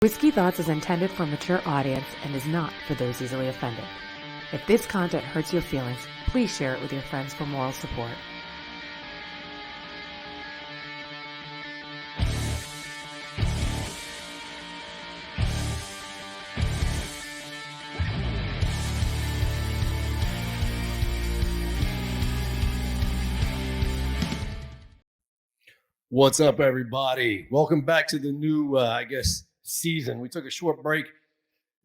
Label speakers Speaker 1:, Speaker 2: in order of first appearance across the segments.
Speaker 1: Whiskey Thoughts is intended for a mature audience and is not for those easily offended. If this content hurts your feelings, please share it with your friends for moral support.
Speaker 2: What's up, everybody? Welcome back to the new, season. We took a short break,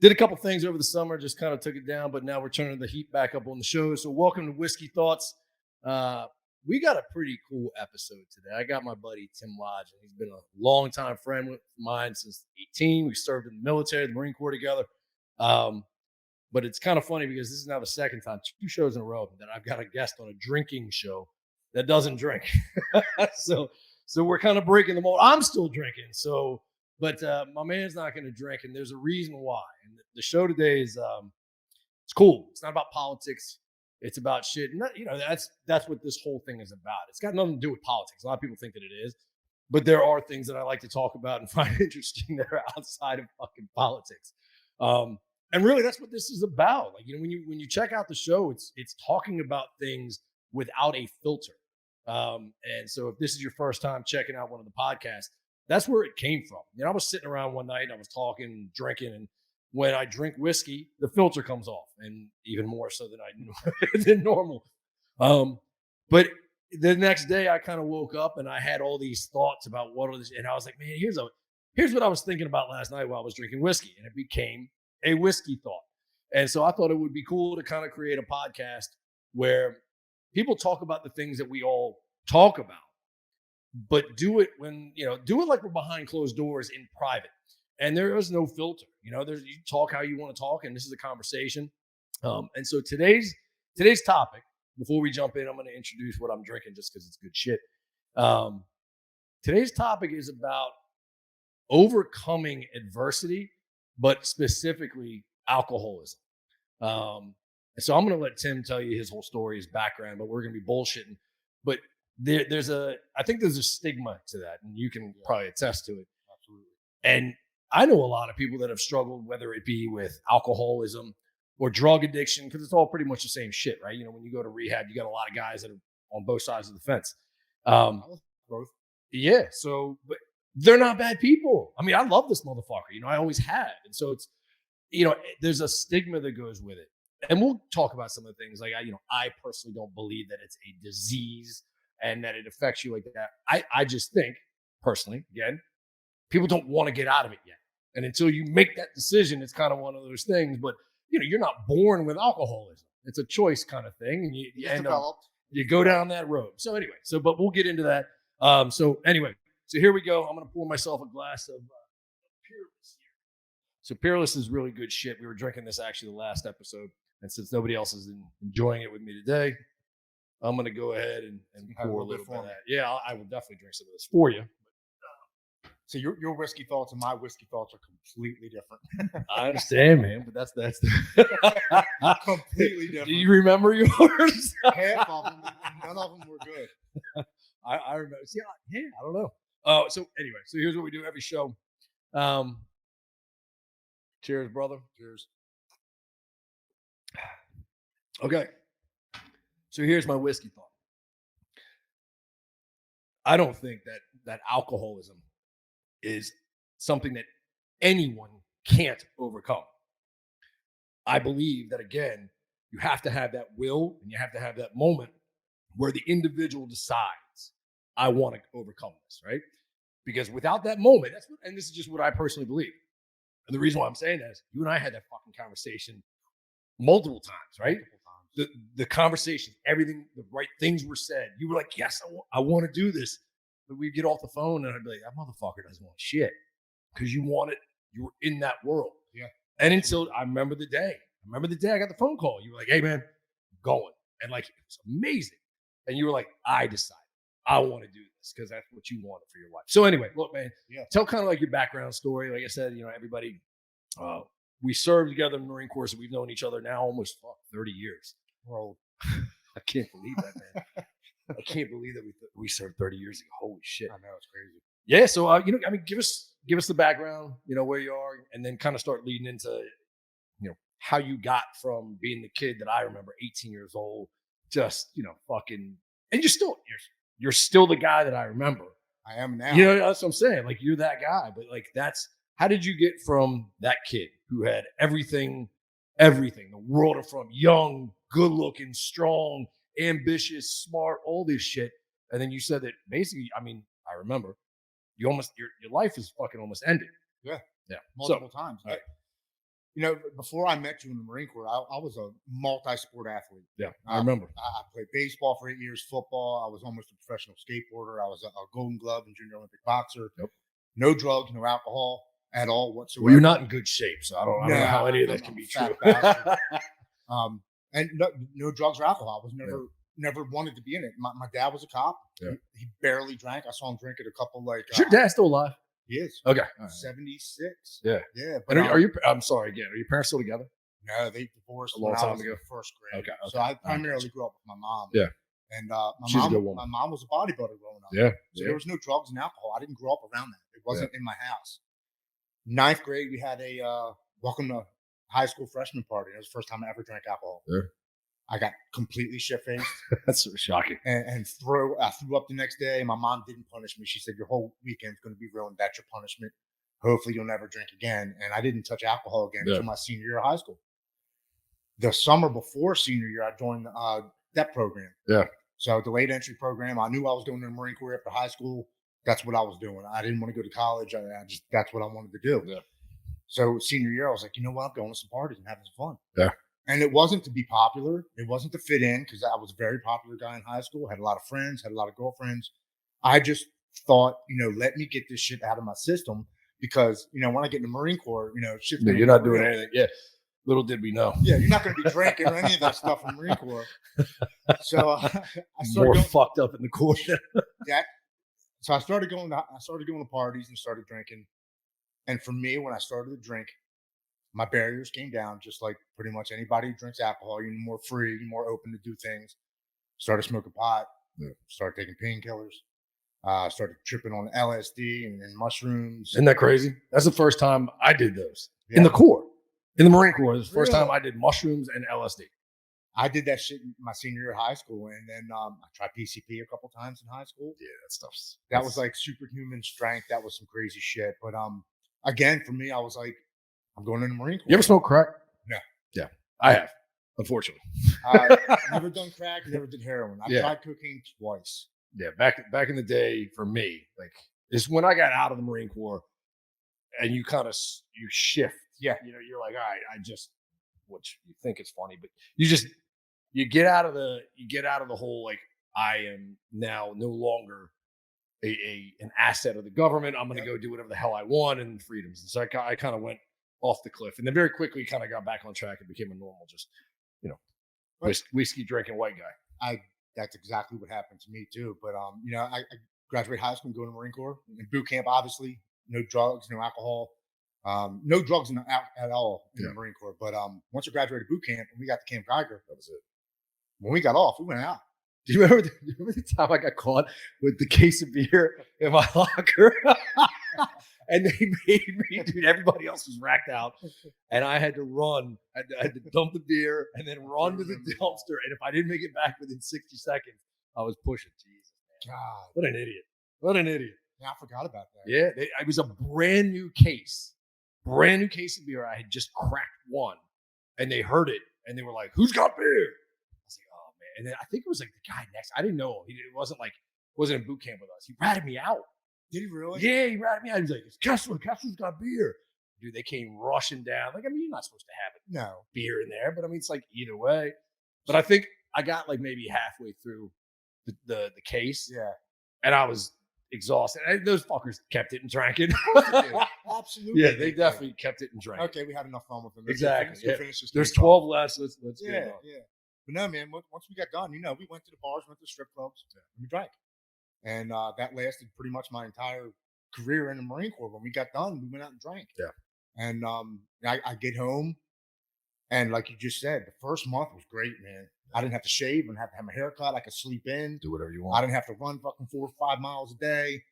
Speaker 2: did a couple things over the summer, just kind of took it down, but now we're turning the heat back up on the show. So welcome to Whiskey Thoughts. We got a pretty cool episode today. I got my buddy, Tim Lodgen. He's been a longtime friend of mine since 18. We served in the military, the Marine Corps together. But it's kind of funny because this is now the second time, 2 shows in a row, that I've got a guest on a drinking show that doesn't drink. So we're kind of breaking the mold. I'm still drinking, but my man's not going to drink, and there's a reason why. And the show today is it's cool. It's not about politics. It's about shit. And that's what this whole thing is about. It's got nothing to do with politics. A lot of people think that it is, but there are things that I like to talk about and find interesting that are outside of fucking politics. And really, that's what this is about. Like, when you check out the show, it's talking about things without a filter. And so if this is your first time checking out one of the podcasts, that's where it came from. I was sitting around one night and I was talking, drinking, and when I drink whiskey, the filter comes off, and even more so than normal. But the next day I kind of woke up and I had all these thoughts about what are this, and I was like, man, here's what I was thinking about last night while I was drinking whiskey, and it became a whiskey thought. And so I thought it would be cool to kind of create a podcast where people talk about the things that we all talk about, but do it like we're behind closed doors in private. And there is no filter. You talk how you want to talk, and this is a conversation. And so today's topic, before we jump in, I'm going to introduce what I'm drinking just because it's good shit. Today's topic is about overcoming adversity, but specifically alcoholism. And so I'm going to let Tim tell you his whole story, his background, but we're going to be bullshitting. But I think there's a stigma to that, and you can probably attest to it.
Speaker 3: Absolutely.
Speaker 2: And I know a lot of people that have struggled, whether it be with alcoholism or drug addiction, because it's all pretty much the same shit, right? When you go to rehab, you got a lot of guys that are on both sides of the fence.
Speaker 3: Both.
Speaker 2: Yeah. So, but they're not bad people. I mean, I love this motherfucker. I always have. And so it's, there's a stigma that goes with it. And we'll talk about some of the things. Like, I personally don't believe that it's a disease and that it affects you like that. I just think, personally, again, people don't want to get out of it yet. And until you make that decision, it's kind of one of those things. But, you're not born with alcoholism. It's a choice kind of thing. And you end up, you go down that road. So anyway, but we'll get into that. So here we go. I'm going to pour myself a glass of Peerless here. So Peerless is really good shit. We were drinking this actually the last episode. And since nobody else is enjoying it with me today, I'm going to go ahead and pour a little bit of that. Yeah, I will definitely drink some of this for you.
Speaker 3: So your whiskey thoughts and my whiskey thoughts are completely different.
Speaker 2: I understand, man, but that's
Speaker 3: completely different.
Speaker 2: Do you remember yours?
Speaker 3: Half of them, none of them were good.
Speaker 2: I remember. See, I don't know. So anyway, here's what we do every show. Cheers, brother.
Speaker 3: Cheers.
Speaker 2: Okay. So here's my whiskey thought. I don't think that alcoholism is something that anyone can't overcome. I believe that, again, you have to have that will, and you have to have that moment where the individual decides, I want to overcome this, right? Because without that moment, and this is just what I personally believe. And the reason why I'm saying that is you and I had that fucking conversation multiple times, right? The conversation, everything, the right things were said. You were like, yes, I want to do this. But we'd get off the phone and I'd be like, that motherfucker doesn't want shit. Because you want it. You were in that world.
Speaker 3: Yeah.
Speaker 2: And until I remember the day I got the phone call. You were like, hey, man, I'm going. And like, it was amazing. And you were like, I decided I want to do this because that's what you wanted for your life. So anyway, look, man, tell kind of like your background story. Like I said, everybody, we served together in the Marine Corps, so we've known each other now almost 30 years.
Speaker 3: Well,
Speaker 2: I can't believe that, man. I can't believe that we served 30 years ago. Holy shit.
Speaker 3: I know, it's crazy.
Speaker 2: Yeah. So, give give us the background, where you are, and then kind of start leading into, how you got from being the kid that I remember, 18 years old, just, fucking, and you're still the guy that I remember.
Speaker 3: I am now.
Speaker 2: That's what I'm saying. Like, you're that guy, but like, how did you get from that kid who had everything, the world in front, young, good looking, strong, ambitious, smart, all this shit. And then you said that basically, I remember your life is fucking almost ended.
Speaker 3: Yeah.
Speaker 2: Yeah.
Speaker 3: Multiple times.
Speaker 2: Right.
Speaker 3: Before I met you in the Marine Corps, I was a multi-sport athlete.
Speaker 2: Yeah, I remember.
Speaker 3: I played baseball for 8 years, football. I was almost a professional skateboarder. I was a Golden Glove and Junior Olympic boxer.
Speaker 2: Yep.
Speaker 3: No drugs, no alcohol at all whatsoever.
Speaker 2: Well, you're not in good shape, so I don't know how any of that can be true.
Speaker 3: And no drugs or alcohol. I was never wanted to be in it. My dad was a cop.
Speaker 2: Yeah.
Speaker 3: He barely drank. I saw him drink at a couple
Speaker 2: Is your dad still alive?
Speaker 3: He is.
Speaker 2: Okay.
Speaker 3: 76.
Speaker 2: Yeah.
Speaker 3: Yeah.
Speaker 2: But are you? I'm sorry again. Are your parents still together?
Speaker 3: No, they divorced
Speaker 2: A long
Speaker 3: when
Speaker 2: time
Speaker 3: I was
Speaker 2: ago.
Speaker 3: in first grade.
Speaker 2: Okay.
Speaker 3: So I primarily grew up with my mom.
Speaker 2: Yeah.
Speaker 3: And
Speaker 2: She's a good woman.
Speaker 3: my mom was a bodybuilder growing up.
Speaker 2: Yeah.
Speaker 3: So there was no drugs and alcohol. I didn't grow up around that. It wasn't in my house. 9th grade, we had a welcome to high school freshman party. It was the first time I ever drank alcohol.
Speaker 2: Yeah.
Speaker 3: I got completely shit-faced.
Speaker 2: That's shocking.
Speaker 3: And I threw up the next day. My mom didn't punish me. She said, your whole weekend's going to be ruined. That's your punishment. Hopefully you'll never drink again. And I didn't touch alcohol again until my senior year of high school. The summer before senior year, I joined the DEP program.
Speaker 2: Yeah.
Speaker 3: So delayed entry program. I knew I was going to the Marine Corps after high school. That's what I was doing. I didn't want to go to college. That's what I wanted to do.
Speaker 2: Yeah.
Speaker 3: So senior year, I was like, you know what? I'm going to some parties and having some fun.
Speaker 2: Yeah.
Speaker 3: And it wasn't to be popular. It wasn't to fit in because I was a very popular guy in high school. Had a lot of friends, had a lot of girlfriends. I just thought, let me get this shit out of my system because, when I get in the Marine Corps, shit's
Speaker 2: you're not doing anything. Yeah. Little did we know.
Speaker 3: Yeah, you're not going to be drinking or any of that stuff in the Marine Corps. So I started
Speaker 2: more fucked up in the Corps.
Speaker 3: So I started going to parties and started drinking. And for me, when I started to drink, my barriers came down, just like pretty much anybody who drinks alcohol. You're more free, you're more open to do things. Started smoking pot, started taking painkillers, started tripping on LSD and mushrooms.
Speaker 2: Isn't that crazy? That's the first time I did those in the Corps. In the Marine Corps, it was the first time I did mushrooms and LSD.
Speaker 3: I did that shit in my senior year of high school, and then I tried PCP a couple times in high school.
Speaker 2: Yeah,
Speaker 3: that was like superhuman strength. That was some crazy shit. But again, for me, I was like, I'm going in the Marine Corps.
Speaker 2: You ever smoke crack?
Speaker 3: No.
Speaker 2: Yeah, I have, unfortunately.
Speaker 3: Never done crack. Never did heroin. I've tried cocaine twice.
Speaker 2: Yeah, back in the day, for me, like, it's when I got out of the Marine Corps, and you shift.
Speaker 3: Yeah,
Speaker 2: you're like, all right, which you think is funny, but you get out of the whole, like, I am now no longer an asset of the government. I'm going to go do whatever the hell I want and freedoms. And so I kind of went off the cliff, and then very quickly kind of got back on track and became a normal, just whiskey drinking white guy.
Speaker 3: That's exactly what happened to me too. But I graduated high school and go to Marine Corps. In boot camp, obviously, no drugs, no alcohol. No drugs at all in the Marine Corps. But once I graduated boot camp and we got to Camp Geiger, that was it. When we got off, we went out.
Speaker 2: Do you remember the time I got caught with the case of beer in my locker? And they made me, dude, everybody else was racked out. And I had to run. I had to dump the beer and then run to the dumpster. And if I didn't make it back within 60 seconds, I was pushing. Jesus, man.
Speaker 3: God.
Speaker 2: What an idiot. What an idiot.
Speaker 3: Yeah, I forgot about that.
Speaker 2: Yeah. It was a brand new case of beer. I had just cracked one. And they heard it. And they were like, who's got beer? I was like, oh, man. And then I think it was like the guy next. I didn't know him. It wasn't in boot camp with us. He ratted me out.
Speaker 3: Did he really?
Speaker 2: Yeah, he ratted me out. He was like, it's Kessler. Kessler's got beer. Dude, they came rushing down. Like, I mean, you're not supposed to have beer in there, but I mean, it's like either way. But I think I got like maybe halfway through the case.
Speaker 3: Yeah.
Speaker 2: And I was exhausted. And those fuckers kept it and drank it.
Speaker 3: Absolutely.
Speaker 2: Yeah, they definitely kept it and drank it.
Speaker 3: Okay, we had enough fun with them.
Speaker 2: Exactly.
Speaker 3: Yeah.
Speaker 2: There's 12 left. Let's get it on.
Speaker 3: Yeah. But no, man, once we got done, we went to the bars, went to the strip clubs, and we drank. And that lasted pretty much my entire career in the Marine Corps. When we got done, we went out and drank.
Speaker 2: Yeah.
Speaker 3: And I get home, and like you just said, the first month was great, man. I didn't have to shave and have to have my hair cut. I could sleep in.
Speaker 2: Do whatever you want.
Speaker 3: I didn't have to run fucking 4 or 5 miles a day.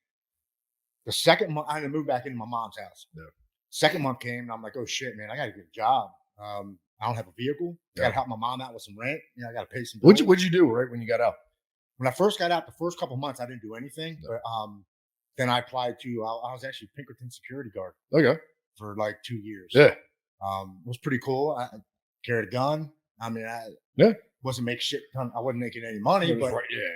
Speaker 3: The second month, I had to move back into my mom's house.
Speaker 2: Yeah.
Speaker 3: Second month came, and I'm like, oh shit, man, I got to get a job. I don't have a vehicle. I got to help my mom out with some rent. I got to pay some bills.
Speaker 2: What'd you do right when you got out?
Speaker 3: When I first got out, the first couple months, I didn't do anything. But then I applied to. I was actually Pinkerton security guard.
Speaker 2: Okay.
Speaker 3: For like 2 years.
Speaker 2: Yeah.
Speaker 3: It was pretty cool. I carried a gun. I mean, I wasn't making shit. I wasn't making any money,
Speaker 2: it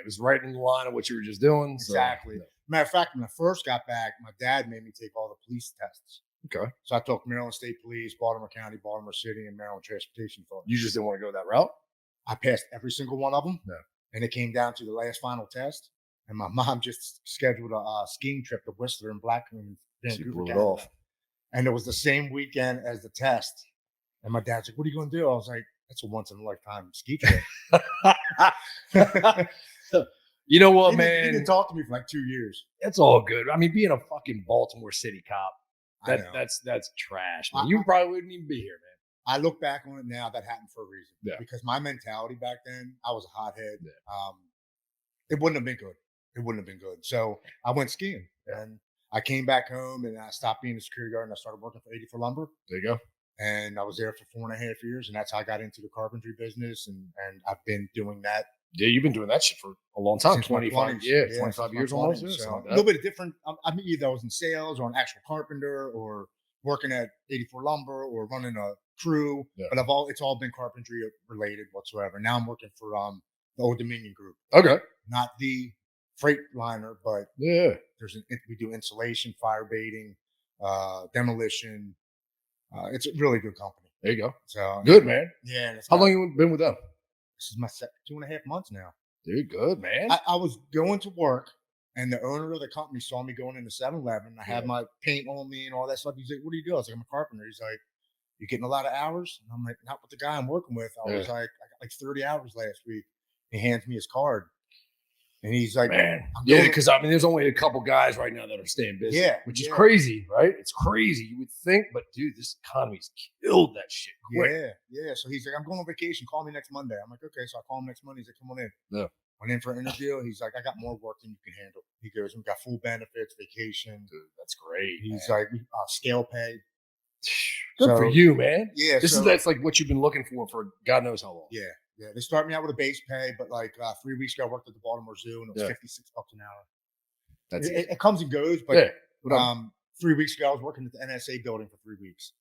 Speaker 2: was right in the line of what you were just doing.
Speaker 3: Exactly. So, matter of fact, when I first got back, my dad made me take all the police tests.
Speaker 2: Okay.
Speaker 3: So I took Maryland State Police, Baltimore County, Baltimore City, and Maryland Transportation Authority.
Speaker 2: You just didn't want to go that route?
Speaker 3: I passed every single one of them.
Speaker 2: No.
Speaker 3: And it came down to the last final test. And my mom just scheduled a skiing trip to Whistler and Blackcomb, Vancouver,
Speaker 2: blew it
Speaker 3: Canada.
Speaker 2: off.
Speaker 3: And it was the same weekend as the test. And my dad's like, what are you going to do? I was like, that's a once in a lifetime ski trip.
Speaker 2: You know what,
Speaker 3: he
Speaker 2: man?
Speaker 3: He didn't talk to me for like 2 years.
Speaker 2: It's all good. I mean, being a fucking Baltimore City cop, that's trash, man. You probably wouldn't even be here, man.
Speaker 3: I look back on it now, that happened for a reason.
Speaker 2: Yeah.
Speaker 3: Because my mentality back then, I was a hothead. Yeah. It wouldn't have been good. It wouldn't have been good. So I went skiing. Yeah. And I came back home and I stopped being a security guard and I started working for 84 Lumber.
Speaker 2: There you go.
Speaker 3: And I was there for 4.5 years. And that's how I got into the carpentry business. And I've been doing that.
Speaker 2: Yeah, you've been doing that shit for a long time.
Speaker 3: 25
Speaker 2: years almost.
Speaker 3: So a little bit different. I mean, either I was in sales or an actual carpenter or working at 84 Lumber or running a crew. Yeah. But it's all been carpentry related whatsoever. Now I'm working for the Old Dominion Group.
Speaker 2: Okay.
Speaker 3: Not the freight liner, but we do insulation, fire baiting, demolition. It's a really good company.
Speaker 2: There you go.
Speaker 3: So
Speaker 2: good, man.
Speaker 3: Yeah.
Speaker 2: How long you been with them?
Speaker 3: This is my 2.5 months now.
Speaker 2: Dude, good, man.
Speaker 3: I was going to work, and the owner of the company saw me going into 7-Eleven. I had my paint on me and all that stuff. He's like, what do you do? I was like, I'm a carpenter. He's like, you getting a lot of hours? And I'm like, not with the guy I'm working with. I was like, I got like 30 hours last week. He hands me his card. And he's like,
Speaker 2: man, because I mean, there's only a couple guys right now that are staying busy, which is crazy, right? It's crazy. You would think, but dude, this economy's killed that shit quick.
Speaker 3: Yeah. So he's like, I'm going on vacation. Call me next Monday. I'm like, okay. So I call him next Monday. He's like, come on in.
Speaker 2: Yeah.
Speaker 3: Went in for an interview. He's like, I got more work than you can handle. He goes, we got full benefits, vacation.
Speaker 2: Dude, that's great.
Speaker 3: He's like, scale pay.
Speaker 2: Good for you, man.
Speaker 3: Yeah.
Speaker 2: That's like what you've been looking for God knows how long.
Speaker 3: Yeah. Yeah, they start me out with a base pay, but like 3 weeks ago, I worked at the Baltimore Zoo, and it was $56 an hour. That's it comes and goes, but 3 weeks ago, I was working at the NSA building for 3 weeks.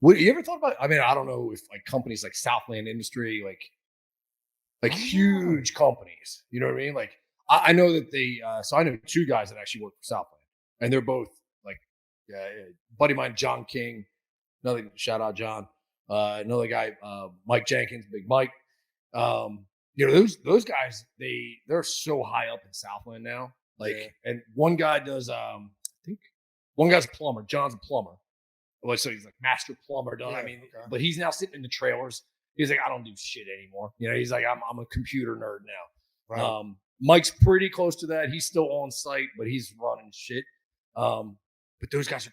Speaker 2: What you ever thought about? I mean, I don't know if like companies like Southland Industry, like huge companies, you know what I mean? Like I know that they. So I know 2 guys that actually work for Southland, and they're both like, buddy of mine, John King. Another shout out, John. Another guy, Mike Jenkins, Big Mike. Those guys, they're so high up in Southland now. And one guy does, I think one guy's a plumber. John's a plumber. So he's like master plumber. But he's now sitting in the trailers. He's like, I don't do shit anymore. He's like, I'm a computer nerd now. Right. Mike's pretty close to that. He's still on site, but he's running shit. But those guys are,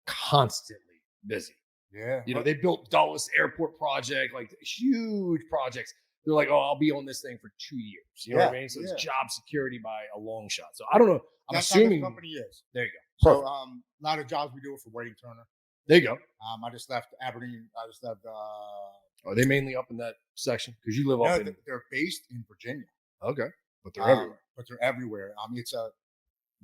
Speaker 2: constantly busy.
Speaker 3: Yeah.
Speaker 2: They built Dulles Airport project, like huge projects. They're like, oh, I'll be on this thing for 2 years. You know what I mean? So it's job security by a long shot. So I don't know.
Speaker 3: That's assuming how the company is.
Speaker 2: There you go.
Speaker 3: Perfect. So a lot of jobs we do it for Whiting Turner.
Speaker 2: There you go.
Speaker 3: I just left Aberdeen. I just left.
Speaker 2: Are they mainly up in that section? Because you live up in.
Speaker 3: They're based in Virginia.
Speaker 2: Okay, but they're everywhere.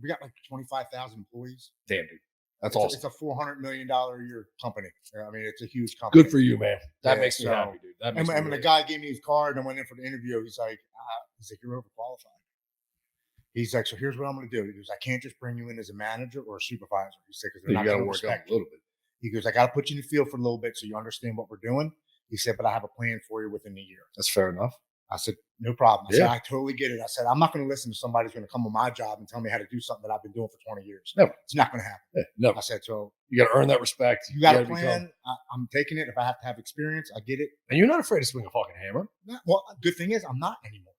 Speaker 2: We got like 25,000 employees. Damn, dude. That's awesome.
Speaker 3: It's a $400 million a year company. It's a huge company.
Speaker 2: Good for you, man. That makes me happy, dude.
Speaker 3: And when the guy gave me his card and I went in for the interview, he's like, you're overqualified. He's like, so here's what I'm going to do. He goes, I can't just bring you in as a manager or a supervisor. He said, because they're not going to respect you a little bit. He goes, I got to put you in the field for a little bit so you understand what we're doing. He said, but I have a plan for you within a year.
Speaker 2: That's fair enough.
Speaker 3: I said, no problem. I said, I totally get it. I said, I'm not going to listen to somebody who's going to come on my job and tell me how to do something that I've been doing for 20 years.
Speaker 2: Never.
Speaker 3: It's not going to happen.
Speaker 2: Yeah, never.
Speaker 3: I said, so
Speaker 2: you got to earn that respect.
Speaker 3: You got a plan. I'm taking it. If I have to have experience, I get it.
Speaker 2: And you're not afraid to swing a fucking hammer.
Speaker 3: Well, good thing is I'm not anymore.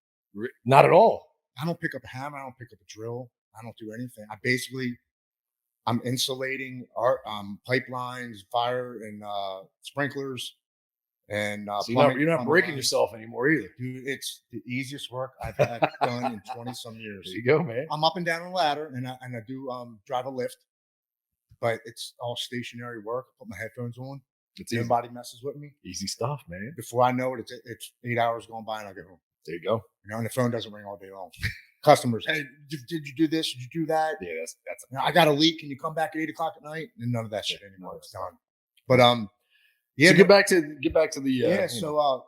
Speaker 2: Not at all.
Speaker 3: I don't pick up a hammer. I don't pick up a drill. I don't do anything. I'm insulating our pipelines, fire and sprinklers. And
Speaker 2: so you're not breaking yourself anymore either.
Speaker 3: Dude, it's the easiest work I've had done in 20 some years.
Speaker 2: There you go, man.
Speaker 3: I'm up and down a ladder, and I do drive a lift, but it's all stationary work. I put my headphones on.
Speaker 2: It's
Speaker 3: Nobody messes with me.
Speaker 2: Easy stuff, man.
Speaker 3: Before I know it, it's 8 hours going by, and I get home.
Speaker 2: There you go.
Speaker 3: And the phone doesn't ring all day long. Customers, hey, did you do this? Did you do that?
Speaker 2: Yeah, that's.
Speaker 3: I got a leak. Can you come back at 8 o'clock at night? And none of that shit anymore. It's done. But
Speaker 2: yeah. So get back to the
Speaker 3: So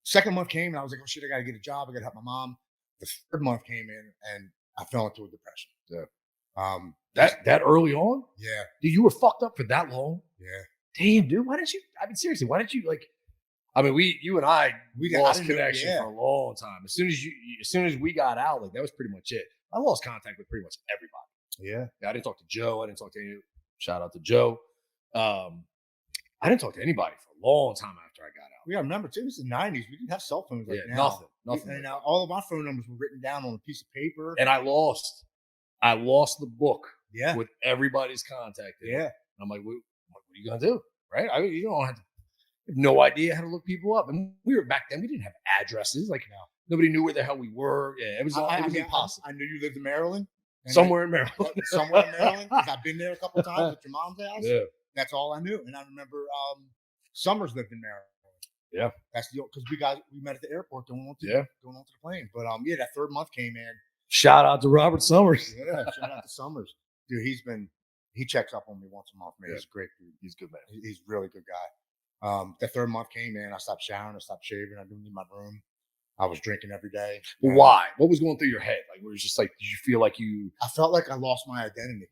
Speaker 3: second month came, and I was like, oh shit, I got to get a job. I got to help my mom. The third month came in, and I fell into a depression.
Speaker 2: Yeah. That early on?
Speaker 3: Yeah.
Speaker 2: Dude, you were fucked up for that long?
Speaker 3: Yeah.
Speaker 2: Damn, dude. Why didn't you? I mean, seriously, why didn't you you and I lost connection for a long time. As soon as we got out, like that was pretty much it. I lost contact with pretty much everybody.
Speaker 3: Yeah.
Speaker 2: I didn't talk to Joe. I didn't talk to any. Shout out to Joe. I didn't talk to anybody for a long time after I got out.
Speaker 3: Yeah, remember too. It was the 90s. We didn't have cell phones like now.
Speaker 2: Nothing.
Speaker 3: And now all of our phone numbers were written down on a piece of paper.
Speaker 2: And I lost the book.
Speaker 3: Yeah.
Speaker 2: With everybody's contact.
Speaker 3: Yeah.
Speaker 2: And I'm like, what are you gonna do? Right? I mean, you don't have no idea how to look people up. And we were back then. We didn't have addresses. Like nobody knew where the hell we were. Yeah, it was impossible.
Speaker 3: I knew you lived in Maryland.
Speaker 2: Somewhere in Maryland.
Speaker 3: Somewhere in Maryland. Because I've been there a couple of times at your mom's house.
Speaker 2: Yeah.
Speaker 3: That's all I knew. And I remember Summers lived in Maryland.
Speaker 2: Yeah.
Speaker 3: That's because we met at the airport going on to the plane. But that third month came in.
Speaker 2: Shout out to Robert Summers.
Speaker 3: Yeah, shout out to Summers. Dude, he checks up on me once a month, man. He's a great dude.
Speaker 2: He's good, man.
Speaker 3: He's a really good guy. The third month came in, I stopped showering, I stopped shaving, I didn't leave my room. I was drinking every day.
Speaker 2: Well, why? What was going through your head? Like, were you just like, did you feel like you?
Speaker 3: I felt like I lost my identity.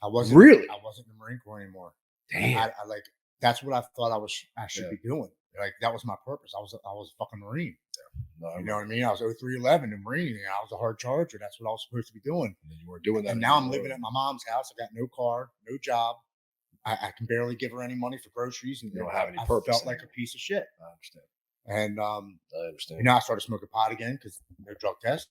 Speaker 3: I wasn't in the Marine Corps anymore.
Speaker 2: Damn.
Speaker 3: I that's what I thought I should be doing. Like that was my purpose. I was a fucking Marine. Yeah. You know what I mean? I was 0311 in Marine. I was a hard charger. That's what I was supposed to be doing.
Speaker 2: And you weren't doing that.
Speaker 3: And now I'm living at my mom's house. I got no car, no job. I can barely give her any money for groceries, and
Speaker 2: you don't have any purpose.
Speaker 3: I felt like a piece of shit.
Speaker 2: I understand.
Speaker 3: And
Speaker 2: I understand.
Speaker 3: I started smoking pot again because no drug test.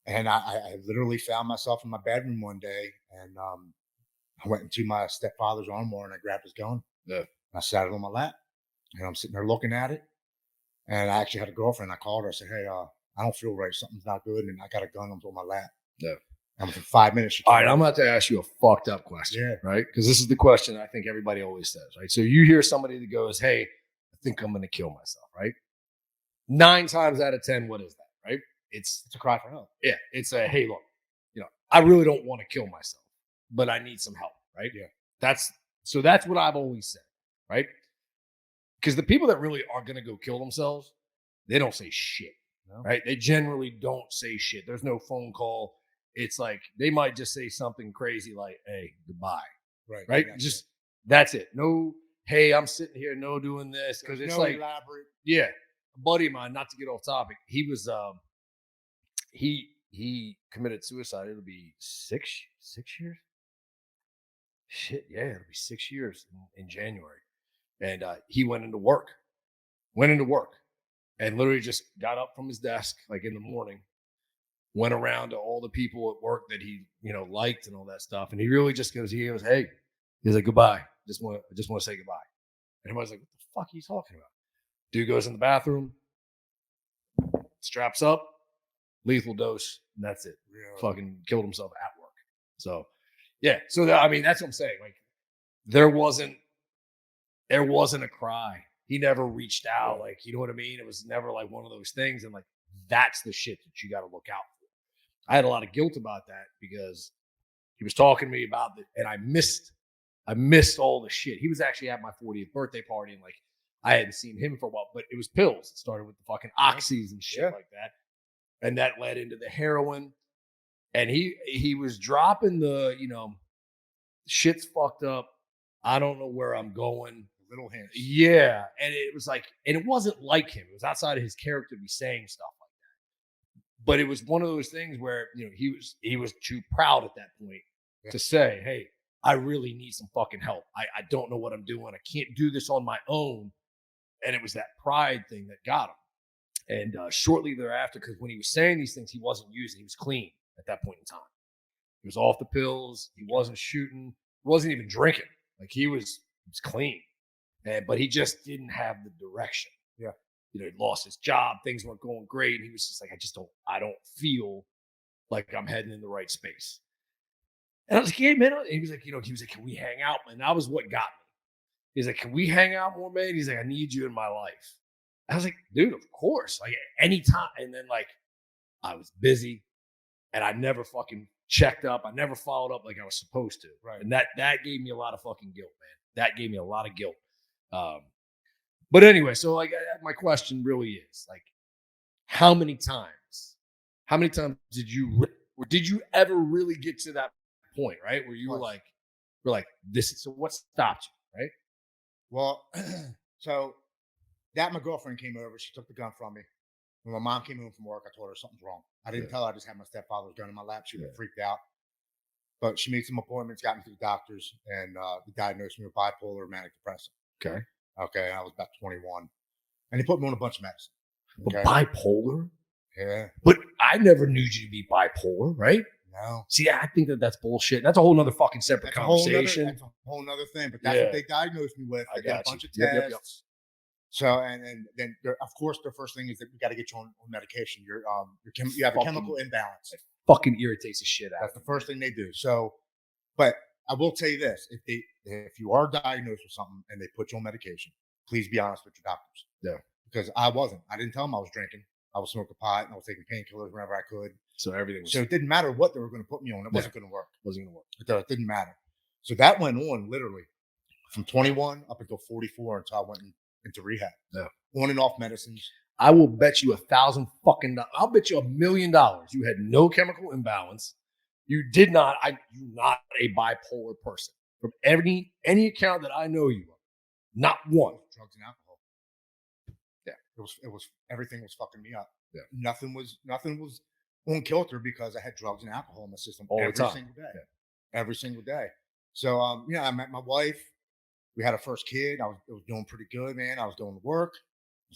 Speaker 3: And I literally found myself in my bedroom one day, and I went into my stepfather's armoire and I grabbed his gun.
Speaker 2: Yeah.
Speaker 3: And I sat it on my lap, and I'm sitting there looking at it. And I actually had a girlfriend. I called her. I said, "Hey, I don't feel right. Something's not good." And I got a gun on my lap.
Speaker 2: Yeah.
Speaker 3: And for 5 minutes.
Speaker 2: All right, I'm about to ask you a fucked up question, right? Because this is the question I think everybody always says, right? So you hear somebody that goes, "Hey, I think I'm going to kill myself," right? 9 times out of 10, what is that, right? It's
Speaker 3: a cry for help.
Speaker 2: Yeah, it's a, hey, look, I really don't want to kill myself, but I need some help, right?
Speaker 3: Yeah.
Speaker 2: That's what I've always said, right? Because the people that really are going to go kill themselves, they don't say shit, right? They generally don't say shit. There's no phone call. It's like they might just say something crazy like, "Hey, goodbye," right? Just that's it. No, hey, I'm sitting here, no doing this, because it's like
Speaker 3: elaborate.
Speaker 2: Yeah, a buddy of mine. Not to get off topic, he was he committed suicide. It'll be six years. Shit, yeah, it'll be 6 years in January. And he went into work, and literally just got up from his desk like in the morning, went around to all the people at work that he liked and all that stuff, and he really just goes, "Hey," he's like, "Goodbye. I just want to say goodbye." And everybody's like, "What the fuck are you talking about?" Dude goes in the bathroom, straps up, lethal dose, and that's it. Yeah. Fucking killed himself at work. So yeah, so that's what I'm saying. Like there wasn't a cry. He never reached out. Like, you know what I mean? It was never like one of those things. And like, that's the shit that you got to look out for. I had a lot of guilt about that because he was talking to me about it, and I missed all the shit. He was actually at my 40th birthday party, and like, I hadn't seen him for a while, but it was pills. It started with the fucking oxys and shit like that. And that led into the heroin. And he was dropping the, shit's fucked up. I don't know where I'm going.
Speaker 3: Little hints.
Speaker 2: Yeah. And it was like, and it wasn't like him. It was outside of his character to be saying stuff like that. But it was one of those things where, he was too proud at that point to say, "Hey, I really need some fucking help. I don't know what I'm doing. I can't do this on my own." And it was that pride thing that got him. And shortly thereafter, because when he was saying these things, he wasn't using, he was clean at that point in time. He was off the pills. He wasn't shooting. He wasn't even drinking. Like he was clean. but he just didn't have the direction.
Speaker 3: Yeah.
Speaker 2: You know, he lost his job. Things weren't going great. And he was just like, I don't feel like I'm heading in the right space. And I was like, yeah, man. And he was like, can we hang out? And that was what got me. He's like, can we hang out more, man? He's like, I need you in my life. I was like, dude, of course. Like anytime. And then like I was busy and I never fucking checked up. I never followed up like I was supposed to.
Speaker 3: Right.
Speaker 2: And that gave me a lot of fucking guilt, man. That gave me a lot of guilt. But anyway, so like my question really is like, how many times did you ever really get to that point, right? Where you were like, this is, so what stopped you, right?
Speaker 3: Well, so that my girlfriend came over. She took the gun from me. When my mom came home from work, I told her something's wrong. I didn't tell her I just had my stepfather's gun in my lap. She was freaked out. But she made some appointments, got me to the doctors, and they diagnosed me with bipolar manic depressive.
Speaker 2: Okay.
Speaker 3: Okay, I was about 21. And they put me on a bunch of medicine.
Speaker 2: Okay? But bipolar?
Speaker 3: Yeah.
Speaker 2: But I never knew you to be bipolar, right?
Speaker 3: No.
Speaker 2: See, I think that's bullshit. That's a whole nother fucking separate conversation.
Speaker 3: That's a whole nother thing. But that's what they diagnosed me with. I got a bunch of tests. Yep. So, and then, of course, the first thing is that we got to get you on medication. You have a chemical imbalance.
Speaker 2: It fucking irritates the shit out.
Speaker 3: That's the first thing they do. So, but I will tell you this: if you are diagnosed with something and they put you on medication, please be honest with your doctors.
Speaker 2: Yeah.
Speaker 3: Because I wasn't. I didn't tell them I was drinking. I was smoking pot and I was taking painkillers whenever I could.
Speaker 2: So everything was.
Speaker 3: So it didn't matter what they were going to put me on. It wasn't going to work.
Speaker 2: Wasn't going to work.
Speaker 3: It didn't matter. So that went on literally from 21 up until 44 until I went into rehab.
Speaker 2: Yeah.
Speaker 3: On and off medicines.
Speaker 2: I will bet you $1,000 fucking dollars. I'll bet you $1 million. You had no chemical imbalance. You did not. You're not a bipolar person. From any account that I know you of, not one.
Speaker 3: Drugs and alcohol.
Speaker 2: Yeah.
Speaker 3: It was everything was fucking me up.
Speaker 2: Yeah.
Speaker 3: Nothing was on kilter because I had drugs and alcohol in my system every single day. Yeah. Every single day. So I met my wife. We had our first kid. I was doing pretty good, man. I was going to work.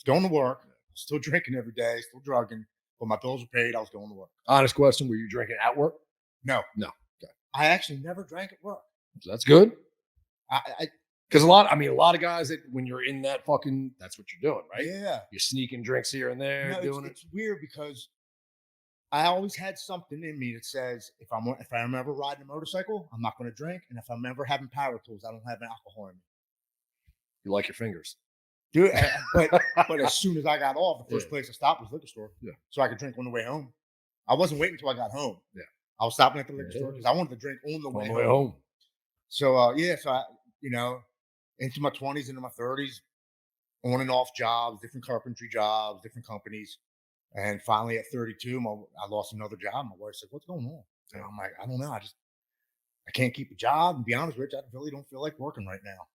Speaker 3: I was still drinking every day, still drugging, but my bills were paid. I was going to work.
Speaker 2: Honest question: were you drinking at work?
Speaker 3: No.
Speaker 2: Okay.
Speaker 3: I actually never drank at work.
Speaker 2: So that's good. Because a lot of guys that when you're in that fucking, that's what you're doing, right?
Speaker 3: Yeah.
Speaker 2: You're sneaking drinks here and there, doing it.
Speaker 3: It's weird because I always had something in me that says if I'm ever riding a motorcycle, I'm not going to drink, and if I'm ever having power tools, I don't have alcohol in me.
Speaker 2: You like your fingers,
Speaker 3: dude. But as soon as I got off, the first place I stopped was liquor store. Yeah. So I could drink on the way home. I wasn't waiting until I got home.
Speaker 2: Yeah.
Speaker 3: I was stopping at the liquor store because I wanted to drink on the way home. So so I, into my 20s, into my 30s, on and off jobs, different carpentry jobs, different companies. And finally at 32, I lost another job. My wife said, "What's going on?" And I'm like, "I don't know. I can't keep a job. And to be honest with you, I really don't feel like working right now."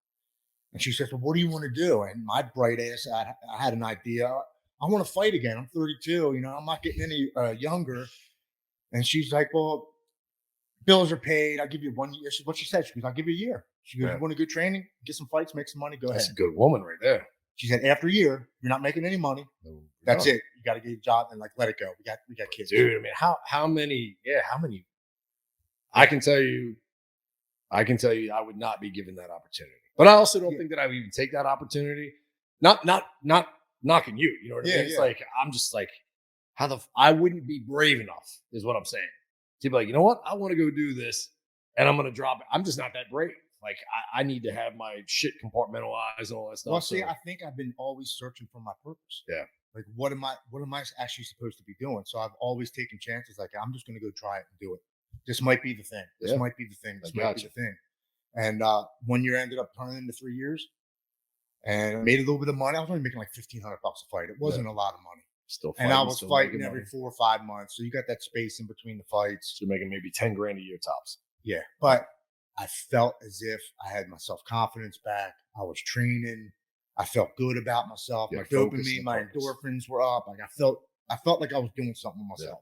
Speaker 3: And she says, "Well, what do you want to do?" And my bright ass, I had an idea. I want to fight again. I'm 32. I'm not getting any younger. And she's like, "Well, bills are paid. I'll give you 1 year." What she said, she goes, "I'll give you a year." She goes, "You want a good training? Get some fights, make some money, go ahead."
Speaker 2: That's a good woman right there.
Speaker 3: She said, "After a year, you're not making any money. That's it. You got to get a job and let it go. We got kids."
Speaker 2: Dude, I mean, how many? I can tell you, I would not be given that opportunity. But I also don't think that I would even take that opportunity. Not knocking you. You know what I mean? It's like I'm just like, I wouldn't be brave enough, is what I'm saying. To be like, you know what? I want to go do this, and I'm going to drop it. I'm just not that brave. Like I need to have my shit compartmentalized and all that stuff.
Speaker 3: Well, see, I think I've been always searching for my purpose.
Speaker 2: Yeah.
Speaker 3: Like, what am I actually supposed to be doing? So I've always taken chances. Like, I'm just going to go try it and do it. This might be the thing. This might be the thing. This might be the thing. And 1 year ended up turning into 3 years, and I made a little bit of money. I was only making like $1,500 a fight. It wasn't a lot of money.
Speaker 2: Still fighting,
Speaker 3: and I was fighting every 4 or 5 months. So you got that space in between the fights.
Speaker 2: So you're making maybe $10,000 a year tops.
Speaker 3: Yeah, but I felt as if I had my self-confidence back. I was training. I felt good about myself. My dopamine, my endorphins were up. Like I felt like I was doing something with myself.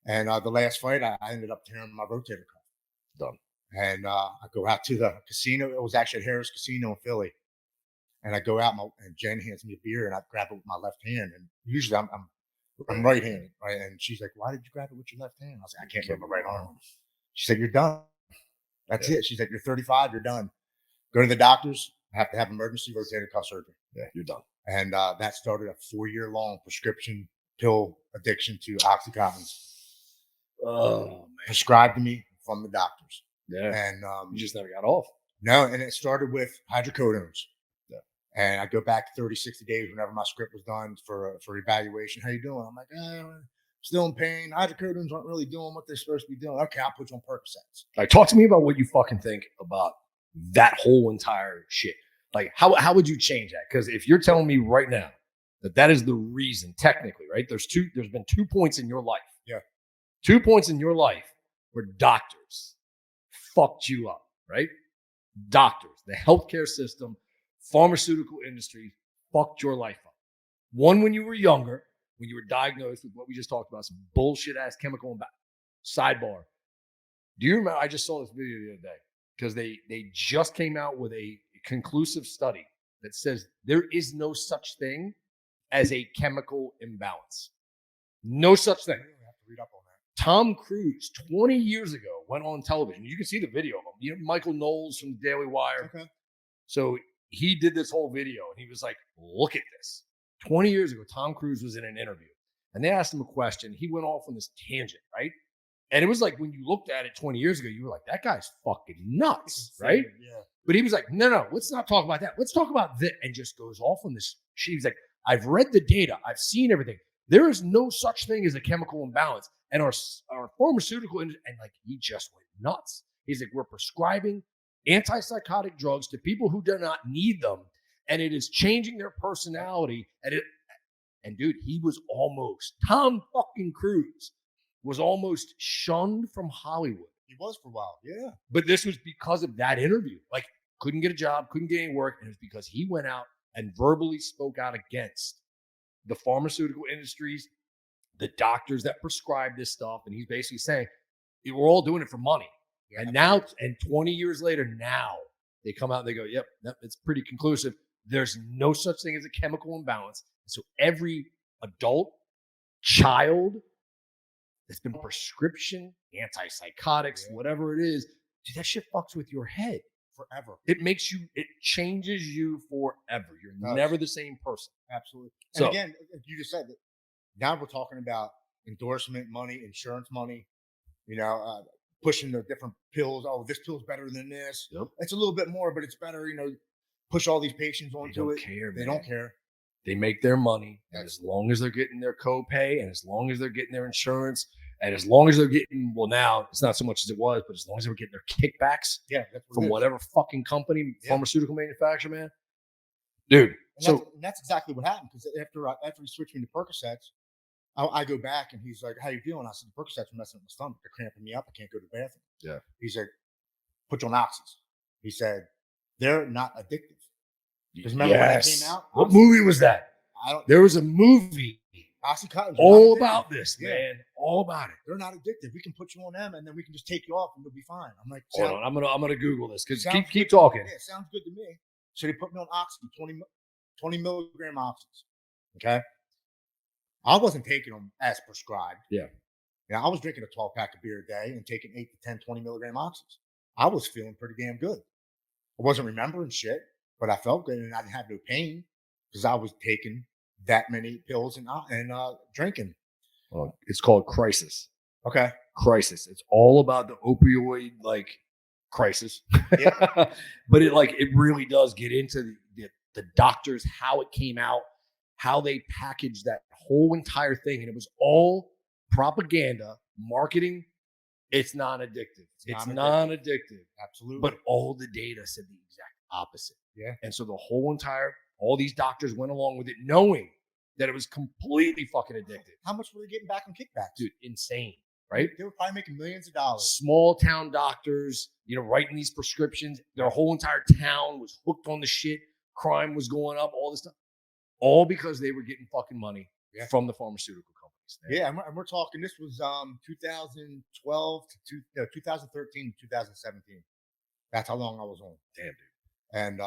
Speaker 3: Yeah. And the last fight, I ended up tearing my rotator cuff.
Speaker 2: Done.
Speaker 3: And I go out to the casino. It was actually at Harris Casino in Philly. And I go out, and Jen hands me a beer, and I grab it with my left hand. And usually I'm right-handed, right? And she's like, "Why did you grab it with your left hand?" I was like, "I can't move my right arm." She said, "You're done. That's it." She's like, "You're 35. You're done. Go to the doctors. I have to have emergency rotator cuff surgery.
Speaker 2: Yeah, you're done.
Speaker 3: And that started a 4-year-long prescription pill addiction to Oxycontin.
Speaker 2: Oh, man.
Speaker 3: Prescribed to me from the doctors.
Speaker 2: Yeah.
Speaker 3: And
Speaker 2: you just never got off.
Speaker 3: No, and it started with hydrocodones.
Speaker 2: Yeah.
Speaker 3: And I go back 30, 60 days whenever my script was done for evaluation. How you doing? I'm like, still in pain. Hydrocodones aren't really doing what they're supposed to be doing. Okay, I'll put you on Percocets.
Speaker 2: Like, talk to me about what you fucking think about that whole entire shit. Like, how would you change that? Because if you're telling me right now that is the reason, technically, right? There's been 2 points in your life.
Speaker 3: Yeah.
Speaker 2: 2 points in your life where doctors fucked you up, right? Doctors, the healthcare system, pharmaceutical industry fucked your life up. One, when you were younger, when you were diagnosed with what we just talked about, some bullshit ass chemical imbalance. Sidebar. Do you remember? I just saw this video the other day because they just came out with a conclusive study that says there is no such thing as a chemical imbalance. No such thing.
Speaker 3: I really have to read up on that.
Speaker 2: Tom Cruise, 20 years ago, went on television. You can see the video of him. You know, Michael Knowles from the Daily Wire.
Speaker 3: Okay.
Speaker 2: So he did this whole video and he was like, look at this. 20 years ago, Tom Cruise was in an interview and they asked him a question. He went off on this tangent, right? And it was like when you looked at it 20 years ago, you were like, that guy's fucking nuts, right?
Speaker 3: Yeah.
Speaker 2: But he was like, no, let's not talk about that. Let's talk about this. And just goes off on this. She's like, I've read the data. I've seen everything. There is no such thing as a chemical imbalance. And our pharmaceutical industry, and like, he just went nuts. He's like, we're prescribing antipsychotic drugs to people who do not need them. And it is changing their personality. And dude, he was almost, Tom fucking Cruise was almost shunned from Hollywood.
Speaker 3: He was for a while, yeah.
Speaker 2: But this was because of that interview. Like, couldn't get a job, couldn't get any work. And it was because he went out and verbally spoke out against the pharmaceutical industries, the doctors that prescribe this stuff. And he's basically saying, we're all doing it for money. Yeah, and now, and 20 years later, now they come out and they go, yep, it's pretty conclusive. There's no such thing as a chemical imbalance. So every adult, child that's been prescription, antipsychotics, whatever it is, dude, that shit fucks with your head.
Speaker 3: Forever.
Speaker 2: It changes you forever. You're never the same person.
Speaker 3: Absolutely.
Speaker 2: So,
Speaker 3: and again, you just said that now we're talking about endorsement money, insurance money, pushing the different pills. Oh, this pill's better than this.
Speaker 2: Yep.
Speaker 3: It's a little bit more, but it's better, push all these patients onto it.
Speaker 2: They
Speaker 3: don't care.
Speaker 2: They make their money. And as long as they're getting their copay and as long as they're getting their insurance and as long as they're getting, well, now it's not so much as it was, but as long as they were getting their kickbacks from whatever fucking company, pharmaceutical manufacturer, man. Dude.
Speaker 3: And that's exactly what happened. Because after he switched me to Percocets, I go back and he's like, how you feeling? I said, the Percocets are messing with my stomach. They're cramping me up. I can't go to the bathroom.
Speaker 2: Yeah.
Speaker 3: He said, put you on oxys. He said, they're not addictive. Because remember when that came out?
Speaker 2: What movie was that? There was a movie all about this, man. All about it.
Speaker 3: They're not addictive. We can put you on them and then we can just take you off and you'll be fine. I'm like,
Speaker 2: hold on, I'm gonna Google this because keep talking.
Speaker 3: Yeah, sounds good to me. So they put me on oxy, 20 milligram oxys. Okay. I wasn't taking them as prescribed.
Speaker 2: Yeah.
Speaker 3: I was drinking a 12-pack of beer a day and taking 8 to 10, 20 milligram oxys. I was feeling pretty damn good. I wasn't remembering shit, but I felt good and I didn't have no pain because I was taking that many pills and drinking.
Speaker 2: Well, it's called Crisis.
Speaker 3: Okay.
Speaker 2: Crisis. It's all about the opioid crisis.
Speaker 3: Yeah.
Speaker 2: But it really does get into the doctors, how it came out, how they packaged that whole entire thing. And it was all propaganda, marketing. It's non-addictive. It's non-addictive.
Speaker 3: Absolutely.
Speaker 2: But all the data said the exact opposite.
Speaker 3: Yeah.
Speaker 2: And so all these doctors went along with it knowing that it was completely fucking addictive.
Speaker 3: How much were they getting back on kickbacks?
Speaker 2: Dude, insane, right?
Speaker 3: They were probably making millions of dollars.
Speaker 2: Small town doctors, writing these prescriptions. Their whole entire town was hooked on the shit. Crime was going up, all this stuff. All because they were getting fucking money from the pharmaceutical companies.
Speaker 3: Yeah, and we're talking, this was 2012 to 2013 to 2017. That's how long I was on.
Speaker 2: Damn, dude.
Speaker 3: And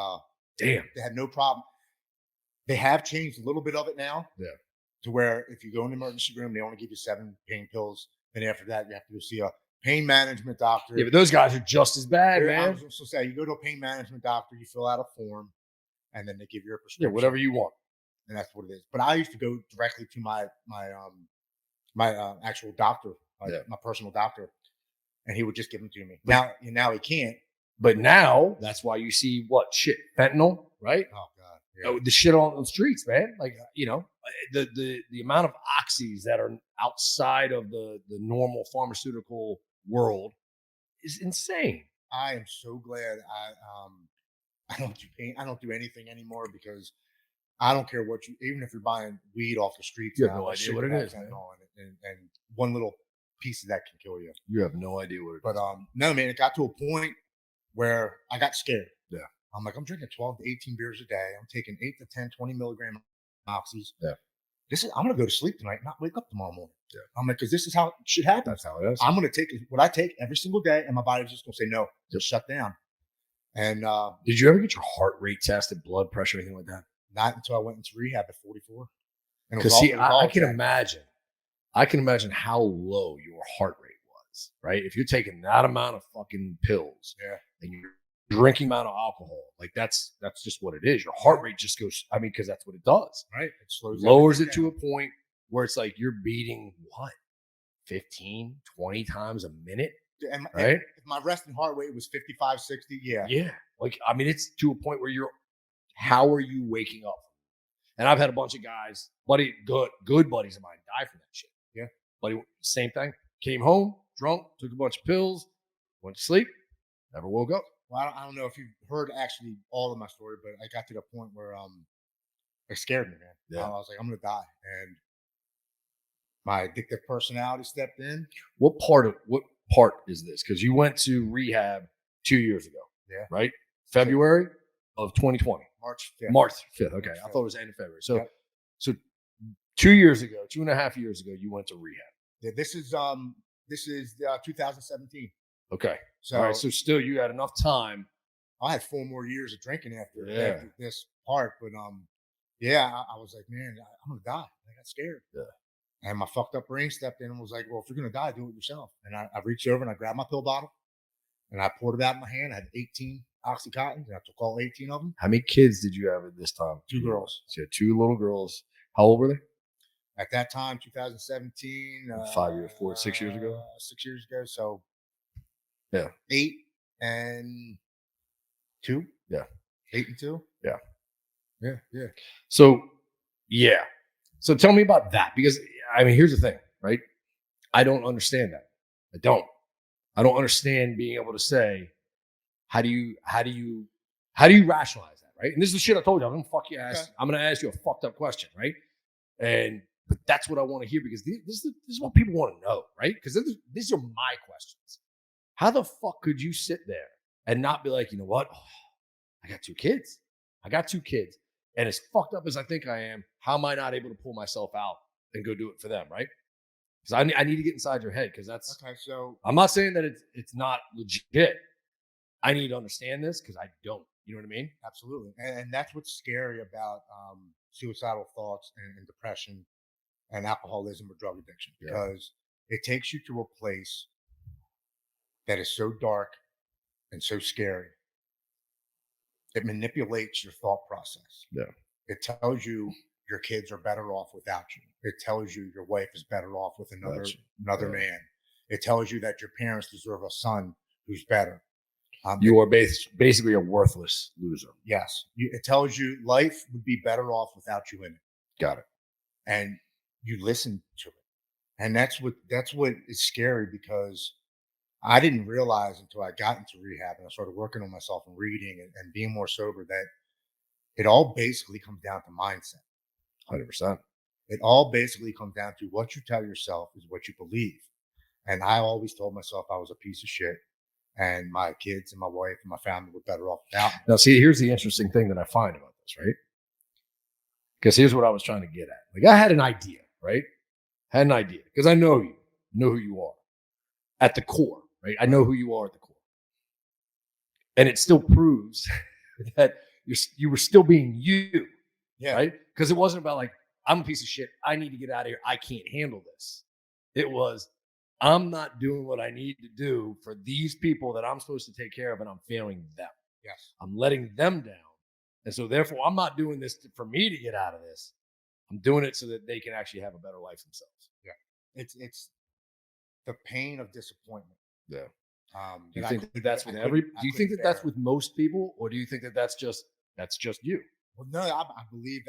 Speaker 2: damn,
Speaker 3: they had no problem. They have changed a little bit of it now.
Speaker 2: Yeah.
Speaker 3: To where if you go in the emergency room, they only give you 7 pain pills. And after that, you have to go see a pain management doctor.
Speaker 2: Yeah, but those guys are just as bad,
Speaker 3: I
Speaker 2: man.
Speaker 3: was supposed to say, you go to a pain management doctor, you fill out a form, and then they give you a
Speaker 2: Yeah,
Speaker 3: prescription.
Speaker 2: whatever you want.
Speaker 3: And that's what it is. But I used to go directly to my actual doctor, my personal doctor, and he would just give them to me. Now he can't.
Speaker 2: But now that's why you see fentanyl, right?
Speaker 3: Oh God, yeah.
Speaker 2: The shit on the streets, man. Like, the amount of oxys that are outside of the normal pharmaceutical world is insane.
Speaker 3: I am so glad I don't do pain. I don't do anything anymore because I don't care even if you're buying weed off the streets.
Speaker 2: You have no idea what it is, man.
Speaker 3: And one little piece of that can kill you.
Speaker 2: You have no idea what it is.
Speaker 3: But no, man, it got to a point where I got scared.
Speaker 2: Yeah.
Speaker 3: I'm like, I'm drinking 12 to 18 beers a day. I'm taking 8 to 10, 20 milligram oxys.
Speaker 2: Yeah.
Speaker 3: I'm going to go to sleep tonight, not wake up tomorrow morning.
Speaker 2: Yeah.
Speaker 3: I'm like, because this is how it should happen.
Speaker 2: That's how it is.
Speaker 3: I'm going to take what I take every single day, and my body's just going to say no, just shut down. And
Speaker 2: did you ever get your heart rate tested, blood pressure, anything like that?
Speaker 3: Not until I went into rehab at 44.
Speaker 2: Because I can imagine. I can imagine how low your heart rate was, right? If you're taking that amount of fucking pills, and you're drinking amount of alcohol, like that's just what it is. Your heart rate just goes. I mean, because that's what it does,
Speaker 3: right? It
Speaker 2: lowers it to a point where it's like you're beating 15, 20 times a minute, right?
Speaker 3: If my resting heart rate was 55, 60, yeah.
Speaker 2: Like, I mean, it's to a point where how are you waking up? And I've had a bunch of guys, good buddies of mine, die from that shit.
Speaker 3: Yeah.
Speaker 2: Buddy, same thing. Came home, drunk, took a bunch of pills, went to sleep, never woke up.
Speaker 3: Well, I don't know if you've heard actually all of my story, but I got to the point where it scared me, man.
Speaker 2: Yeah.
Speaker 3: I was like, I'm going to die. And my addictive personality stepped in.
Speaker 2: What part is this? Because you went to rehab 2 years ago.
Speaker 3: Yeah.
Speaker 2: Right? February of 2020.
Speaker 3: March 5th.
Speaker 2: March 5th. Okay. I thought it was the end of February. So 2 years ago, 2.5 years ago, you went to rehab.
Speaker 3: Yeah, this is 2017.
Speaker 2: Okay.
Speaker 3: So,
Speaker 2: all right. So still you had enough time.
Speaker 3: I had 4 more years of drinking after this part. But I was like, man, I'm going to die. I got scared.
Speaker 2: Yeah.
Speaker 3: And my fucked up brain stepped in and was like, well, if you're going to die, do it yourself. And I reached over and I grabbed my pill bottle and I poured it out in my hand. I had 18 Oxycontins and I took all 18 of them.
Speaker 2: How many kids did you have at this time?
Speaker 3: 2 girls.
Speaker 2: So you had 2 little girls. How old were they?
Speaker 3: At that time, 2017.
Speaker 2: 6 years ago?
Speaker 3: 6 years ago. So, 8 and 2.
Speaker 2: Yeah.
Speaker 3: 8 and 2.
Speaker 2: Yeah.
Speaker 3: Yeah.
Speaker 2: So tell me about that, because I mean, here's the thing, right? I don't understand that. I don't understand being able to say, how do you rationalize that, right? And this is the shit I told you. I'm gonna fuck you ass. Okay. I'm gonna ask you a fucked up question, right? But that's what I want to hear, because this is what people want to know, right? Because these are my questions. How the fuck could you sit there and not be like, you know what? Oh, I got 2 kids. And as fucked up as I think I am, how am I not able to pull myself out and go do it for them, right? Because I need to get inside your head, because that's
Speaker 3: okay. So
Speaker 2: I'm not saying that it's not legit. I need to understand this because I don't. You know what I mean?
Speaker 3: Absolutely. And that's what's scary about suicidal thoughts and depression and alcoholism or drug addiction, because it takes you to a place that is so dark and so scary. It manipulates your thought process.
Speaker 2: Yeah.
Speaker 3: It tells you your kids are better off without you. It tells you your wife is better off with another man. It tells you that your parents deserve a son who's better.
Speaker 2: You are basically a worthless loser.
Speaker 3: Yes. It tells you life would be better off without you in it.
Speaker 2: Got it.
Speaker 3: And you listen to it. And that's what is scary, because I didn't realize until I got into rehab and I started working on myself and reading and being more sober that it all basically comes down to mindset.
Speaker 2: 100%.
Speaker 3: It all basically comes down to what you tell yourself is what you believe. And I always told myself I was a piece of shit, and my kids and my wife and my family were better off without me.
Speaker 2: Now, see, here's the interesting thing that I find about this, right? Because here's what I was trying to get at. Like, I had an idea, right? Because I know who you are at the core, right? I know who you are at the core. And it still proves that you were still being you, right? Because it wasn't about like, I'm a piece of shit, I need to get out of here, I can't handle this. It was, I'm not doing what I need to do for these people that I'm supposed to take care of, and I'm failing them.
Speaker 3: Yes.
Speaker 2: I'm letting them down. And so therefore, I'm not doing this for me to get out of this. I'm doing it so that they can actually have a better life themselves.
Speaker 3: Yeah. It's the pain of disappointment.
Speaker 2: Yeah. Do you
Speaker 3: that I
Speaker 2: think
Speaker 3: couldn't-
Speaker 2: that's
Speaker 3: I
Speaker 2: with
Speaker 3: couldn't-
Speaker 2: do
Speaker 3: I
Speaker 2: you think
Speaker 3: couldn't
Speaker 2: that that's
Speaker 3: bear.
Speaker 2: with most people, or do you think that that's just you?
Speaker 3: Well, no, I believe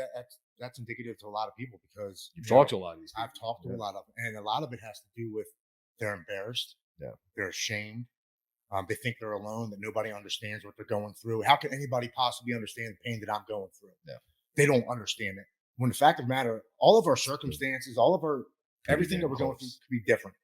Speaker 3: that's indicative to a lot of people because
Speaker 2: You've
Speaker 3: you know,
Speaker 2: talked to a lot of these people.
Speaker 3: I've talked to
Speaker 2: Yeah.
Speaker 3: a lot of them, and a lot of it has to do with they're embarrassed.
Speaker 2: Yeah.
Speaker 3: They're ashamed. They think they're alone, that nobody understands what they're going through. How can anybody possibly understand the pain that I'm going through?
Speaker 2: Yeah.
Speaker 3: They don't understand it. When the fact of the matter, all of our circumstances, all of our everything that
Speaker 2: damn
Speaker 3: we're going through
Speaker 2: close.
Speaker 3: could be different,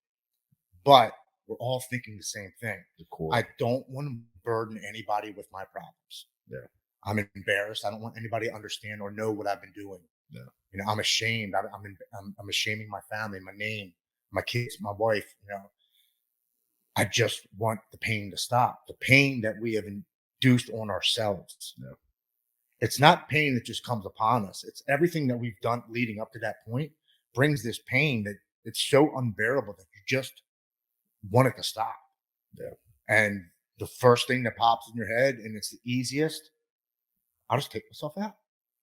Speaker 3: but we're all thinking the same thing.
Speaker 2: The core.
Speaker 3: I don't want to burden anybody with my problems.
Speaker 2: Yeah.
Speaker 3: I'm embarrassed. I don't want anybody to understand or know what I've been doing.
Speaker 2: Yeah.
Speaker 3: You know, I'm ashamed. I'm ashaming my family, my name, my kids, my wife. You know, I just want the pain to stop. The pain that we have induced on ourselves.
Speaker 2: Yeah.
Speaker 3: It's not pain that just comes upon us. It's everything that we've done leading up to that point brings this pain that it's so unbearable that you just want it to stop.
Speaker 2: Yeah.
Speaker 3: And the first thing that pops in your head, and it's the easiest, I'll just take myself out.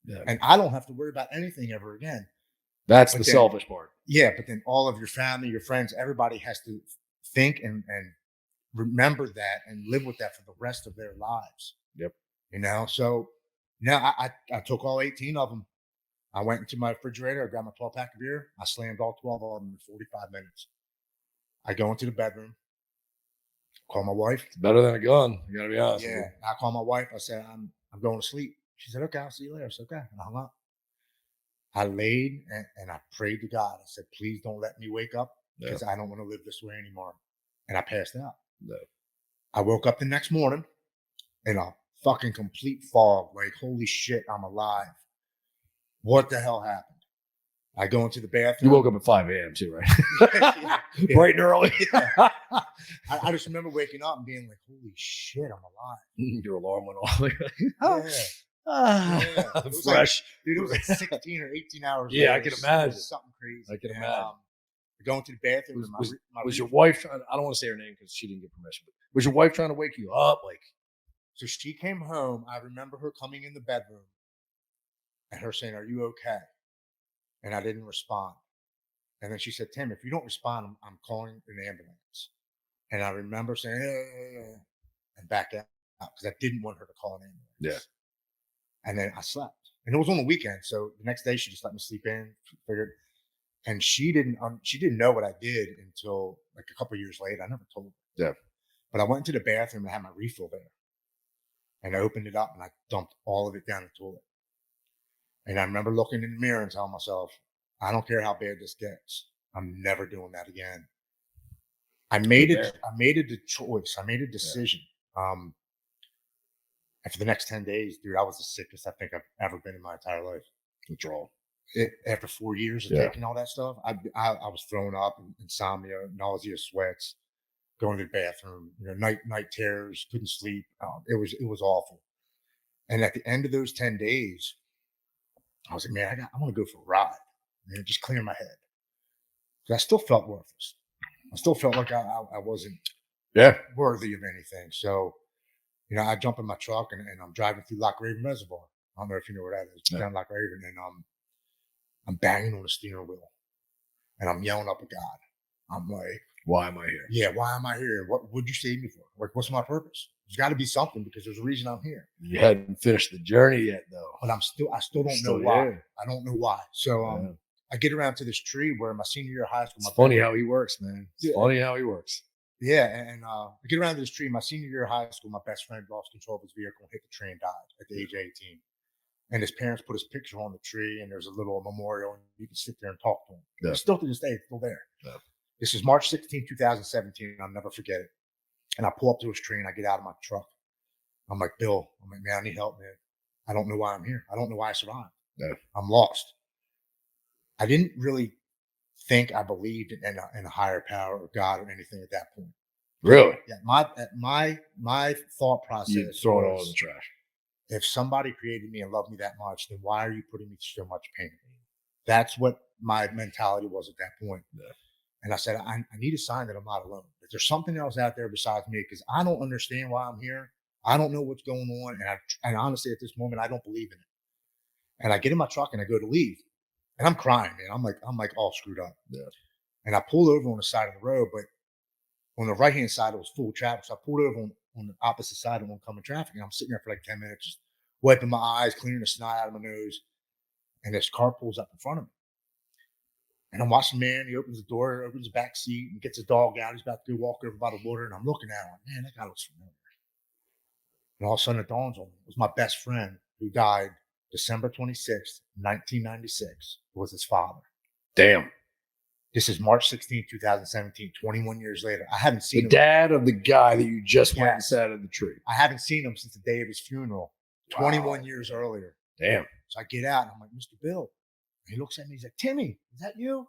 Speaker 2: Yeah.
Speaker 3: And I don't have to worry about anything ever again.
Speaker 2: That's
Speaker 3: But
Speaker 2: the
Speaker 3: then-
Speaker 2: selfish part.
Speaker 3: Yeah, but then all of your family, your friends, everybody has to think and remember that and live with that for the rest of their lives.
Speaker 2: Yep.
Speaker 3: You know, so now I took all 18 of them. I went into my refrigerator, I grabbed my 12-pack of beer, I slammed all 12 of them in 45 minutes. I go into the bedroom, call my wife.
Speaker 2: It's better than a gun. You gotta be honest. with
Speaker 3: Yeah,
Speaker 2: you.
Speaker 3: I call my wife. I said, I'm going to sleep. She said, okay, I'll see you later. I said, okay. And I hung up. I laid and I prayed to God. I said, please don't let me wake up because I don't want to live this way anymore. And I passed out.
Speaker 2: Yeah.
Speaker 3: I woke up the next morning in a fucking complete fog. Like, holy shit, I'm alive. What the hell happened? I go into the bathroom.
Speaker 2: You woke up at 5 a.m. too, right?
Speaker 3: Yeah.
Speaker 2: Bright and early.
Speaker 3: I just remember waking up and being like, holy shit, I'm alive.
Speaker 2: Your alarm went off.
Speaker 3: Yeah. Yeah. It was
Speaker 2: Fresh.
Speaker 3: Dude, it was like 16 or 18 hours.
Speaker 2: Yeah, I
Speaker 3: later.
Speaker 2: can
Speaker 3: It was
Speaker 2: imagine.
Speaker 3: something crazy.
Speaker 2: I can
Speaker 3: And,
Speaker 2: imagine.
Speaker 3: I go into the bathroom. and my
Speaker 2: Was your wife trying? I don't want to say her name because she didn't get permission. But was your wife trying to wake you up? Like,
Speaker 3: So she came home. I remember her coming in the bedroom and her saying, "Are you okay?" And I didn't respond. And then she said, "Tim, if you don't respond, I'm calling an ambulance." And I remember saying, and back out because I didn't want her to call an ambulance.
Speaker 2: Yeah.
Speaker 3: And then I slept. And it was on the weekend. So the next day she just let me sleep in. She figured. And she didn't know what I did until like a couple of years later. I never told her.
Speaker 2: Yeah.
Speaker 3: But I went into the bathroom and had my refill there. And I opened it up and I dumped all of it down the toilet. And I remember looking in the mirror and telling myself, I don't care how bad this gets. I'm never doing that again. I made it. I made a choice. I made a decision. And for the next 10 days, dude, I was the sickest I think I've ever been in my entire life.
Speaker 2: withdrawal.
Speaker 3: After 4 years of
Speaker 2: Yeah.
Speaker 3: taking all that stuff, I was throwing up, insomnia, nausea, sweats, going to the bathroom, night terrors, couldn't sleep. It was awful. And at the end of those 10 days, I was like, man, I want to go for a ride, just clear my head. Because I still felt worthless. I still felt like I wasn't worthy of anything. So, I jump in my truck and I'm driving through Loch Raven Reservoir. I don't know if you know where that is, down Loch Raven, and I'm banging on the steering wheel, and I'm yelling up at God. I'm like,
Speaker 2: why am I here?
Speaker 3: Yeah, why am I here? What would you save me for? Like, what's my purpose? There's got to be something because there's a reason I'm here.
Speaker 2: You hadn't finished the journey yet, though.
Speaker 3: But I still don't know why. I don't know why. So I get around to this tree where my senior year of high school.
Speaker 2: It's funny how he works, man. It's funny how he works.
Speaker 3: Yeah, and I get around to this tree. My senior year of high school, my best friend lost control of his vehicle and hit the tree and died at the age of 18. And his parents put his picture on the tree, and there's a little memorial, and you can sit there and talk to him. Yeah. Still to this day, it's still there. Yeah. This is March 16, 2017, and I'll never forget it. And I pull up to his tree, and I get out of my truck. I'm like, Bill, man, I need help, man. I don't know why I'm here. I don't know why I survived. Yeah. I'm lost. I didn't really think I believed in a higher power or God or anything at that point.
Speaker 2: Really?
Speaker 3: Yeah. My thought process.
Speaker 2: You throw it all in the trash.
Speaker 3: If somebody created me and loved me that much, then why are you putting me through so much pain? That's what my mentality was at that point. Yeah. And I said, I need a sign that I'm not alone. That there's something else out there besides me, because I don't understand why I'm here. I don't know what's going on. And honestly, at this moment, I don't believe in it. And I get in my truck and I go to leave. And I'm crying, man. I'm like all screwed up.
Speaker 2: Yeah.
Speaker 3: And I pulled over on the side of the road, but on the right-hand side, it was full traffic. So I pulled over on the opposite side of oncoming traffic. And I'm sitting there for like 10 minutes, just wiping my eyes, clearing the snot out of my nose. And this car pulls up in front of me. And I'm watching, man. He opens the door, opens the back seat, and gets his dog out. He's about to go walk over by the water. And I'm looking at him like, man, that guy looks familiar. And all of a sudden it dawns on me. It was my best friend who died December 26th, 1996. It was his father.
Speaker 2: Damn.
Speaker 3: This is March 16th, 2017, 21 years later. I haven't seen him.
Speaker 2: The dad of the guy that you just went and sat in the tree.
Speaker 3: I haven't seen him since the day of his funeral, 21 years earlier.
Speaker 2: Damn.
Speaker 3: So I get out and I'm like, Mr. Bill. And he looks at me. He's like, Timmy, is that you?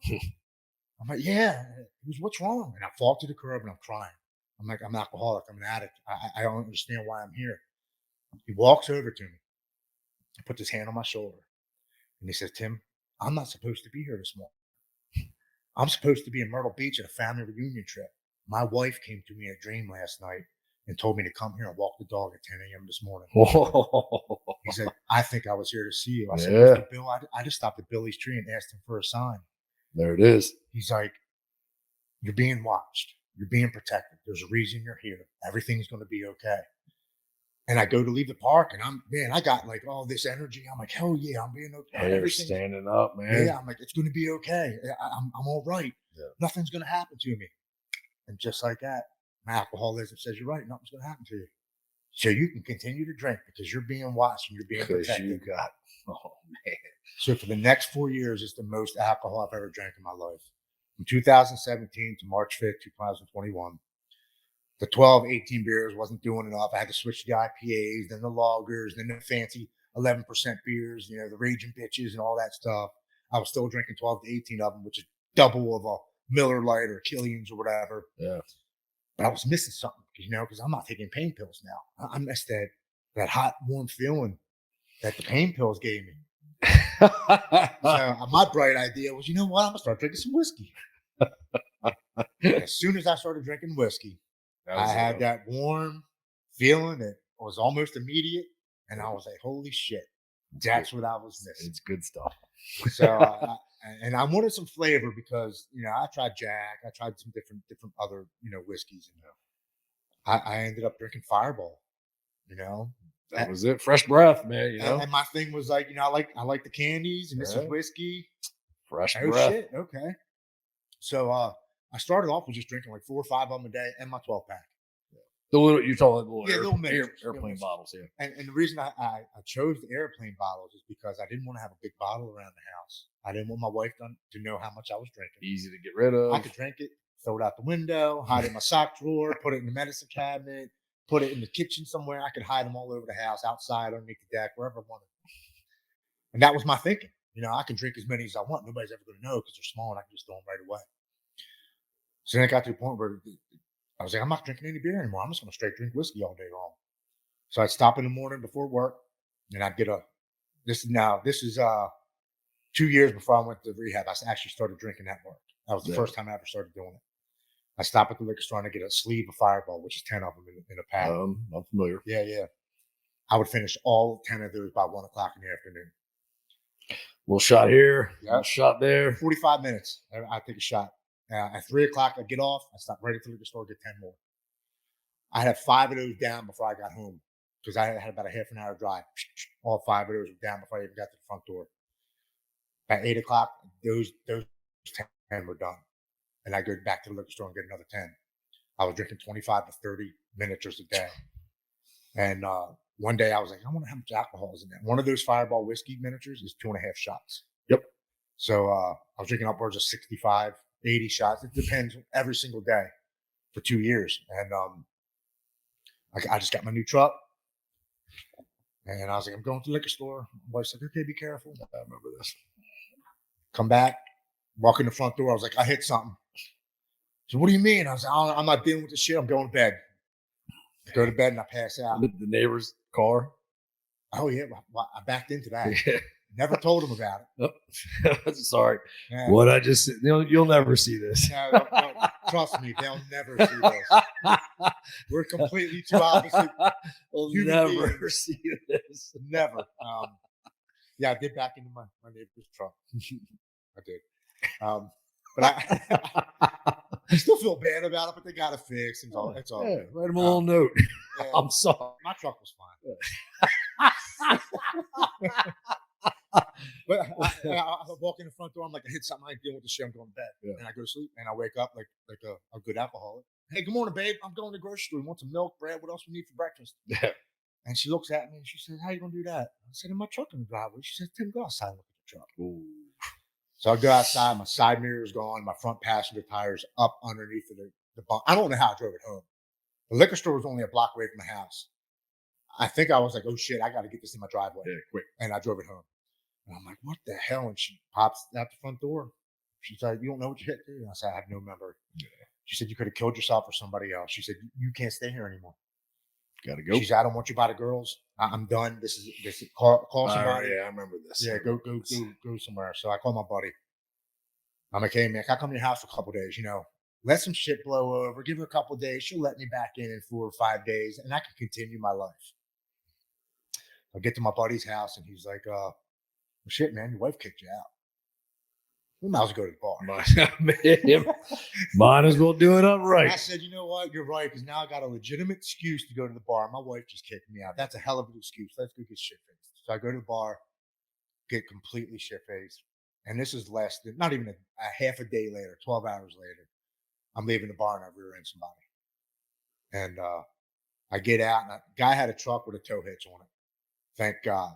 Speaker 3: I'm like, yeah. He goes, what's wrong? And I fall to the curb and I'm crying. I'm like, I'm an alcoholic. I'm an addict. I don't understand why I'm here. He walks over to me and puts his hand on my shoulder. And he says, Tim, I'm not supposed to be here this morning. I'm supposed to be in Myrtle Beach at a family reunion trip. My wife came to me in a dream last night and told me to come here and walk the dog at 10 a.m. this morning. He said, I think I was here to see you. I said, Mr. Bill, I just stopped at Billy's tree and asked him for a sign.
Speaker 2: There it is.
Speaker 3: He's like, you're being watched. You're being protected. There's a reason you're here. Everything's going to be okay. And I go to leave the park and I got like all this energy. I'm like, hell yeah, I'm being okay.
Speaker 2: You're standing up, man.
Speaker 3: Yeah, I'm like, it's going to be okay. I'm all right. Yeah. Nothing's going to happen to me. And just like that, my alcoholism says, you're right. Nothing's going to happen to you. So you can continue to drink because you're being watched and you're being protected. Oh, man. So for the next 4 years, it's the most alcohol I've ever drank in my life. From 2017 to March 5th, 2021. The 12, 18 beers wasn't doing enough. I had to switch to the IPAs, then the lagers, then the fancy 11% beers, the raging bitches and all that stuff. I was still drinking 12 to 18 of them, which is double of a Miller Lite or Killian's or whatever.
Speaker 2: Yeah.
Speaker 3: But I was missing something, because I'm not taking pain pills now. I missed that hot, warm feeling that the pain pills gave me. So my bright idea was, you know what? I'm going to start drinking some whiskey. As soon as I started drinking whiskey, I had that warm feeling that was almost immediate. And I was like, holy shit, that's what I was missing.
Speaker 2: It's good stuff.
Speaker 3: So, I wanted some flavor because, I tried Jack. I tried some different other, whiskeys. I ended up drinking Fireball,
Speaker 2: That was it. Fresh breath, man,
Speaker 3: And my thing was like, I like the candies and this is whiskey.
Speaker 2: Fresh
Speaker 3: breath. Shit. Okay. So, I started off with just drinking like 4 or 5 of them a day and my 12-pack.
Speaker 2: The little, you're talking
Speaker 3: little
Speaker 2: airplane bottles, yeah.
Speaker 3: And the reason I chose the airplane bottles is because I didn't want to have a big bottle around the house. I didn't want my wife to know how much I was drinking.
Speaker 2: Easy to get rid of.
Speaker 3: I could drink it, throw it out the window, hide it in my sock drawer, put it in the medicine cabinet, put it in the kitchen somewhere. I could hide them all over the house, outside, underneath the deck, wherever I wanted. And that was my thinking. I can drink as many as I want. Nobody's ever going to know because they're small and I can just throw them right away. So then it got to the point where I was like, I'm not drinking any beer anymore. I'm just going to straight drink whiskey all day long. So I'd stop in the morning before work and I'd get this is 2 years before I went to rehab. I actually started drinking at work. That was the first time I ever started doing it. I stopped at the liquor store and I get a sleeve of Fireball, which is 10 of them in a pack.
Speaker 2: I'm familiar.
Speaker 3: Yeah. I would finish all 10 of those by 1 o'clock in the afternoon.
Speaker 2: Little shot here, little shot there.
Speaker 3: 45 minutes. I take a shot. At 3 o'clock, I get off. I stop right at the liquor store, get 10 more. I had 5 of those down before I got home because I had about a half an hour drive. All 5 of those were down before I even got to the front door. At 8 o'clock, those 10 were done. And I go back to the liquor store and get another 10. I was drinking 25 to 30 miniatures a day. And one day I was like, I wonder how much alcohol is in that. One of those Fireball whiskey miniatures is 2.5 shots.
Speaker 2: Yep.
Speaker 3: So I was drinking upwards of 65, 80 shots. It depends every single day for 2 years. And I just got my new truck. And I was like, I'm going to the liquor store. My wife's like, okay, be careful. I remember this. Come back, walk in the front door. I was like, I hit something. So what do you mean? I was like, I'm not dealing with this shit. I'm going to bed. I go to bed and I pass out.
Speaker 2: The neighbor's car.
Speaker 3: Oh, yeah. I backed into that. Never told him about it.
Speaker 2: Oh, sorry.
Speaker 3: Yeah.
Speaker 2: What I just said, you'll never see this.
Speaker 3: No, trust me, they'll never see this. We're completely two opposite.
Speaker 2: We'll
Speaker 3: human
Speaker 2: never
Speaker 3: beings.
Speaker 2: see this.
Speaker 3: Never. Yeah, I did back into my neighbor's truck. I did. But I still feel bad about it, but they got it fixed. It's all
Speaker 2: Yeah,
Speaker 3: good.
Speaker 2: write him a little note.
Speaker 3: Yeah,
Speaker 2: I'm sorry.
Speaker 3: my truck was fine. But I walk in the front door. I'm like, I hit something. I ain't dealing with the shit. I'm going to bed.
Speaker 2: Yeah.
Speaker 3: And I go to sleep. And I wake up like a good alcoholic. Hey, good morning, babe. I'm going to the grocery store. You want some milk, bread? What else we need for breakfast?
Speaker 2: Yeah.
Speaker 3: And she looks at me and she says, how you going to do that? I said, in my truck in the driveway. She said, Tim, go outside and look at the truck.
Speaker 2: Ooh.
Speaker 3: So I go outside. My side mirror is gone. My front passenger tire is up underneath the bump. I don't know how I drove it home. The liquor store was only a block away from my house. I think I was like, oh, shit, I got to get this in my driveway.
Speaker 2: Yeah, quick.
Speaker 3: And I drove it home. And I'm like, what the hell? And she pops out the front door. She's like, you don't know what you hit, do you? And I said, I have no memory. Yeah. She said, you could have killed yourself or somebody else. She said, you can't stay here anymore.
Speaker 2: Gotta go.
Speaker 3: She said, I don't want you by the girls. I'm done. This is call somebody.
Speaker 2: Yeah, I remember this.
Speaker 3: Yeah, go somewhere. So I call my buddy. I'm like, hey, man, can I come to your house for a couple of days? Let some shit blow over. Give her a couple of days. She'll let me back in 4 or 5 days, and I can continue my life. I get to my buddy's house, and he's like, well, shit, man, your wife kicked you out. We might as well go to the bar.
Speaker 2: Might as well do it upright.
Speaker 3: I said, you know what? You're right, because now I got a legitimate excuse to go to the bar. My wife just kicked me out. That's a hell of an excuse. Let's go get shit-faced. So I go to the bar, get completely shit-faced. And this is less than, not even a half a day later, 12 hours later. I'm leaving the bar and I rear end somebody. And I get out, and a guy had a truck with a tow hitch on it. Thank God.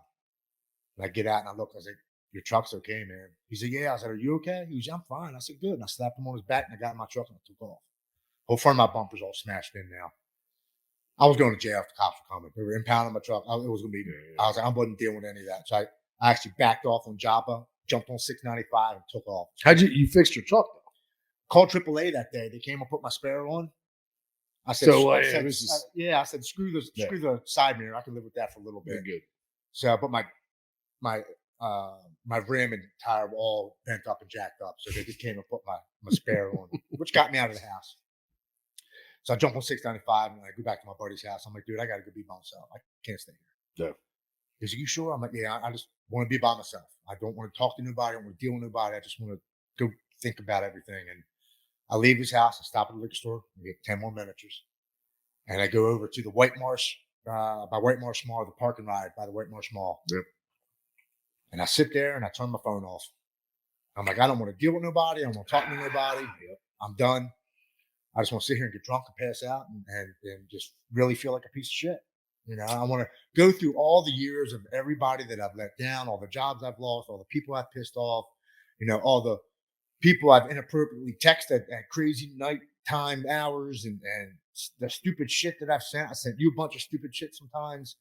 Speaker 3: And I get out and I look, I was like, your truck's okay, man. He said, yeah. I said, are you okay? He was, yeah, I'm fine. I said, good. And I slapped him on his back and I got in my truck and I took off. Whole front of my bumper's all smashed in now. I was going to jail if the cops were coming. They were impounding my truck. It was going to be, I was like, I wasn't dealing with any of that. So I actually backed off on Joppa, jumped on 695 and took off.
Speaker 2: How'd you fixed your truck though?
Speaker 3: Called AAA that day. They came and put my spare on. I said, I said, screw the side mirror. I can live with that for a little bit.
Speaker 2: Good.
Speaker 3: So I put my rim and tire were all bent up and jacked up. So they just came and put my spare on, which got me out of the house. So I jump on 695 and I go back to my buddy's house. I'm like, dude, I got to go be by myself. I can't stay here.
Speaker 2: Yeah.
Speaker 3: He's like, you sure? I'm like, yeah, I just want to be by myself. I don't want to talk to nobody. I don't want to deal with nobody. I just want to go think about everything. And I leave his house. I stop at the liquor store. I get 10 more miniatures. And I go over to the White Marsh, by White Marsh Mall, the park and ride by the White Marsh Mall.
Speaker 2: Yep.
Speaker 3: And I sit there and I turn my phone off. I'm like, I don't want to deal with nobody. I don't want to talk to nobody. Yep. I'm done. I just want to sit here and get drunk and pass out and just really feel like a piece of shit. I want to go through all the years of everybody that I've let down, all the jobs I've lost, all the people I've pissed off, all the people I've inappropriately texted at crazy nighttime hours and the stupid shit that I've sent. I sent you a bunch of stupid shit sometimes.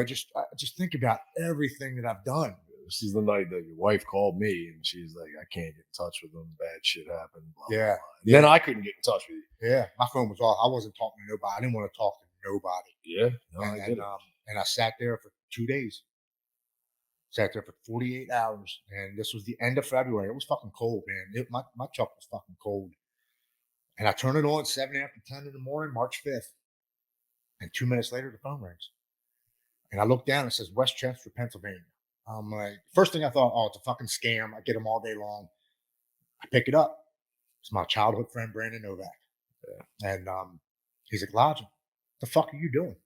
Speaker 3: Just think about everything that I've done.
Speaker 2: This is the night that your wife called me and she's like, I can't get in touch with them. Bad shit happened. Blah,
Speaker 3: yeah.
Speaker 2: Blah, blah. Then I couldn't get in touch with you.
Speaker 3: Yeah. My phone was off. I wasn't talking to nobody. I didn't want to talk to nobody.
Speaker 2: Yeah. No,
Speaker 3: and I sat there for 2 days. Sat there for 48 hours. And this was the end of February. It was fucking cold, man. My truck was fucking cold. And I turned it on 7 after 10 in the morning, March 5th. And 2 minutes later, the phone rings. And I look down and it says Westchester, Pennsylvania. I'm like, first thing I thought, oh, it's a fucking scam. I get them all day long. I pick it up. It's my childhood friend, Brandon Novak. Yeah. And he's like, Lodgen, what the fuck are you doing?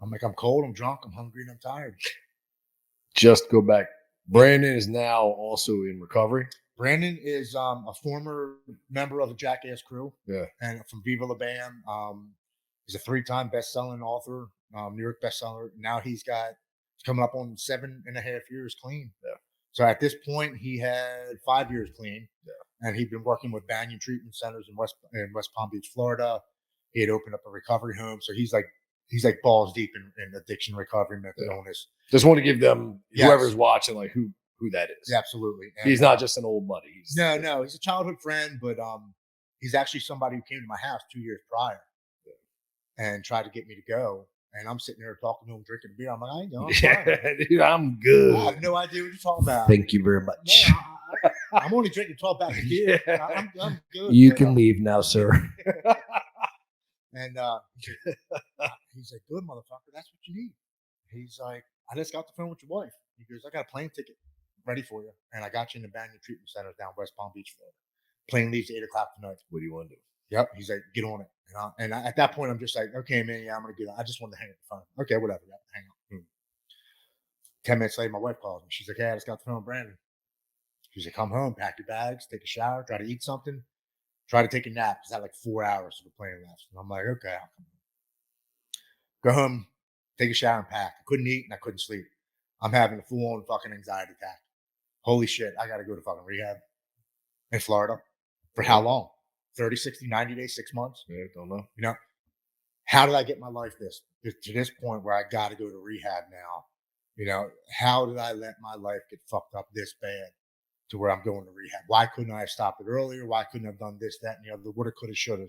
Speaker 3: I'm like, I'm cold, I'm drunk, I'm hungry, and I'm tired.
Speaker 2: Just go back. Brandon is now also in recovery.
Speaker 3: Brandon is a former member of the Jackass crew.
Speaker 2: Yeah. And
Speaker 3: from Viva La Bam. He's a 3-time best-selling author, New York bestseller. Now he's coming up on 7.5 years clean. Yeah. So at this point, he had 5 years clean. Yeah. And he'd been working with Banyan Treatment Centers in West Palm Beach, Florida. He had opened up a recovery home. So he's like balls deep in addiction recovery, mental illness.
Speaker 2: Just want to give them, whoever's watching, like who that is.
Speaker 3: Yeah, absolutely. And
Speaker 2: he's not just an old buddy.
Speaker 3: No, he's a childhood friend, but he's actually somebody who came to my house 2 years prior and tried to get me to go. And I'm sitting there talking to him, drinking a beer. I'm like, I ain't going.
Speaker 2: Dude, I'm good.
Speaker 3: I have no idea what you're talking about.
Speaker 2: Thank you very much.
Speaker 3: Yeah, I'm only drinking 12 packs of beer.
Speaker 2: Yeah.
Speaker 3: I'm good.
Speaker 2: You can leave now, sir.
Speaker 3: And he's like, good, motherfucker. That's what you need. He's like, I just got off the phone with your wife. He goes, I got a plane ticket ready for you. And I got you in the Banyan Treatment Center down West Palm Beach, Florida. Plane leaves at 8 o'clock tonight. What do you want to do? Yep. He's like, get on it. At that point, I'm just like, okay, man, yeah, I'm going to get on. I just wanted to hang up the phone. Okay, whatever. Yeah, hang up. 10 minutes later, my wife calls me. She's like, hey, I just got the phone with Brandon. She's like, come home, pack your bags, take a shower, try to eat something, try to take a nap. Because I had like 4 hours of the plane left. And I'm like, okay, I'll come home. Go home, take a shower and pack. I couldn't eat and I couldn't sleep. I'm having a full-on fucking anxiety attack. Holy shit, I got to go to fucking rehab in Florida. For how long? 30, 60, 90 days, 6 months?
Speaker 2: Yeah, don't know.
Speaker 3: You know, how did I get my life to this point where I got to go to rehab now? You know, how did I let my life get fucked up this bad to where I'm going to rehab? Why couldn't I have stopped it earlier? Why couldn't I have done this, that, and the other? Woulda, coulda, shoulda.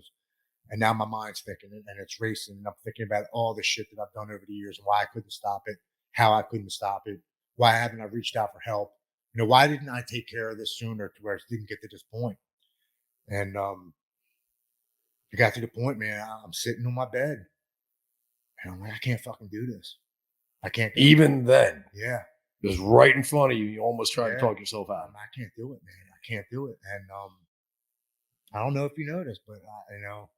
Speaker 3: And now my mind's thinking and it's racing. And I'm thinking about all the shit that I've done over the years and why I couldn't stop it, how I couldn't stop it. Why haven't I reached out for help? You know, why didn't I take care of this sooner to where it didn't get to this point? And it got to the point, man, I'm sitting on my bed and I'm like, I can't fucking do this. I can't.
Speaker 2: Even then.
Speaker 3: Yeah.
Speaker 2: It was right in front of you. You almost tried to talk yourself out.
Speaker 3: I can't do it, man. I can't do it. And I don't know if you noticed, but you know.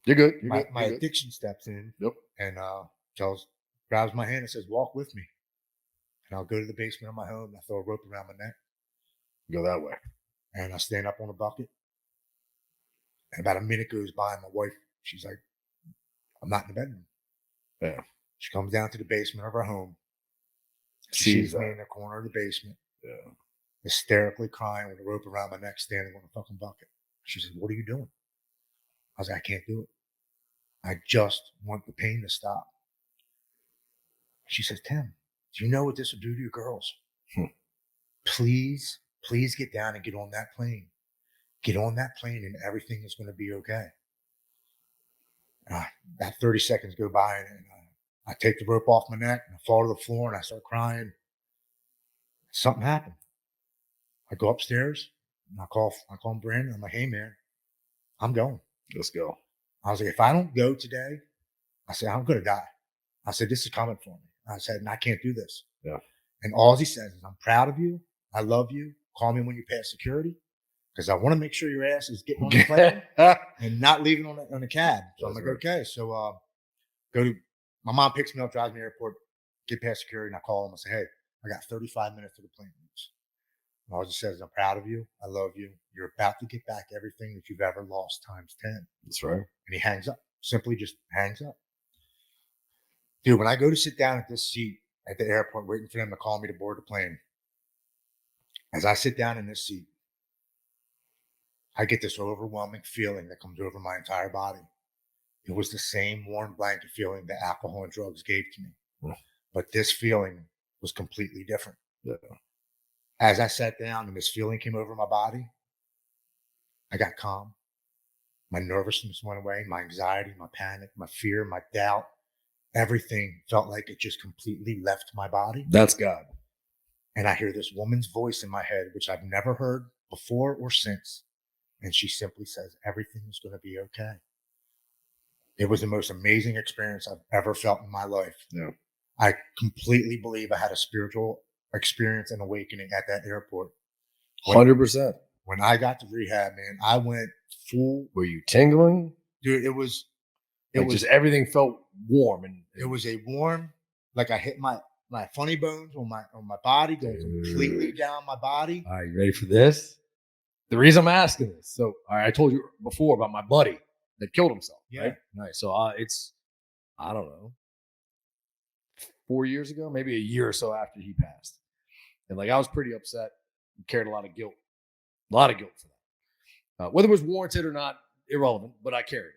Speaker 2: You're good.
Speaker 3: My addiction steps in.
Speaker 2: Yep.
Speaker 3: And grabs my hand and says, walk with me. And I'll go to the basement of my home and I throw a rope around my neck.
Speaker 2: Go that way.
Speaker 3: And I stand up on a bucket. And about a minute goes by and my wife, she's like, I'm not in the bedroom.
Speaker 2: Yeah.
Speaker 3: She comes down to the basement of her home.
Speaker 2: Sees
Speaker 3: me in the corner of the basement.
Speaker 2: Yeah.
Speaker 3: Hysterically crying with a rope around my neck, standing on a fucking bucket. She says, what are you doing? I was like, I can't do it. I just want the pain to stop. She says, Tim, do you know what this will do to your girls? Please get down and get on that plane. Get on that plane and everything is going to be okay. About 30 seconds go by and I take the rope off my neck and I fall to the floor and I start crying. Something happened. I go upstairs and I call Brandon. I'm like, hey man, I'm going.
Speaker 2: Let's go.
Speaker 3: I was like, if I don't go today, I said, I'm going to die. I said, this is coming for me. I said, and I can't do this.
Speaker 2: Yeah.
Speaker 3: And all he says is, I'm proud of you. I love you. Call me when you pass security because I want to make sure your ass is getting on the plane and not leaving on a cab. So I'm like, okay. So my mom picks me up, drives me to the airport, get past security, and I call him and say, hey, I got 35 minutes to the plane leaves. And all he says, I'm proud of you. I love you. You're about to get back everything that you've ever lost times 10.
Speaker 2: That's right.
Speaker 3: And he hangs up. Simply just hangs up. Dude, when I go to sit down at this seat at the airport, waiting for them to call me to board the plane, as I sit down in this seat, I get this overwhelming feeling that comes over my entire body. It was the same warm blanket feeling that alcohol and drugs gave to me. But this feeling was completely different.
Speaker 2: Yeah.
Speaker 3: As I sat down and this feeling came over my body, I got calm. My nervousness went away, my anxiety, my panic, my fear, my doubt. Everything felt like it just completely left my body.
Speaker 2: That's God.
Speaker 3: And I hear this woman's voice in my head, which I've never heard before or since. And she simply says, everything is going to be okay. It was the most amazing experience I've ever felt in my life.
Speaker 2: Yeah.
Speaker 3: I completely believe I had a spiritual experience and awakening at that airport.
Speaker 2: 100%.
Speaker 3: When I got to rehab, man, I went full.
Speaker 2: Were you tingling?
Speaker 3: Dude, it was
Speaker 2: just everything felt warm and
Speaker 3: it was a warm, like I hit my funny bones on my body, going completely down my body.
Speaker 2: All right, you ready for this? The reason I'm asking this, so I told you before about my buddy that killed himself.
Speaker 3: Yeah.
Speaker 2: Right. All right. So it's, I don't know, 4 years ago, maybe a year or so after he passed. And like, I was pretty upset and carried a lot of guilt for that. Whether it was warranted or not, irrelevant, but I carried it.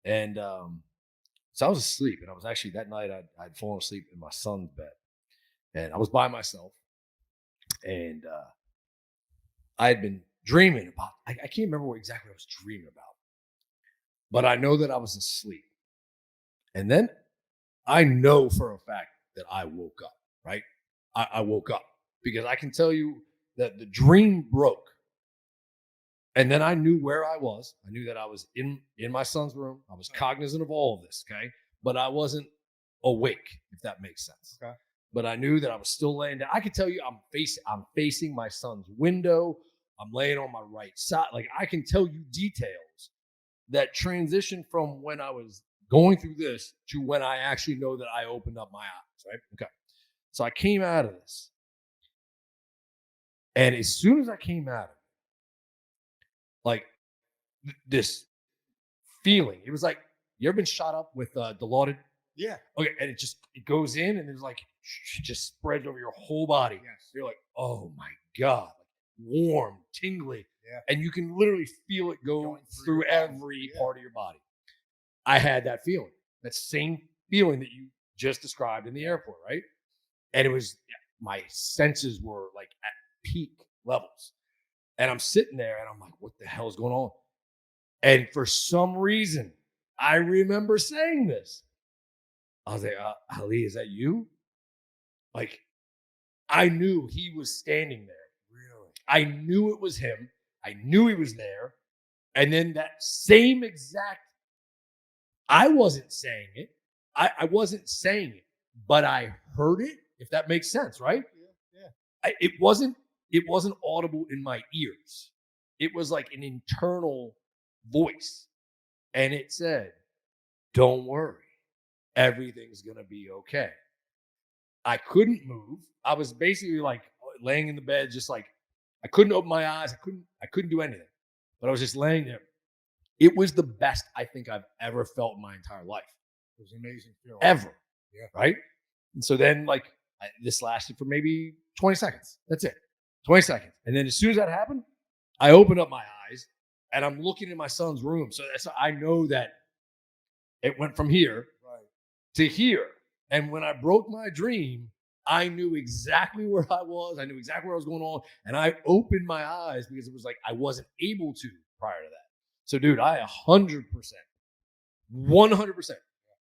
Speaker 2: And so I was asleep, and I was actually, that night I'd fallen asleep in my son's bed, and I was by myself, and I had been dreaming about, I can't remember what exactly I was dreaming about, but I know that I was asleep. And then I know for a fact that I woke up, right? I woke up because I can tell you that the dream broke. And then I knew where I was. I knew that I was in my son's room. I was cognizant of all of this, okay? But I wasn't awake, if that makes sense.
Speaker 3: Okay.
Speaker 2: But I knew that I was still laying down. I could tell you I'm facing my son's window. I'm laying on my right side. Like I can tell you details that transition from when I was going through this to when I actually know that I opened up my eyes, right? Okay. So I came out of this. And as soon as I came out of it, like this feeling, it was like, you ever been shot up with Dilaudid?
Speaker 3: Yeah.
Speaker 2: Okay. And it goes in and it's like, it just spreads over your whole body.
Speaker 3: Yes.
Speaker 2: You're like, oh my God, warm, tingly.
Speaker 3: Yeah.
Speaker 2: And you can literally feel it going through every part of your body. I had that feeling, that same feeling that you just described in the airport, right? And it was, my senses were like at peak levels. And I'm sitting there and I'm like, what the hell is going on? And for some reason, I remember saying this. I was like, Ali, is that you? Like, I knew he was standing there. Really? I knew it was him. I knew he was there. And then that same exact, I wasn't saying it. I wasn't saying it, but I heard it, if that makes sense, right? Yeah. It wasn't audible in my ears. It was like an internal voice. And it said, don't worry. Everything's going to be okay. I couldn't move. I was basically like laying in the bed, just like I couldn't open my eyes. I couldn't do anything, but I was just laying there. It was the best I think I've ever felt in my entire life.
Speaker 3: It was an amazing feeling.
Speaker 2: Ever.
Speaker 3: Yeah.
Speaker 2: Right. And so then like this lasted for maybe 20 seconds. That's it. 20 seconds. And then as soon as that happened, I opened up my eyes and I'm looking in my son's room. So I know that it went from here to here. And when I broke my dream, I knew exactly where I was. I knew exactly where I was going on. And I opened my eyes because it was like I wasn't able to prior to that. So, dude, I 100%,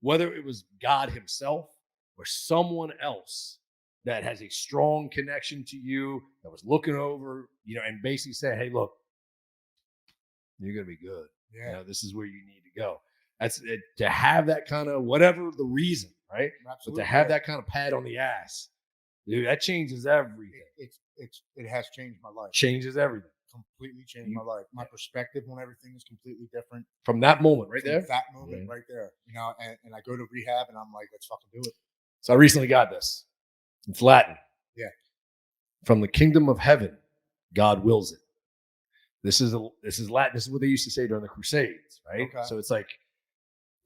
Speaker 2: whether it was God himself or someone else that has a strong connection to you, that was looking over, and basically said, hey, look, you're going to be good. Yeah. This is where you need to go. That's it, to have that kind of, whatever the reason, right? Absolutely. But to have that kind of pat on the ass, dude, that changes everything.
Speaker 3: It has changed my life.
Speaker 2: Changes everything.
Speaker 3: Completely changed my life. My perspective on everything is completely different.
Speaker 2: From that moment right there?
Speaker 3: That moment right there. And I go to rehab and I'm like, let's fucking do it.
Speaker 2: So I recently got this. It's Latin.
Speaker 3: Yeah.
Speaker 2: From the kingdom of heaven, God wills it. This is Latin. This is what they used to say during the Crusades, right? Okay. So it's like,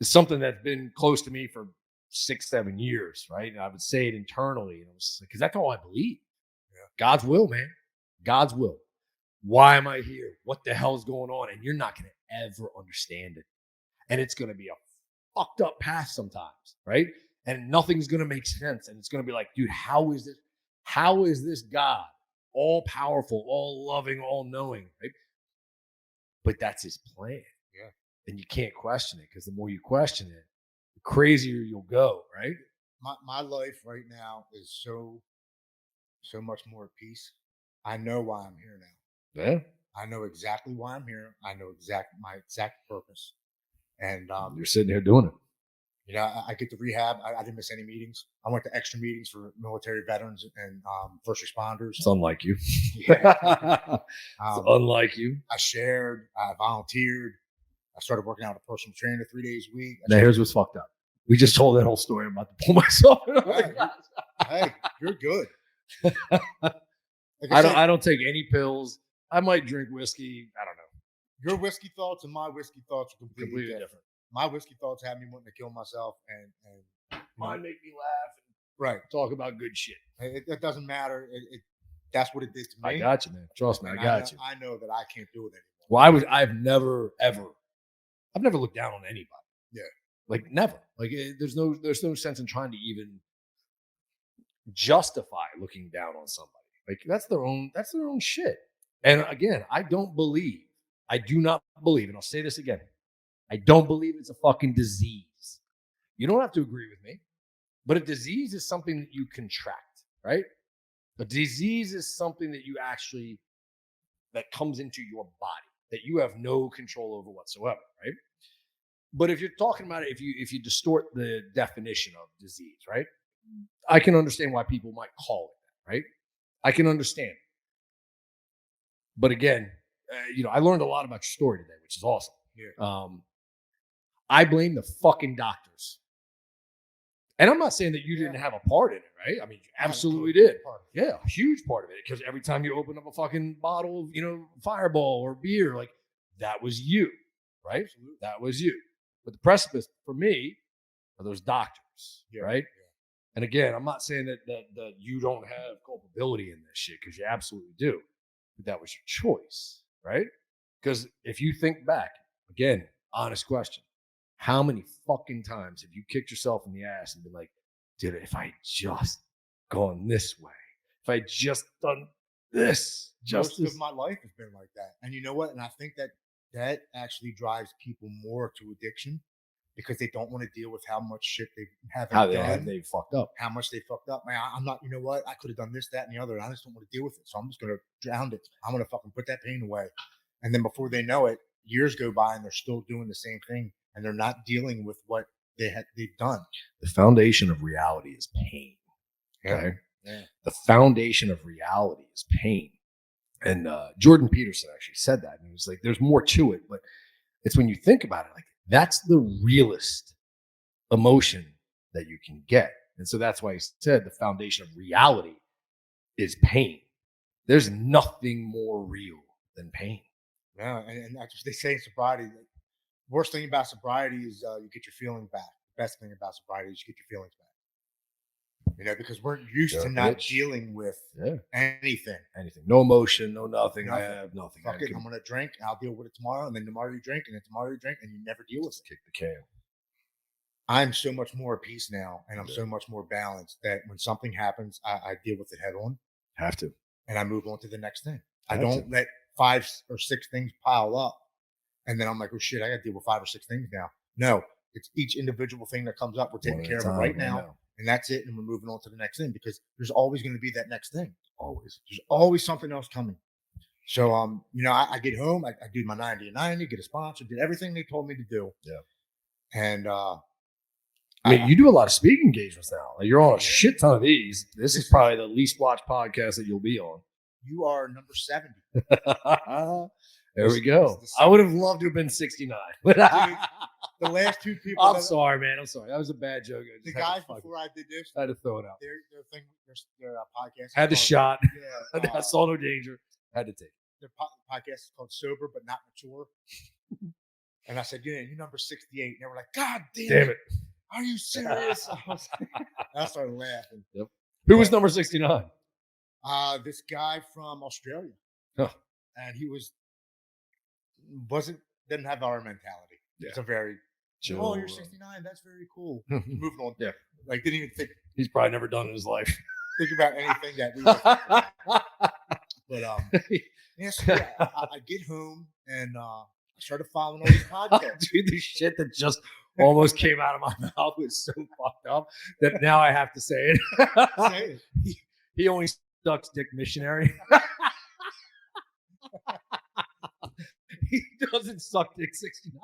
Speaker 2: it's something that's been close to me for 6-7 years, right? And I would say it internally, and because that's all I believe. Yeah. God's will, man. God's will. Why am I here? What the hell's going on? And you're not going to ever understand it. And it's going to be a fucked up path sometimes, right? And nothing's going to make sense. And it's going to be like, dude, how is this? How is this God all powerful, all loving, all knowing, right? But that's his plan. Yeah. And you can't question it, because the more you question it, the crazier you'll go, right?
Speaker 3: My life right now is so much more at peace. I know why I'm here now.
Speaker 2: Yeah.
Speaker 3: I know exactly why I'm here. I know my exact purpose. And
Speaker 2: you're sitting here doing it.
Speaker 3: I get to rehab. I didn't miss any meetings. I went to extra meetings for military veterans and first responders.
Speaker 2: It's unlike you. It's unlike you.
Speaker 3: I shared. I volunteered. I started working out with a personal trainer 3 days a week.
Speaker 2: Now here's what's fucked up. We just told that whole story. I'm about to pull myself.
Speaker 3: Hey, you're good.
Speaker 2: I don't take any pills. I might drink whiskey. I don't know.
Speaker 3: Your whiskey thoughts and my whiskey thoughts are completely different. My whiskey thoughts have me wanting to kill myself, and
Speaker 2: mine make me laugh and talk about good shit.
Speaker 3: It doesn't matter. That's what it did to me.
Speaker 2: I got you, man. Trust me, I got you.
Speaker 3: I know that I can't do it anymore.
Speaker 2: Well, I've never looked down on anybody.
Speaker 3: Yeah,
Speaker 2: like never. Like there's no sense in trying to even justify looking down on somebody. Like that's their own shit. And again, I do not believe, and I'll say this again, I don't believe it's a fucking disease. You don't have to agree with me, but a disease is something that you contract, right? A disease is something that you actually, that comes into your body that you have no control over whatsoever, right? But if you're talking about it, if you distort the definition of disease, right? I can understand why people might call it that, right? I can understand. But again, I learned a lot about your story today, which is awesome.
Speaker 3: Yeah.
Speaker 2: I blame the fucking doctors. And I'm not saying that you didn't have a part in it, right? I mean, you absolutely did. Yeah, a huge part of it. Because every time you open up a fucking bottle of, Fireball or beer, like that was you, right?
Speaker 3: Absolutely.
Speaker 2: That was you. But the precipice for me are those doctors, right? Yeah. And again, I'm not saying that you don't have culpability in this shit, because you absolutely do. But that was your choice, right? Because if you think back, again, honest question, how many fucking times have you kicked yourself in the ass and been like, dude, if I just gone this way, if I just done this,
Speaker 3: most of my life has been like that. And you know what? And I think that actually drives people more to addiction, because they don't want to deal with how much shit they haven't done.
Speaker 2: They fucked up.
Speaker 3: How much they fucked up. Man, I'm not, you know what? I could have done this, that, and the other. And I just don't want to deal with it. So I'm just going to drown it. I'm going to fucking put that pain away. And then before they know it, years go by and they're still doing the same thing. And they're not dealing with what they've done.
Speaker 2: The foundation of reality is pain. Okay.
Speaker 3: Yeah.
Speaker 2: The foundation of reality is pain. And Jordan Peterson actually said that. And he was like, there's more to it, but it's when you think about it, like, that's the realest emotion that you can get. And so that's why he said the foundation of reality is pain. There's nothing more real than pain.
Speaker 3: Yeah, and that's what they say in sobriety. The worst thing about sobriety is you get your feelings back. The best thing about sobriety is you get your feelings back. Because we're used to not dealing with anything.
Speaker 2: No emotion, no nothing. I have nothing.
Speaker 3: Fuck it, I'm going to drink. I'll deal with it tomorrow. And then tomorrow you drink. And then tomorrow you drink. And you never deal with it.
Speaker 2: Kick the can.
Speaker 3: I'm so much more at peace now. And I'm so much more balanced that when something happens, I deal with it head on.
Speaker 2: Have to.
Speaker 3: And I move on to the next thing. I don't let 5 or 6 things pile up. And then I'm like, oh shit, I got to deal with 5 or 6 things now. No, it's each individual thing that comes up. We're taking care of it right now. And that's it. And we're moving on to the next thing, because there's always going to be that next thing.
Speaker 2: Always.
Speaker 3: There's always something else coming. So, I get home, I do my 90 and 90, get a sponsor, did everything they told me to do.
Speaker 2: Yeah.
Speaker 3: And,
Speaker 2: you do a lot of speaking engagements now. Like, you're on a shit ton of these. This is probably the least watched podcast that you'll be on.
Speaker 3: You are number 70.
Speaker 2: There we go. I would have loved to have been 69. But
Speaker 3: the last 2 people.
Speaker 2: I'm sorry, man. I'm sorry. That was a bad joke.
Speaker 3: The guys before I did this,
Speaker 2: I had to throw it out.
Speaker 3: Their podcast.
Speaker 2: Had the shot.
Speaker 3: Yeah,
Speaker 2: I saw no danger. Had to take it.
Speaker 3: Their podcast is called Sober But Not Mature. And I said, you're number 68. And they were like, God damn it. Are you serious? I started laughing.
Speaker 2: Yep. Who was number 69?
Speaker 3: This guy from Australia.
Speaker 2: Huh.
Speaker 3: And he didn't have our mentality. Yeah. It's a very chill. Oh, you're 69. That's very cool. Moving on.
Speaker 2: Yeah.
Speaker 3: Like, didn't even think.
Speaker 2: He's probably never done in his life.
Speaker 3: Think about anything that we were. But so I get home and I started following all these podcasts.
Speaker 2: Dude, the shit that just almost came out of my mouth was so fucked up that now I have to say it.
Speaker 3: Say it.
Speaker 2: He only sucks dick missionary. He doesn't suck dick 69.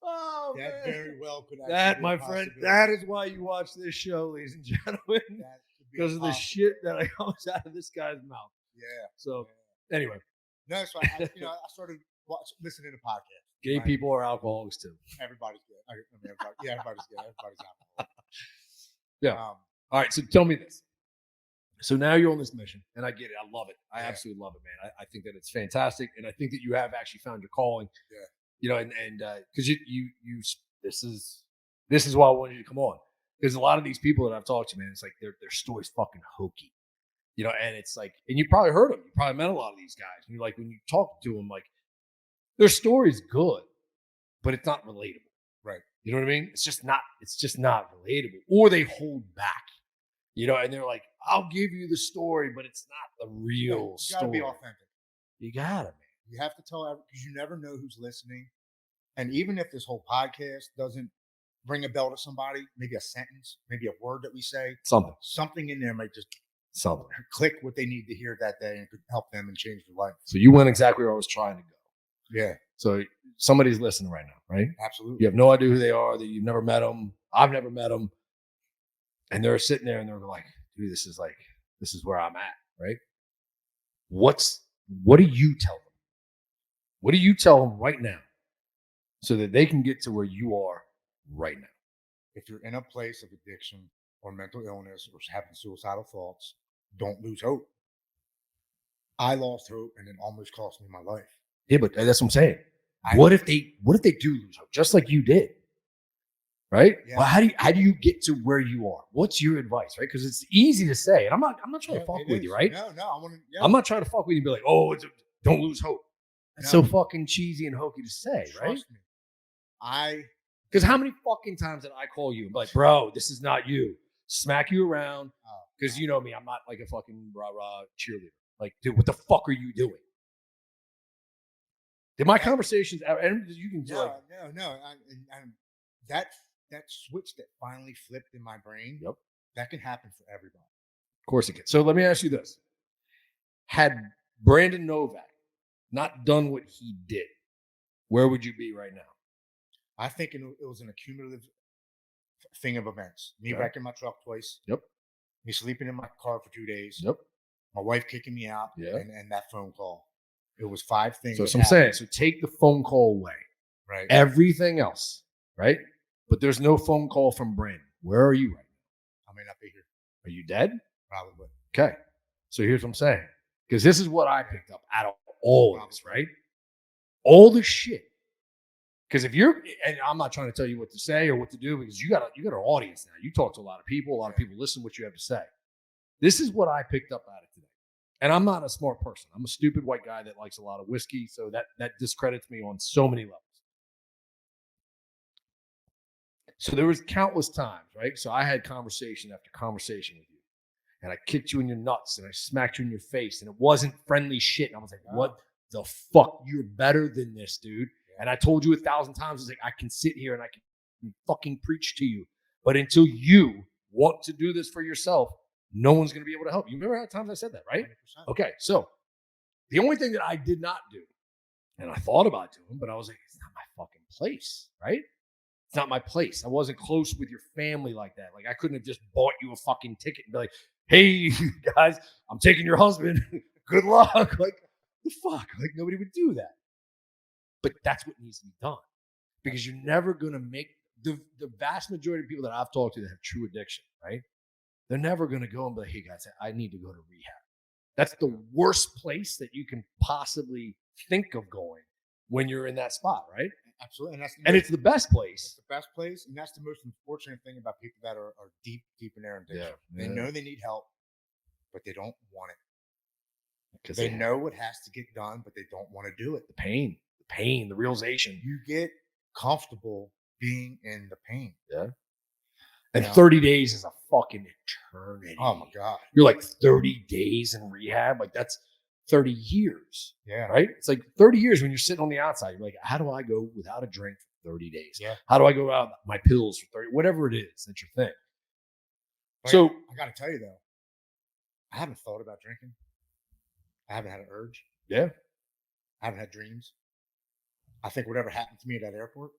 Speaker 2: Oh,
Speaker 3: that
Speaker 2: man.
Speaker 3: very well could actually
Speaker 2: that, my friend, that is why you watch this show, ladies and gentlemen. Because of the shit that comes out of this guy's mouth.
Speaker 3: Yeah.
Speaker 2: So, anyway.
Speaker 3: No, so I started listening to podcasts.
Speaker 2: Gay people are alcoholics too.
Speaker 3: Everybody's good. Everybody's good. Everybody's alcoholic.
Speaker 2: Yeah. All right. So tell me this. So now you're on this mission, and I get it. I love it. I absolutely love it, man. I think that it's fantastic, and I think that you have actually found your calling.
Speaker 3: Yeah.
Speaker 2: And because you this is why I wanted you to come on, because a lot of these people that I've talked to, man, it's like their story's fucking hokey, and it's like, and you probably heard them. You probably met a lot of these guys, and you're like, when you talk to them, like, their story's good, but it's not relatable.
Speaker 3: Right.
Speaker 2: You know what I mean? It's just not relatable, or they hold back. And they're like, I'll give you the story, but it's not the real story.
Speaker 3: You gotta be authentic.
Speaker 2: You gotta, man.
Speaker 3: You have to tell, because you never know who's listening. And even if this whole podcast doesn't ring a bell to somebody, maybe a sentence, maybe a word that we say, something in there might just click what they need to hear that day and could help them and change their life.
Speaker 2: So you went exactly where I was trying to go.
Speaker 3: Yeah.
Speaker 2: So somebody's listening right now, right?
Speaker 3: Absolutely.
Speaker 2: You have no idea who they are, that you've never met them. I've never met them. And they're sitting there and they're like, dude, this is where I'm at, right? What do you tell them? What do you tell them right now so that they can get to where you are right now?
Speaker 3: If you're in a place of addiction or mental illness or having suicidal thoughts, don't lose hope. I lost hope and it almost cost me my life.
Speaker 2: Yeah, but that's what I'm saying. What if they do lose hope, just like you did? Right? Yeah. Well, how do you get to where you are? What's your advice, right? Because it's easy to say, and I'm not trying to fuck with you, right?
Speaker 3: No, I want to. Yeah.
Speaker 2: I'm not trying to fuck with you and be like, oh, don't lose hope. That's so fucking cheesy and hokey to say, right?
Speaker 3: Trust me.
Speaker 2: Because how many fucking times did I call you and be like, bro, this is not you. Smack you around. Because you know me, I'm not like a fucking rah-rah cheerleader. Like, dude, what the fuck are you doing? Did my conversations, and you can do
Speaker 3: No. That switch that finally flipped in my brain, that can happen for everybody.
Speaker 2: Of course it can. So let me ask you this. Had Brandon Novak not done what he did, where would you be right now?
Speaker 3: I think it was an accumulative thing of events. Me wrecking my truck twice.
Speaker 2: Yep.
Speaker 3: Me sleeping in my car for 2 days.
Speaker 2: Yep.
Speaker 3: My wife kicking me out. Yeah. And that phone call. It was 5 things.
Speaker 2: So I'm saying, so take the phone call away.
Speaker 3: Right.
Speaker 2: Everything else, right? But there's no phone call from Brandon. Where are you right now?
Speaker 3: I may not be here.
Speaker 2: Are you dead?
Speaker 3: Probably.
Speaker 2: Okay. So here's what I'm saying. Because this is what I picked up out of all of this, right? All the shit. Because if you're, and I'm not trying to tell you what to say or what to do, because you got an audience now. You talk to a lot of people listen to what you have to say. This is what I picked up out of today. And I'm not a smart person. I'm a stupid white guy that likes a lot of whiskey. So that discredits me on so many levels. So there was countless times, right? So I had conversation after conversation with you. And I kicked you in your nuts and I smacked you in your face. And it wasn't friendly shit. And I was like, what the fuck? You're better than this, dude. And I told you 1,000 times, I was like, I can sit here and I can fucking preach to you. But until you want to do this for yourself, no one's going to be able to help you. Remember how times I said that, right? 100%. Okay, so the only thing that I did not do, and I thought about doing, but I was like, it's not my fucking place, right? It's not my place. I wasn't close with your family like that. Like, I couldn't have just bought you a fucking ticket and be like, hey, guys, I'm taking your husband. Good luck. Like, the fuck? Like, nobody would do that. But that's what needs to be done. Because you're never going to make, the vast majority of people that I've talked to that have true addiction, right? They're never going to go and be like, hey, guys, I need to go to rehab. That's the worst place that you can possibly think of going when you're in that spot, right?
Speaker 3: Absolutely.
Speaker 2: And it's the best place.
Speaker 3: It's the best place. And that's the most unfortunate thing about people that are deep in their addiction. Yeah. They know they need help, but they don't want it. Because they know what has to get done, but they don't want to do it.
Speaker 2: The pain, the realization.
Speaker 3: You get comfortable being in the pain.
Speaker 2: Yeah. And 30 days is a fucking eternity.
Speaker 3: Oh my God.
Speaker 2: You're like 30 days in rehab. Like that's 30 years.
Speaker 3: Yeah.
Speaker 2: Right? It's like 30 years when you're sitting on the outside. You're like, how do I go without a drink for 30 days?
Speaker 3: Yeah.
Speaker 2: How do I go without my pills for 30? Whatever it is, that's your thing.
Speaker 3: But so I got to tell you though, I haven't thought about drinking. I haven't had an urge.
Speaker 2: Yeah.
Speaker 3: I haven't had dreams. I think whatever happened to me at that airport,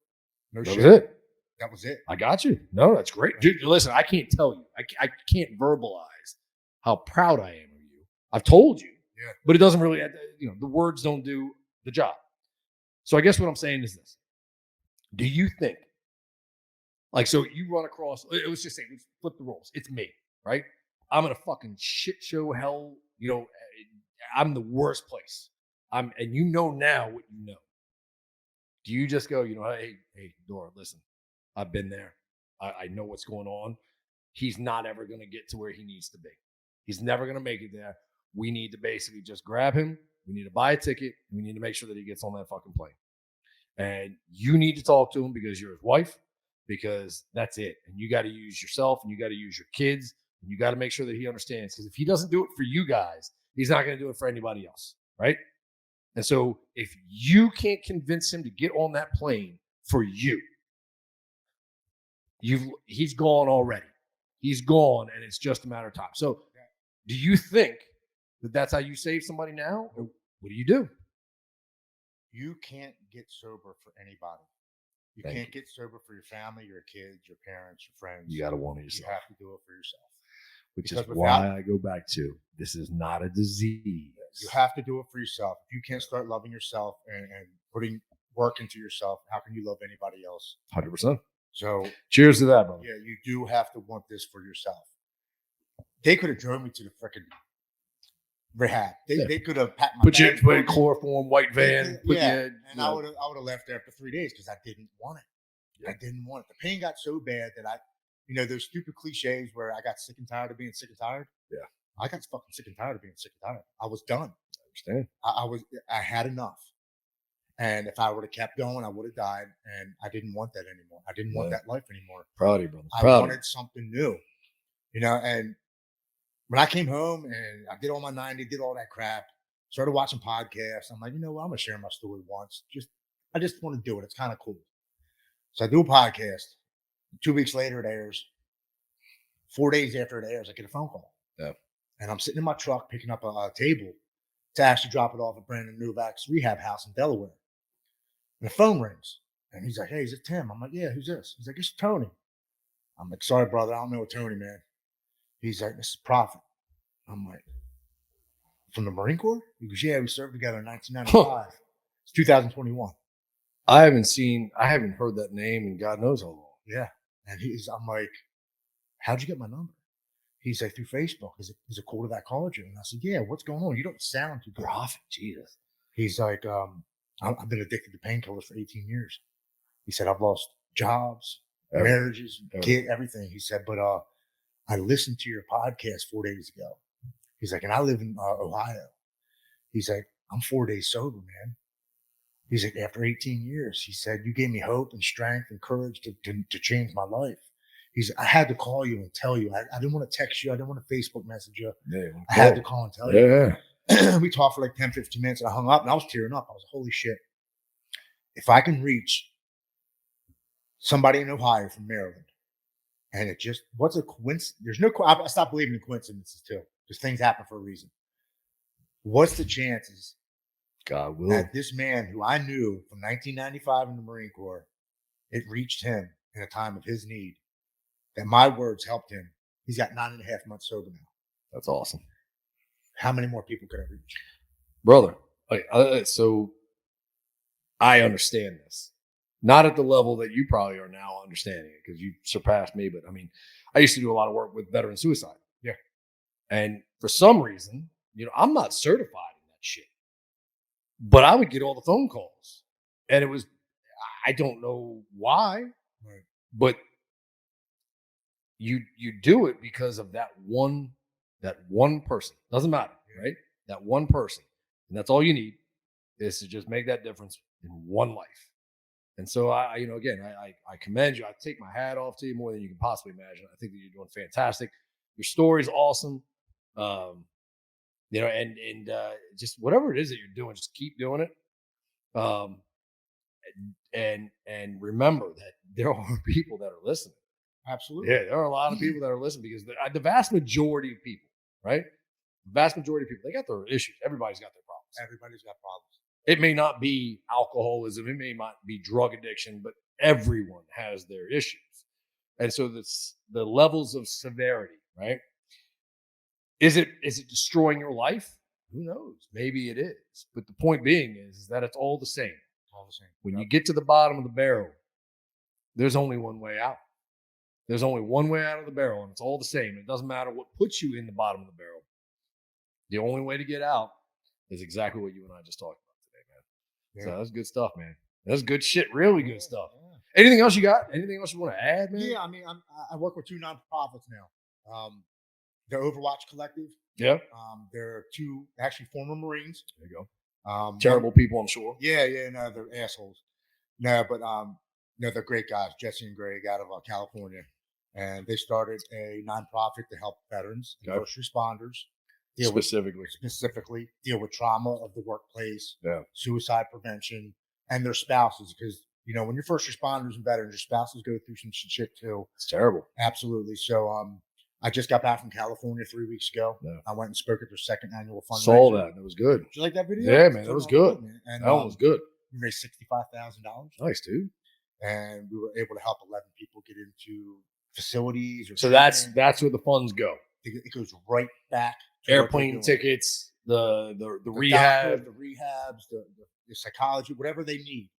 Speaker 2: that was it.
Speaker 3: That was it.
Speaker 2: I got you. No, that's great. Dude, listen, I can't tell you. I can't verbalize how proud I am of you. I've told you.
Speaker 3: Yeah.
Speaker 2: But it doesn't really, the words don't do the job. So I guess what I'm saying is this. Do you think, like, so you run across, let's just say, let's flip the roles. It's me, right? I'm in a fucking shit show hell. I'm the worst place. And you know now what you know. Do you just go, hey, Dora, listen, I've been there. I know what's going on. He's not ever going to get to where he needs to be. He's never going to make it there. We need to basically just grab him. We need to buy a ticket. We need to make sure that he gets on that fucking plane. And you need to talk to him because you're his wife, because that's it. And you got to use yourself and you got to use your kids. And you got to make sure that he understands, because if he doesn't do it for you guys, he's not going to do it for anybody else, right? And so if you can't convince him to get on that plane for you. He's gone already. He's gone, and it's just a matter of time. So, do you think that that's how you save somebody now, or what do you do?
Speaker 3: You can't get sober for anybody. You can't get sober for your family, your kids, your parents, your friends.
Speaker 2: You got to want it yourself.
Speaker 3: You have to do it for yourself.
Speaker 2: Which is why I go back to, this is not a disease.
Speaker 3: You have to do it for yourself. If you can't start loving yourself and putting work into yourself, how can you love anybody else?
Speaker 2: 100%.
Speaker 3: So
Speaker 2: cheers to that, brother.
Speaker 3: Yeah, you do have to want this for yourself. They could have drove me to the freaking rehab. They could have packed my
Speaker 2: put you in a chloroform white van.
Speaker 3: And I would have left after 3 days because I didn't want it. Yeah. I didn't want it. The pain got so bad that those stupid cliches where I got sick and tired of being sick and tired.
Speaker 2: Yeah,
Speaker 3: I got fucking sick and tired of being sick and tired. I was done.
Speaker 2: I understand.
Speaker 3: I had enough. And if I would have kept going, I would have died. And I didn't want that anymore. I didn't want that life anymore.
Speaker 2: Proud of you, brother.
Speaker 3: I wanted something new, and when I came home and I did all my 90, did all that crap, started watching podcasts. I'm like, you know what? I'm going to share my story once. I just want to do it. It's kind of cool. So I do a podcast. 2 weeks later, it airs. 4 days after it airs, I get a phone call.
Speaker 2: Yeah.
Speaker 3: And I'm sitting in my truck picking up a table to actually drop it off at Brandon Novak's rehab house in Delaware. And the phone rings. And he's like, hey, is it Tim? I'm like, yeah, who's this? He's like, it's Tony. I'm like, sorry, brother. I don't know Tony, man. He's like, this is Prophet. I'm like, from the Marine Corps? He goes, yeah, we served together in 1995. It's 2021.
Speaker 2: I haven't heard that name in God knows how long.
Speaker 3: Yeah. And I'm like, how'd you get my number? He's like, through Facebook. Is it cool that I called you? And I said, yeah, what's going on? You don't sound too good.
Speaker 2: Prophet, Jesus.
Speaker 3: He's like, I've been addicted to painkillers for 18 years. He said, I've lost jobs, marriages, kids, everything. He said, but I listened to your podcast 4 days ago. He's like, and I live in Ohio. He's like, I'm 4 days sober, man. He's like, after 18 years, he said, you gave me hope and strength and courage to change my life. I had to call you and tell you. I didn't want to text you. I didn't want to Facebook message you. Yeah, I had to call and tell you. Yeah. We talked for like 10, 15 minutes and I hung up and I was tearing up. I was like, holy shit. If I can reach somebody in Ohio from Maryland, and what's a coincidence? I stopped believing in coincidences too, because things happen for a reason. What's the chances
Speaker 2: God will
Speaker 3: that this man who I knew from 1995 in the Marine Corps, it reached him in a time of his need, that my words helped him? He's got 9.5 months sober now.
Speaker 2: That's awesome.
Speaker 3: How many more people could I reach?
Speaker 2: Brother, so I understand this. Not at the level that you probably are now understanding it, because you surpassed me. But I mean, I used to do a lot of work with veteran suicide.
Speaker 3: Yeah.
Speaker 2: And for some reason, I'm not certified in that shit. But I would get all the phone calls. And I don't know why,
Speaker 3: right,
Speaker 2: but you do it because of that one person. Doesn't matter, right? That one person. And that's all you need, is to just make that difference in one life. And so I commend you. I take my hat off to you more than you can possibly imagine. I think that you're doing fantastic. Your story's awesome. Just whatever it is that you're doing, just keep doing it. And remember that there are people that are listening.
Speaker 3: Absolutely.
Speaker 2: Yeah, there are a lot of people that are listening, because the vast majority of people, right? The vast majority of people, they got their issues. Everybody's got their problems.
Speaker 3: Everybody's got problems.
Speaker 2: It may not be alcoholism. It may not be drug addiction, but everyone has their issues. And so the levels of severity, right? Is it destroying your life? Who knows? Maybe it is. But the point being is that it's all the same.
Speaker 3: All the same.
Speaker 2: When you get to the bottom of the barrel, there's only one way out. There's only one way out of the barrel, and it's all the same. It doesn't matter what puts you in the bottom of the barrel. The only way to get out is exactly what you and I just talked about today, man. Yeah. So that's good stuff, man. That's good shit. Really good stuff. Yeah. Anything else you got? Anything else you want to add, man?
Speaker 3: Yeah, I mean, I work with 2 nonprofits now. The Overwatch Collective.
Speaker 2: Yeah.
Speaker 3: There are 2 actually former Marines.
Speaker 2: There you go. Terrible people, I'm sure.
Speaker 3: Yeah, no, they're assholes. No, but they're great guys. Jesse and Greg out of California, and they started a nonprofit to help veterans and first responders specifically deal with trauma of the workplace, suicide prevention, and their spouses, because when you're first responders and veterans, your spouses go through some shit too.
Speaker 2: It's terrible.
Speaker 3: Absolutely. So I just got back from California 3 weeks ago.
Speaker 2: Yeah.
Speaker 3: I went and spoke at their second annual fundraiser.
Speaker 2: Saw that. It was good.
Speaker 3: Did you like that video?
Speaker 2: Yeah, man, that was good.
Speaker 3: Man. And
Speaker 2: That one was good.
Speaker 3: we raised $65,000.
Speaker 2: Nice, dude.
Speaker 3: And we were able to help 11 people get into facilities.
Speaker 2: So that's where the funds go.
Speaker 3: It goes right back to
Speaker 2: Airplane tickets, the rehab,
Speaker 3: doctors, the rehabs, the psychology, whatever they need.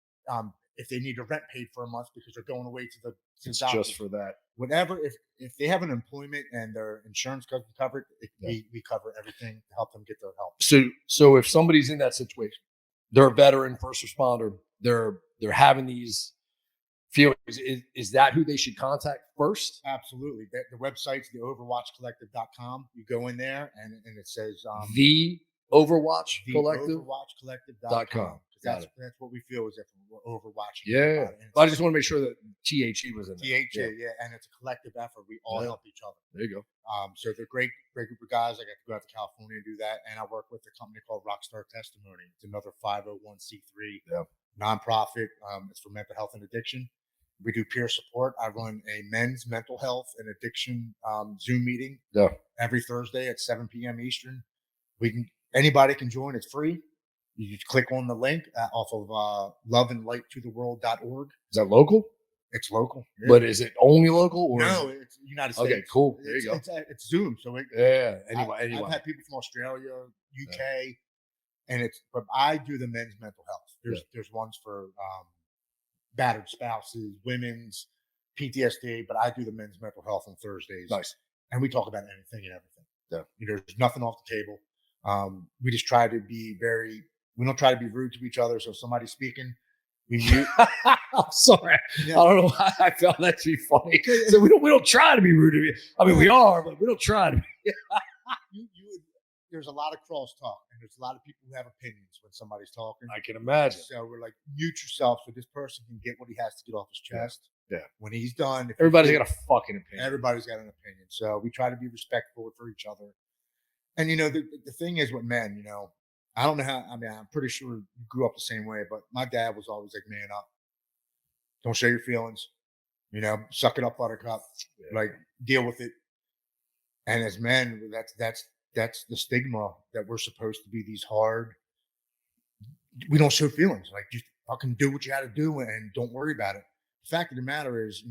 Speaker 3: If they need a rent paid for a month because they're going away to the
Speaker 2: it's
Speaker 3: doctors,
Speaker 2: just for that.
Speaker 3: whatever. If they have an employment and their insurance doesn't cover it, we cover everything to help them get their help.
Speaker 2: So if somebody's in that situation, they're a veteran, first responder, they're having these feelings, is that who they should contact first?
Speaker 3: Absolutely. The website's theoverwatchcollective.com. You go in there and it says
Speaker 2: the overwatchcollective.com.
Speaker 3: Overwatchcollective.com. That's what we feel is if we're overwatching.
Speaker 2: Yeah. But I just want to make sure that THE was in there.
Speaker 3: THE, yeah. And it's a collective effort. We all help each other.
Speaker 2: There you go.
Speaker 3: So they're great group of guys. I got to go out to California and do that. And I work with a company called Rockstar Testimony. It's another 501c3 nonprofit. It's for mental health and addiction. We do peer support. I run a men's mental health and addiction Zoom meeting every Thursday at 7 p.m. Eastern. Anybody can join. It's free. You just click on the link off of loveandlighttotheworld.org.
Speaker 2: Is that local?
Speaker 3: It's local. Yeah.
Speaker 2: But is it only local? Or
Speaker 3: no, it's United States.
Speaker 2: Okay, cool. There you go.
Speaker 3: It's Zoom. So
Speaker 2: anyway.
Speaker 3: I've had people from Australia, UK, and but I do the men's mental health. There's ones for battered spouses, women's PTSD, but I do the men's mental health on Thursdays.
Speaker 2: Nice.
Speaker 3: And we talk about anything and everything.
Speaker 2: Yeah.
Speaker 3: There's nothing off the table. We just try to be we don't try to be rude to each other. So if somebody's speaking, we mute.
Speaker 2: I'm sorry. Yeah. I don't know why I found that to be funny. So we don't try to be rude to you. I mean, we are, but we don't try to be.
Speaker 3: There's a lot of crosstalk, and there's a lot of people who have opinions when somebody's talking.
Speaker 2: I can imagine.
Speaker 3: So we're like, mute yourself so this person can get what he has to get off his chest.
Speaker 2: Yeah.
Speaker 3: When he's done.
Speaker 2: Everybody's got a fucking opinion.
Speaker 3: Everybody's got an opinion. So we try to be respectful for each other. And, the thing is with men, I don't know how, I'm pretty sure you grew up the same way, but my dad was always like, man up. Don't show your feelings. Suck it up, buttercup. Yeah. Like, deal with it. And as men, that's the stigma that we're supposed to be these hard. We don't show feelings. Like, just fucking do what you got to do and don't worry about it. The fact of the matter is,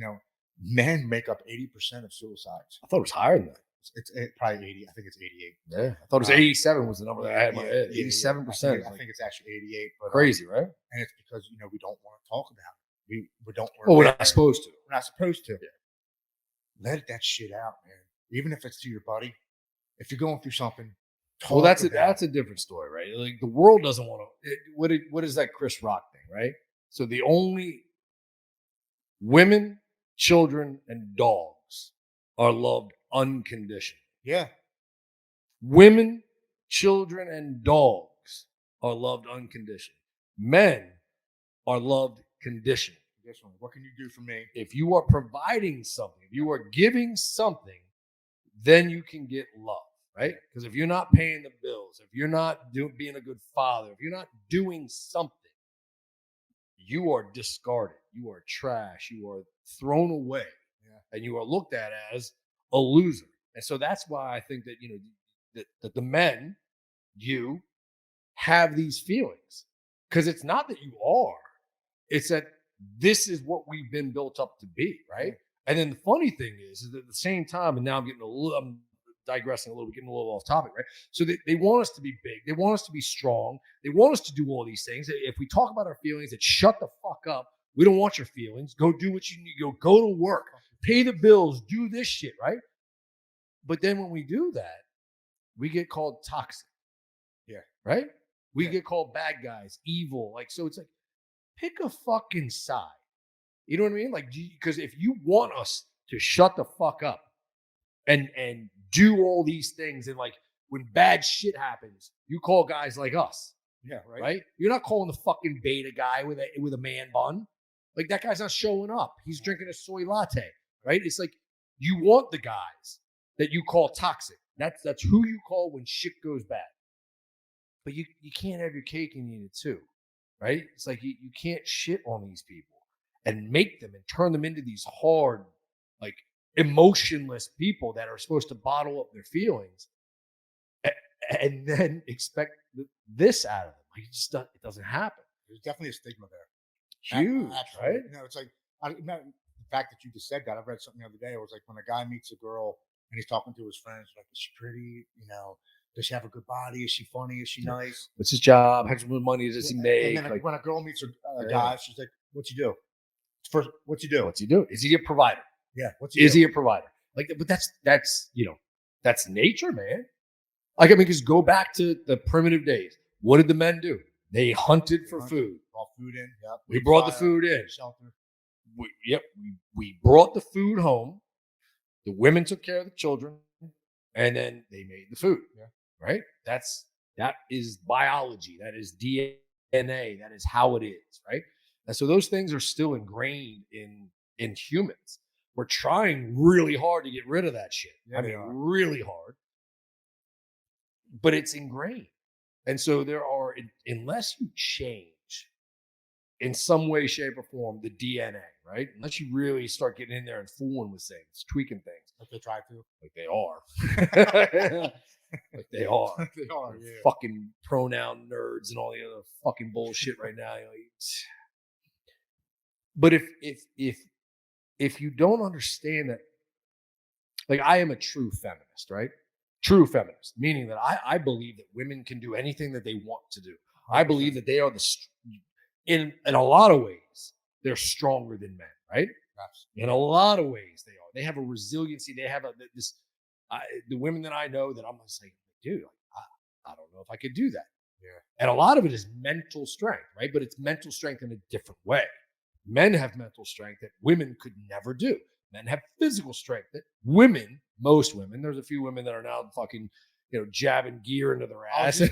Speaker 3: men make up 80% of suicides.
Speaker 2: I thought it was higher than that.
Speaker 3: It's probably 80. I think it's 88.
Speaker 2: Yeah, I thought it was 87 was the number that I had in my head. 87%.
Speaker 3: I think it's actually 88. But,
Speaker 2: crazy, right?
Speaker 3: And it's because we don't want to talk about it. We don't.
Speaker 2: We're not supposed to.
Speaker 3: We're not supposed to.
Speaker 2: Yeah.
Speaker 3: Let that shit out, man. Even if it's to your buddy. If you're going through something,
Speaker 2: well, that's a different story, right? Like the world doesn't want to. What is that Chris Rock thing, right? So the only women, children, and dogs are loved unconditionally.
Speaker 3: Yeah.
Speaker 2: Women, children, and dogs are loved unconditionally. Men are loved conditionally.
Speaker 3: What can you do for me?
Speaker 2: If you are providing something, if you are giving something, then you can get love, right? Because if you're not paying the bills, if you're not being a good father, if you're not doing something, you are discarded. You are trash. You are thrown away. Yeah. And you are looked at as a loser. And so that's why I think that, that the men, you, have these feelings. Because it's not that you are. It's that this is what we've been built up to be, right? Yeah. And then the funny thing is that at the same time, and now I'm digressing a little bit, getting a little off topic, right? So they want us to be big. They want us to be strong. They want us to do all these things. If we talk about our feelings, it's shut the fuck up. We don't want your feelings. Go do what you need. Go to work. Pay the bills. Do this shit, right? But then when we do that, we get called toxic.
Speaker 3: Yeah.
Speaker 2: Right? We get called bad guys, evil. Like, so it's like, pick a fucking side. You know what I mean? Like, because if you want us to shut the fuck up and do all these things, and like when bad shit happens, you call guys like us.
Speaker 3: Yeah, right.
Speaker 2: Right? You're not calling the fucking beta guy with a man bun. Like, that guy's not showing up. He's drinking a soy latte. Right? It's like, you want the guys that you call toxic. That's who you call when shit goes bad. But you can't have your cake and eat it too. Right? It's like you can't shit on these people. and make them and turn them into these hard, like emotionless people that are supposed to bottle up their feelings and then expect this out of them. Like it doesn't happen.
Speaker 3: There's definitely a stigma there.
Speaker 2: Huge, right?
Speaker 3: It's like the fact that you just said that. I read something the other day. It was like when a guy meets a girl and he's talking to his friends, like, is she pretty? Does she have a good body? Is she funny? Is she nice?
Speaker 2: What's his job? How much money does he make?
Speaker 3: And then when a girl meets a guy, she's like, "What's he do? First, what's he do?
Speaker 2: What's he do? Is he a provider?
Speaker 3: Yeah.
Speaker 2: Is he a provider? Like, but that's nature, man. Like, I mean, just go back to the primitive days. What did the men do? They hunted for food.
Speaker 3: Brought food in. Yep.
Speaker 2: We brought the food in.
Speaker 3: Shelter.
Speaker 2: We brought the food home. The women took care of the children, and then they made the food.
Speaker 3: Yeah.
Speaker 2: Right? That is biology. That is DNA. That is how it is. Right? And so those things are still ingrained in humans. We're trying really hard to get rid of that shit.
Speaker 3: Yeah,
Speaker 2: really hard. But it's ingrained. And so unless you change in some way, shape, or form the DNA, right? Unless you really start getting in there and fooling with things, tweaking things.
Speaker 3: Like they try to.
Speaker 2: Like they are. Like they are.
Speaker 3: They are, yeah.
Speaker 2: Fucking pronoun nerds and all the other fucking bullshit right now. But if you don't understand that, like, I am a true feminist, right? True feminist, meaning that I believe that women can do anything that they want to do. 100%. I believe that they are in a lot of ways, they're stronger than men, right? Absolutely. In a lot of ways, they are. They have a resiliency. They have the women that I know that I'm just like, dude, I don't know if I could do that.
Speaker 3: Yeah.
Speaker 2: And a lot of it is mental strength, right? But it's mental strength in a different way. Men have mental strength that women could never do. Men have physical strength that most women, there's a few women that are now fucking, jabbing gear into their ass. And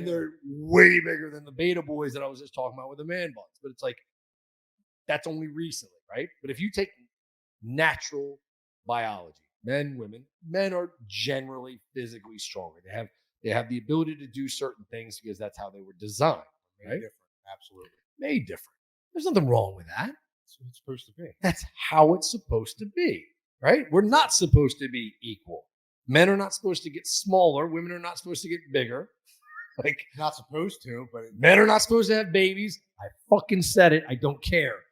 Speaker 2: they're way bigger than the beta boys that I was just talking about with the man buns. But it's like, that's only recently, right? But if you take natural biology, women, men are generally physically stronger. They have the ability to do certain things because that's how they were designed, right?
Speaker 3: Made different, absolutely.
Speaker 2: Made different. There's nothing wrong with that.
Speaker 3: That's what it's supposed to be.
Speaker 2: That's how it's supposed to be, right? We're not supposed to be equal. Men are not supposed to get smaller. Women are not supposed to get bigger. Like,
Speaker 3: not supposed to, but
Speaker 2: men are not supposed to have babies. I fucking said it. I don't care.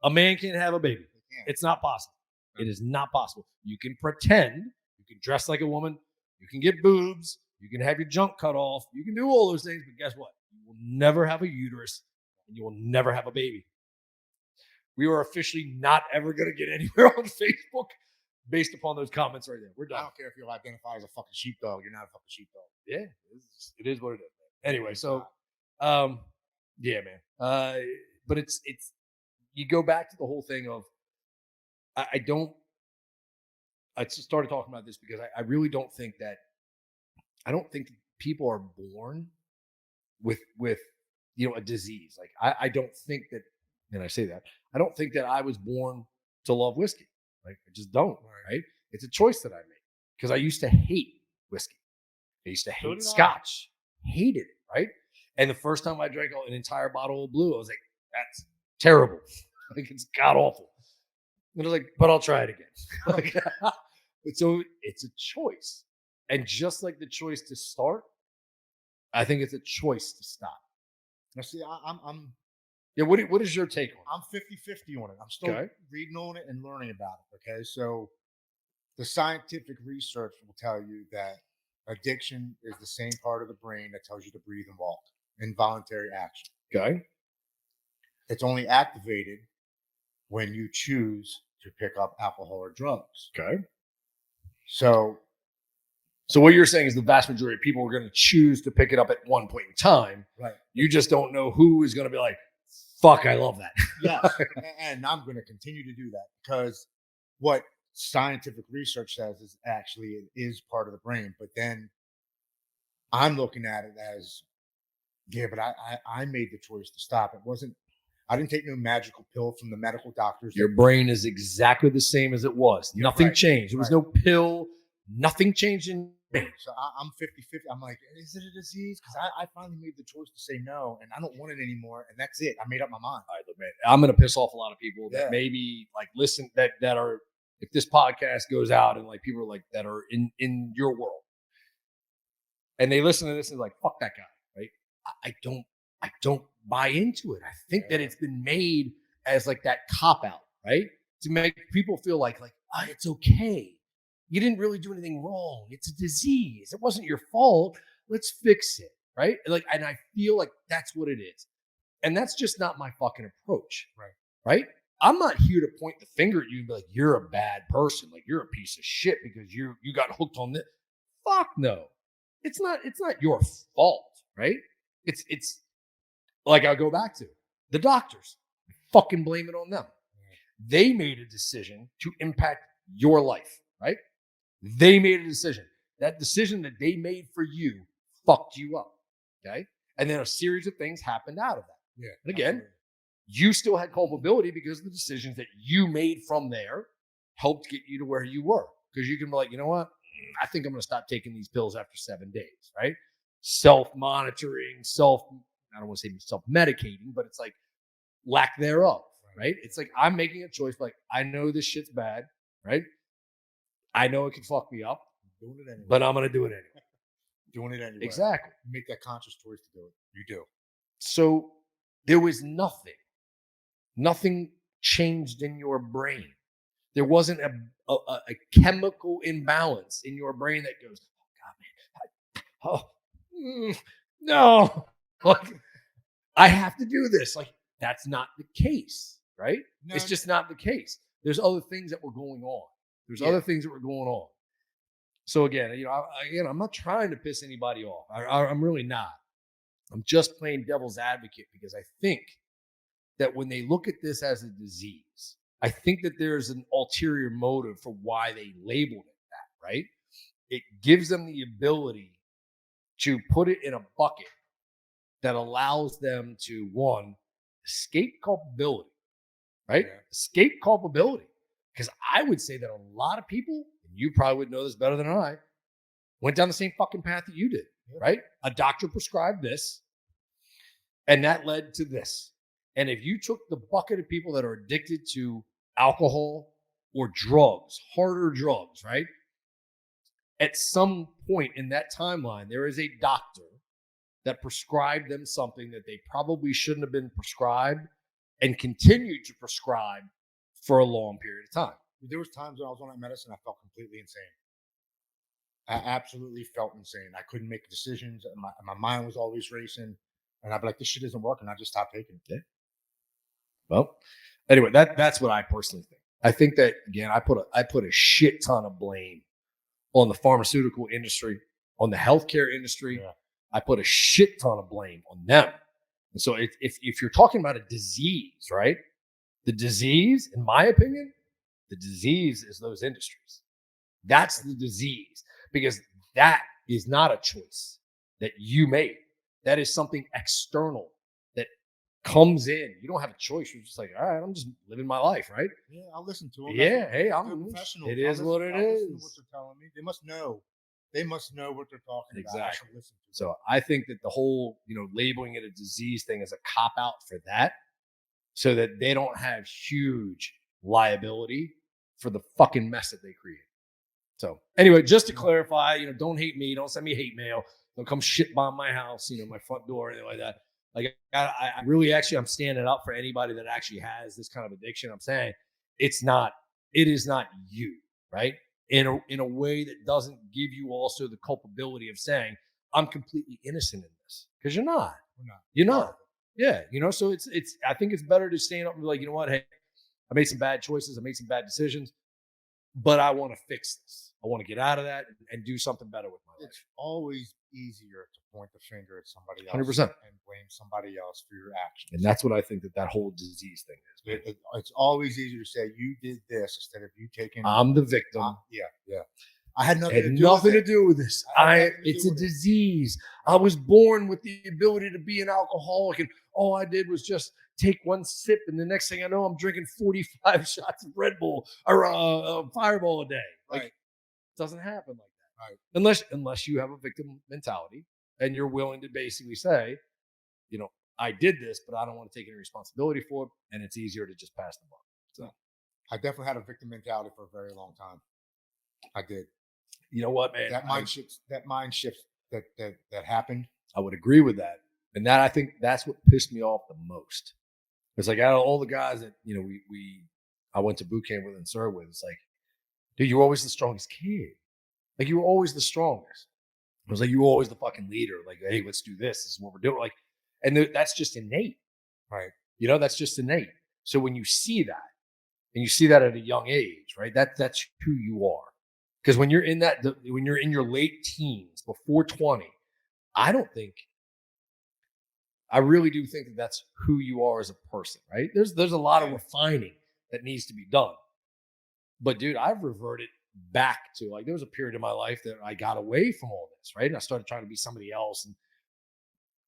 Speaker 2: A man can't have a baby. It's not possible. It is not possible. You can pretend. You can dress like a woman. You can get boobs. You can have your junk cut off. You can do all those things, but guess what? You will never have a uterus, and you will never have a baby. We are officially not ever going to get anywhere on Facebook based upon those comments right there. We're done.
Speaker 3: I don't care if you identify as a fucking sheepdog. You're not a fucking sheepdog.
Speaker 2: Yeah, it is what it is. Anyway, so, yeah, man. But it's you go back to the whole thing of I just started talking about this because I really don't think that people are born with a disease. Like I don't think that, and I say that, I don't think that I was born to love whiskey. Like, I just don't, right? It's a choice that I made because I used to hate whiskey. I used to hate scotch. Hated it, right? And the first time I drank an entire bottle of Blue, I was like, that's terrible. Like, it's god awful. And I was like, but I'll try it again. But so it's a choice. And just like the choice to start, I think it's a choice to stop.
Speaker 3: Now, see, I'm
Speaker 2: yeah. What is your take on it?
Speaker 3: I'm 50-50 on it. I'm still reading on it and learning about it. Okay. So the scientific research will tell you that addiction is the same part of the brain that tells you to breathe and walk, involuntary action.
Speaker 2: Okay.
Speaker 3: It's only activated when you choose to pick up alcohol or drugs.
Speaker 2: Okay.
Speaker 3: So
Speaker 2: what you're saying is the vast majority of people are going to choose to pick it up at one point in time.
Speaker 3: Right.
Speaker 2: You just don't know who is going to be like, fuck, I love that.
Speaker 3: Yes. And I'm going to continue to do that because what scientific research says is actually it is part of the brain. But then I'm looking at it as, yeah, but I made the choice to stop. I didn't take no magical pill from the medical doctors.
Speaker 2: Your brain is exactly the same as it was. Nothing changed. There was no pill. Nothing changed in
Speaker 3: So I'm 50-50. I'm like, is it a disease? Because I finally made the choice to say no, and I don't want it anymore, and that's it. I made up my mind.
Speaker 2: All right, look, man, I'm gonna piss off a lot of people that
Speaker 3: Yeah.
Speaker 2: maybe like listen that are, if this podcast goes out and like people are like that are in your world and they listen to this and like, fuck that guy, right? I don't buy into it. I think that it's been made as like that cop out, right? To make people feel like it's okay. You didn't really do anything wrong. It's a disease. It wasn't your fault. Let's fix it, right? Like, and I feel like that's what it is. And that's just not my fucking approach. Right? I'm not here to point the finger at you and be like, you're a bad person. Like, you're a piece of shit because you got hooked on this. Fuck no. It's not your fault, right? It's like I'll go back to the doctors. Fucking blame it on them. They made a decision to impact your life, right? They made a decision. That decision that they made for you fucked you up, okay? And then a series of things happened out of that.
Speaker 3: Yeah.
Speaker 2: And again, you still had culpability because the decisions that you made from there helped get you to where you were. Because you can be like, you know what? I think I'm going to stop taking these pills after 7 days, right? Self-monitoring, I don't want to say self-medicating, but it's like lack thereof, right? It's like I'm making a choice, like I know this shit's bad, right? I know it can fuck me up,
Speaker 3: doing it anyway.
Speaker 2: but I'm going to do it anyway.
Speaker 3: Doing it anyway.
Speaker 2: Exactly.
Speaker 3: You make that conscious choice to do it. You do.
Speaker 2: So there was nothing changed in your brain. There wasn't a chemical imbalance in your brain that goes, oh, God, man, no, like I have to do this. Like that's not the case, right?
Speaker 3: No,
Speaker 2: it's just not the case. There's other things that were going on. Other things that were going on. So again, I'm not trying to piss anybody off. I'm really not. I'm just playing devil's advocate because I think that when they look at this as a disease, I think that there's an ulterior motive for why they labeled it that, right? It gives them the ability to put it in a bucket that allows them to, one, escape culpability, right?
Speaker 3: Yeah.
Speaker 2: Escape culpability. Because I would say that a lot of people, and you probably would know this better than I, went down the same fucking path that you did, right? A doctor prescribed this, and that led to this. And if you took the bucket of people that are addicted to alcohol or drugs, harder drugs, right? At some point in that timeline, there is a doctor that prescribed them something that they probably shouldn't have been prescribed and continued to prescribe for a long period of time.
Speaker 3: There was times when I was on that medicine, I felt completely insane. I absolutely felt insane. I couldn't make decisions. My mind was always racing. And I'd be like, this shit isn't working. I just stopped taking it.
Speaker 2: Yeah. Well, anyway, that's what I personally think. I think that, again, I put a shit ton of blame on the pharmaceutical industry, on the healthcare industry.
Speaker 3: Yeah.
Speaker 2: I put a shit ton of blame on them. And so if you're talking about a disease, right? The disease, in my opinion, the disease is those industries. That's the disease, because that is not a choice that you made. That is something external that comes in. You don't have a choice. You're just like, all right, I'm just living my life, right?
Speaker 3: Yeah, I'll listen to them.
Speaker 2: Yeah, hey, I'm
Speaker 3: a professional.
Speaker 2: It is what it is.
Speaker 3: Listen to what they're telling me. They must know. They must know what they're talking about. I should listen to them.
Speaker 2: So I think that the whole, labeling it a disease thing is a cop out for that, so that they don't have huge liability for the fucking mess that they create. So anyway, just to clarify, don't hate me. Don't send me hate mail. Don't come shit bomb my house, my front door, or anything like that. Like I really I'm standing up for anybody that actually has this kind of addiction. I'm saying it is not you, right? In a way that doesn't give you also the culpability of saying, I'm completely innocent in this. Because you're not.
Speaker 3: We're not.
Speaker 2: You're not. Yeah. So it's I think it's better to stand up and be like, you know what? Hey, I made some bad choices. I made some bad decisions, but I want to fix this. I want to get out of that and do something better with my life.
Speaker 3: It's always easier to point the finger at somebody else
Speaker 2: 100%.
Speaker 3: and blame somebody else for your actions.
Speaker 2: And that's what I think that whole disease thing is.
Speaker 3: It's always easier to say you did this instead of you taking.
Speaker 2: I'm the victim.
Speaker 3: Yeah. I had nothing
Speaker 2: to do with this. It's a disease. I was born with the ability to be an alcoholic, and all I did was just take one sip, and the next thing I know, I'm drinking 45 shots of Red Bull or Fireball a day. Like, it doesn't happen like that.
Speaker 3: Right.
Speaker 2: Unless you have a victim mentality and you're willing to basically say, I did this, but I don't want to take any responsibility for it, and it's easier to just pass the buck. So
Speaker 3: I definitely had a victim mentality for a very long time. I did.
Speaker 2: you know what, man?
Speaker 3: That mind shift that happened.
Speaker 2: I would agree with that. And that, I think that's what pissed me off the most. It's like, out of all the guys that, I went to boot camp with and served with, it's like, dude, you were always the strongest kid. Like, you were always the strongest. It was like, you were always the fucking leader. Like, hey, let's do this. This is what we're doing. Like, and that's just innate.
Speaker 3: Right.
Speaker 2: That's just innate. So when you see that, and you see that at a young age, right? That's who you are. Because when you're in your late teens, before 20, I really do think that that's who you are as a person, right? There's a lot of refining that needs to be done. But dude, I've reverted back to, like, there was a period in my life that I got away from all this, right? And I started trying to be somebody else.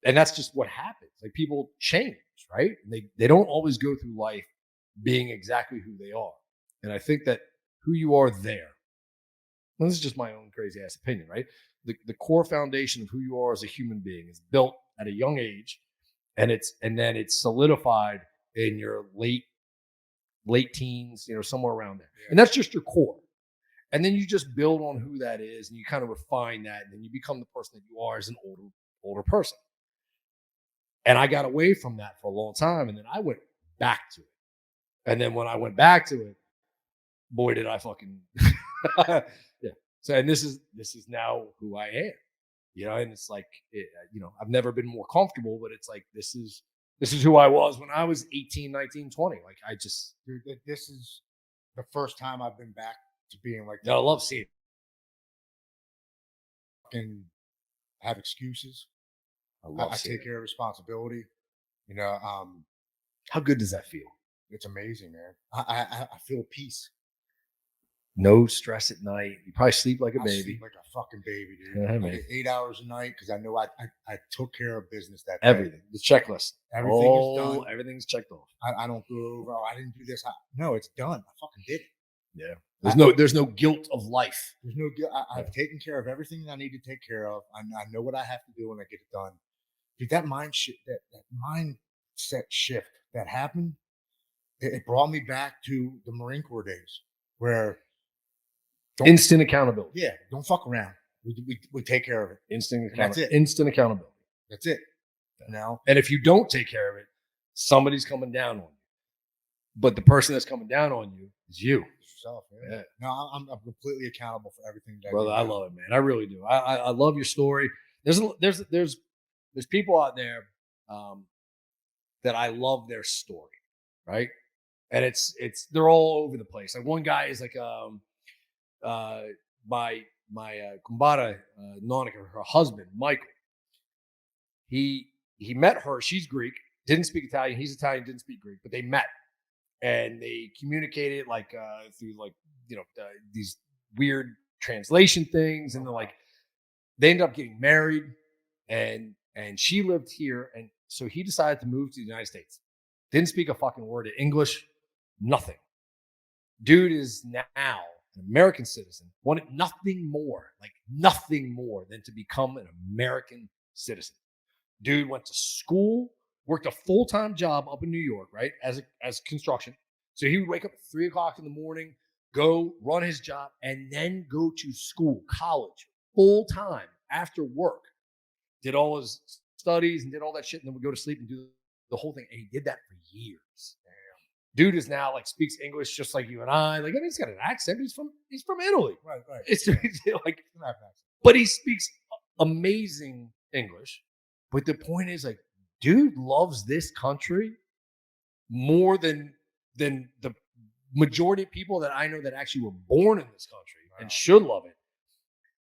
Speaker 2: And that's just what happens. Like, people change, right? And they don't always go through life being exactly who they are. And I think that who you are there, and this is just my own crazy ass opinion, right? The core foundation of who you are as a human being is built at a young age, and then it's solidified in your late teens, somewhere around there. Yeah. And that's just your core. And then you just build on who that is, and you kind of refine that, and then you become the person that you are as an older person. And I got away from that for a long time, and then I went back to it. And then when I went back to it, boy, did I fucking yeah. So, and this is now who I am, and it's like, I've never been more comfortable, but it's like, this is who I was when I was 18, 19, 20. Like, I just,
Speaker 3: dude, this is the first time I've been back to being like,
Speaker 2: I love seeing it.
Speaker 3: Fucking have excuses.
Speaker 2: I
Speaker 3: take care of responsibility.
Speaker 2: How good does that feel?
Speaker 3: It's amazing, man. I feel peace.
Speaker 2: No stress at night. You probably sleep like a baby.
Speaker 3: Sleep like a fucking baby, dude.
Speaker 2: Yeah,
Speaker 3: I get 8 hours a night because I know I took care of business that day.
Speaker 2: Everything. The checklist.
Speaker 3: Everything is done.
Speaker 2: Everything's checked off.
Speaker 3: I don't go over, I didn't do this. No, it's done. I fucking did it.
Speaker 2: Yeah. There's no guilt of life.
Speaker 3: There's no guilt. I've taken care of everything that I need to take care of. I know what I have to do when I get it done. Dude, that mindset shift that happened, it brought me back to the Marine Corps days where
Speaker 2: instant accountability.
Speaker 3: Yeah, don't fuck around. We take care of it.
Speaker 2: Instant accountability.
Speaker 3: That's it.
Speaker 2: Instant accountability.
Speaker 3: That's it. Now,
Speaker 2: and if you don't take care of it, somebody's coming down on you. But the person that's coming down on you is you.
Speaker 3: Yourself. Yeah. No, I'm completely accountable for everything that
Speaker 2: brother. I love it, man. I really do. I love your story. There's people out there that I love their story, right? And they're all over the place. Like, one guy is like my kumbara, Nonica, her husband, Michael. He met her. She's Greek, didn't speak Italian. He's Italian, didn't speak Greek, but they met and they communicated through these weird translation things, and they ended up getting married, and she lived here, and so he decided to move to the United States. Didn't speak a fucking word of English, nothing. Dude is now an American citizen, wanted nothing more than to become an American citizen. Dude went to school, worked a full-time job up in New York, right? As construction. So he would wake up at 3:00 in the morning, go run his job, and then go to school, college, full-time after work. Did all his studies and did all that shit, and then would go to sleep and do the whole thing. And he did that for years. Dude is now speaks English just like you and I. He's got an accent. He's from Italy.
Speaker 3: Right.
Speaker 2: It's but he speaks amazing English. But the point is, dude loves this country more than the majority of people that I know that actually were born in this country and should love it.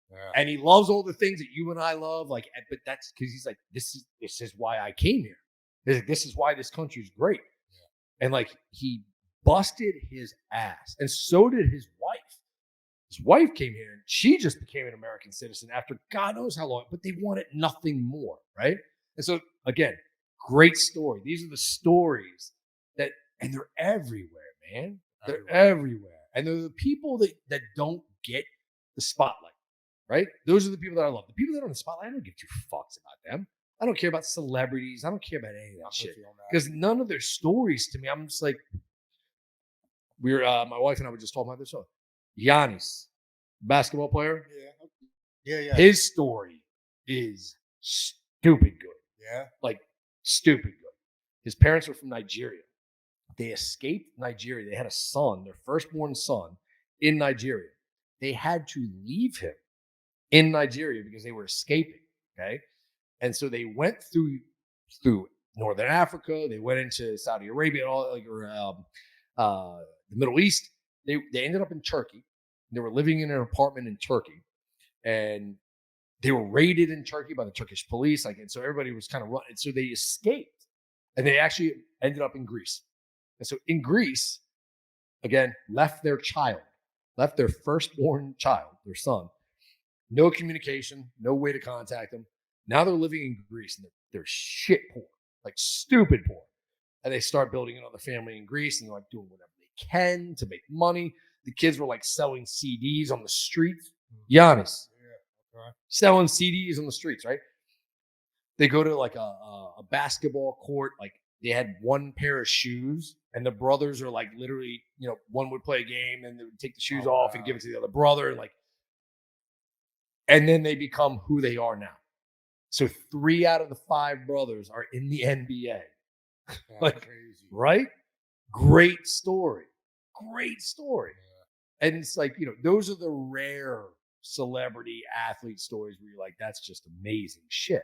Speaker 2: Yeah. And he loves all the things that you and I love. But that's because he's like, this is why I came here. This is why this country is great. And he busted his ass, and so did his wife. His wife came here, and she just became an American citizen after God knows how long, but they wanted nothing more, right? And so, again, great story. These are the stories and they're everywhere, man. They're everywhere. And they're the people that don't get the spotlight. right? Those are the people that I love. The people that are on the spotlight, I don't give two fucks about them. I don't care about celebrities. I don't care about any of that shit because none of their stories to me. I'm just like, my wife and I were just talking about this. So, Giannis, basketball player.
Speaker 3: Yeah.
Speaker 2: His story is stupid good.
Speaker 3: Yeah.
Speaker 2: Like stupid good. His parents were from Nigeria. They escaped Nigeria. They had a son, their firstborn son, in Nigeria. They had to leave him in Nigeria because they were escaping. Okay. And so they went through Northern Africa. They went into Saudi Arabia, the Middle East. They ended up in Turkey. They were living in an apartment in Turkey, and they were raided in Turkey by the Turkish police. And so everybody was kind of running. So they escaped, and they actually ended up in Greece. And so in Greece, again, left their firstborn child, their son, no communication, no way to contact them. Now they're living in Greece, and they're shit poor, like stupid poor. And they start building another family in Greece, and they're like doing whatever they can to make money. The kids were like selling CDs on the streets. Giannis, selling CDs on the streets, right? They go to like a basketball court. Like they had one pair of shoes, and the brothers are like literally, one would play a game, and they would take the shoes off and give it to the other brother, and then they become who they are now. So 3 out of the 5 brothers are in the NBA. Like crazy, right? Great story. Yeah. And it's like, those are the rare celebrity athlete stories where you're like, that's just amazing shit.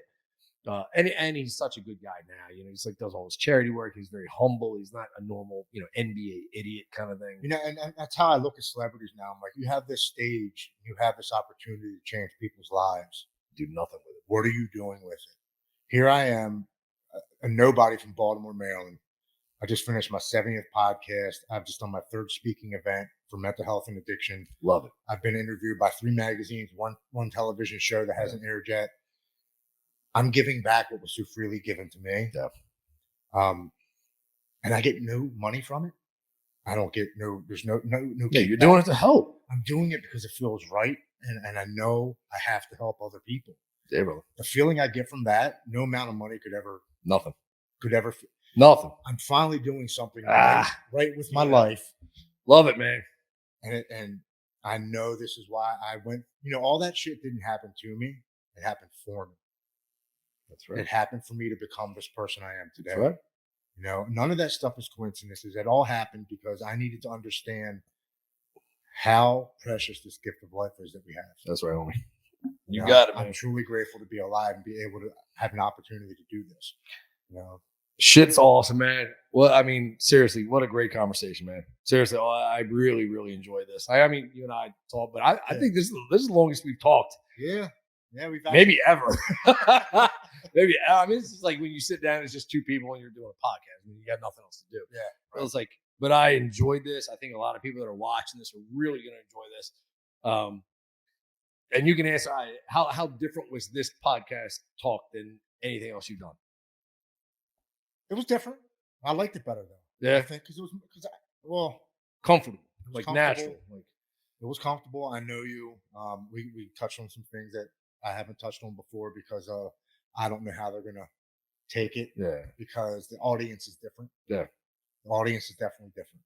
Speaker 2: And he's such a good guy now. He's like does all his charity work. He's very humble. He's not a normal, NBA idiot kind of thing.
Speaker 3: And that's how I look at celebrities now. I'm like, you have this stage, you have this opportunity to change people's lives.
Speaker 2: Do nothing with it.
Speaker 3: What are you doing with it? Here I am, a nobody from Baltimore, Maryland. I just finished my 70th podcast. I've just done my 3rd speaking event for mental health and addiction.
Speaker 2: Love it.
Speaker 3: I've been interviewed by 3 magazines, one television show that hasn't aired yet. I'm giving back what was so freely given to me.
Speaker 2: Yeah.
Speaker 3: And I get no money from it. I don't get there's no.
Speaker 2: Yeah, you're doing it to help.
Speaker 3: I'm doing it because it feels right. And I know I have to help other people.
Speaker 2: Yeah, brother.
Speaker 3: The feeling I get from that, no amount of money could ever.
Speaker 2: Nothing.
Speaker 3: Nothing. I'm finally doing something right with my life.
Speaker 2: Love it, man.
Speaker 3: And I know this is why I went. All that shit didn't happen to me. It happened for me.
Speaker 2: That's right.
Speaker 3: It happened for me to become this person I am today.
Speaker 2: That's right.
Speaker 3: None of that stuff is coincidences. It all happened because I needed to understand how precious this gift of life is that we have.
Speaker 2: That's right, homie. You got it, man.
Speaker 3: I'm truly grateful to be alive and be able to have an opportunity to do this.
Speaker 2: Shit's awesome, man. Well, I mean, seriously, what a great conversation, man. Seriously, I really, really enjoyed this. I mean, you and I talked, but I think this is the longest we've talked.
Speaker 3: Yeah. Yeah, we've
Speaker 2: maybe ever. Maybe. I mean, it's like when you sit down, it's just 2 people and you're doing a podcast. I mean, you got nothing else to do.
Speaker 3: Yeah.
Speaker 2: Right. It was like, but I enjoyed this. I think a lot of people that are watching this are really going to enjoy this. And you can answer how different was this podcast talk than anything else you've done?
Speaker 3: It was different. I liked it better though.
Speaker 2: Yeah,
Speaker 3: I think because
Speaker 2: comfortable,
Speaker 3: like
Speaker 2: comfortable.
Speaker 3: Natural. Like it was comfortable. I know you. We touched on some things that I haven't touched on before because I don't know how they're gonna take it.
Speaker 2: Yeah,
Speaker 3: because the audience is different.
Speaker 2: Yeah,
Speaker 3: the audience is definitely different.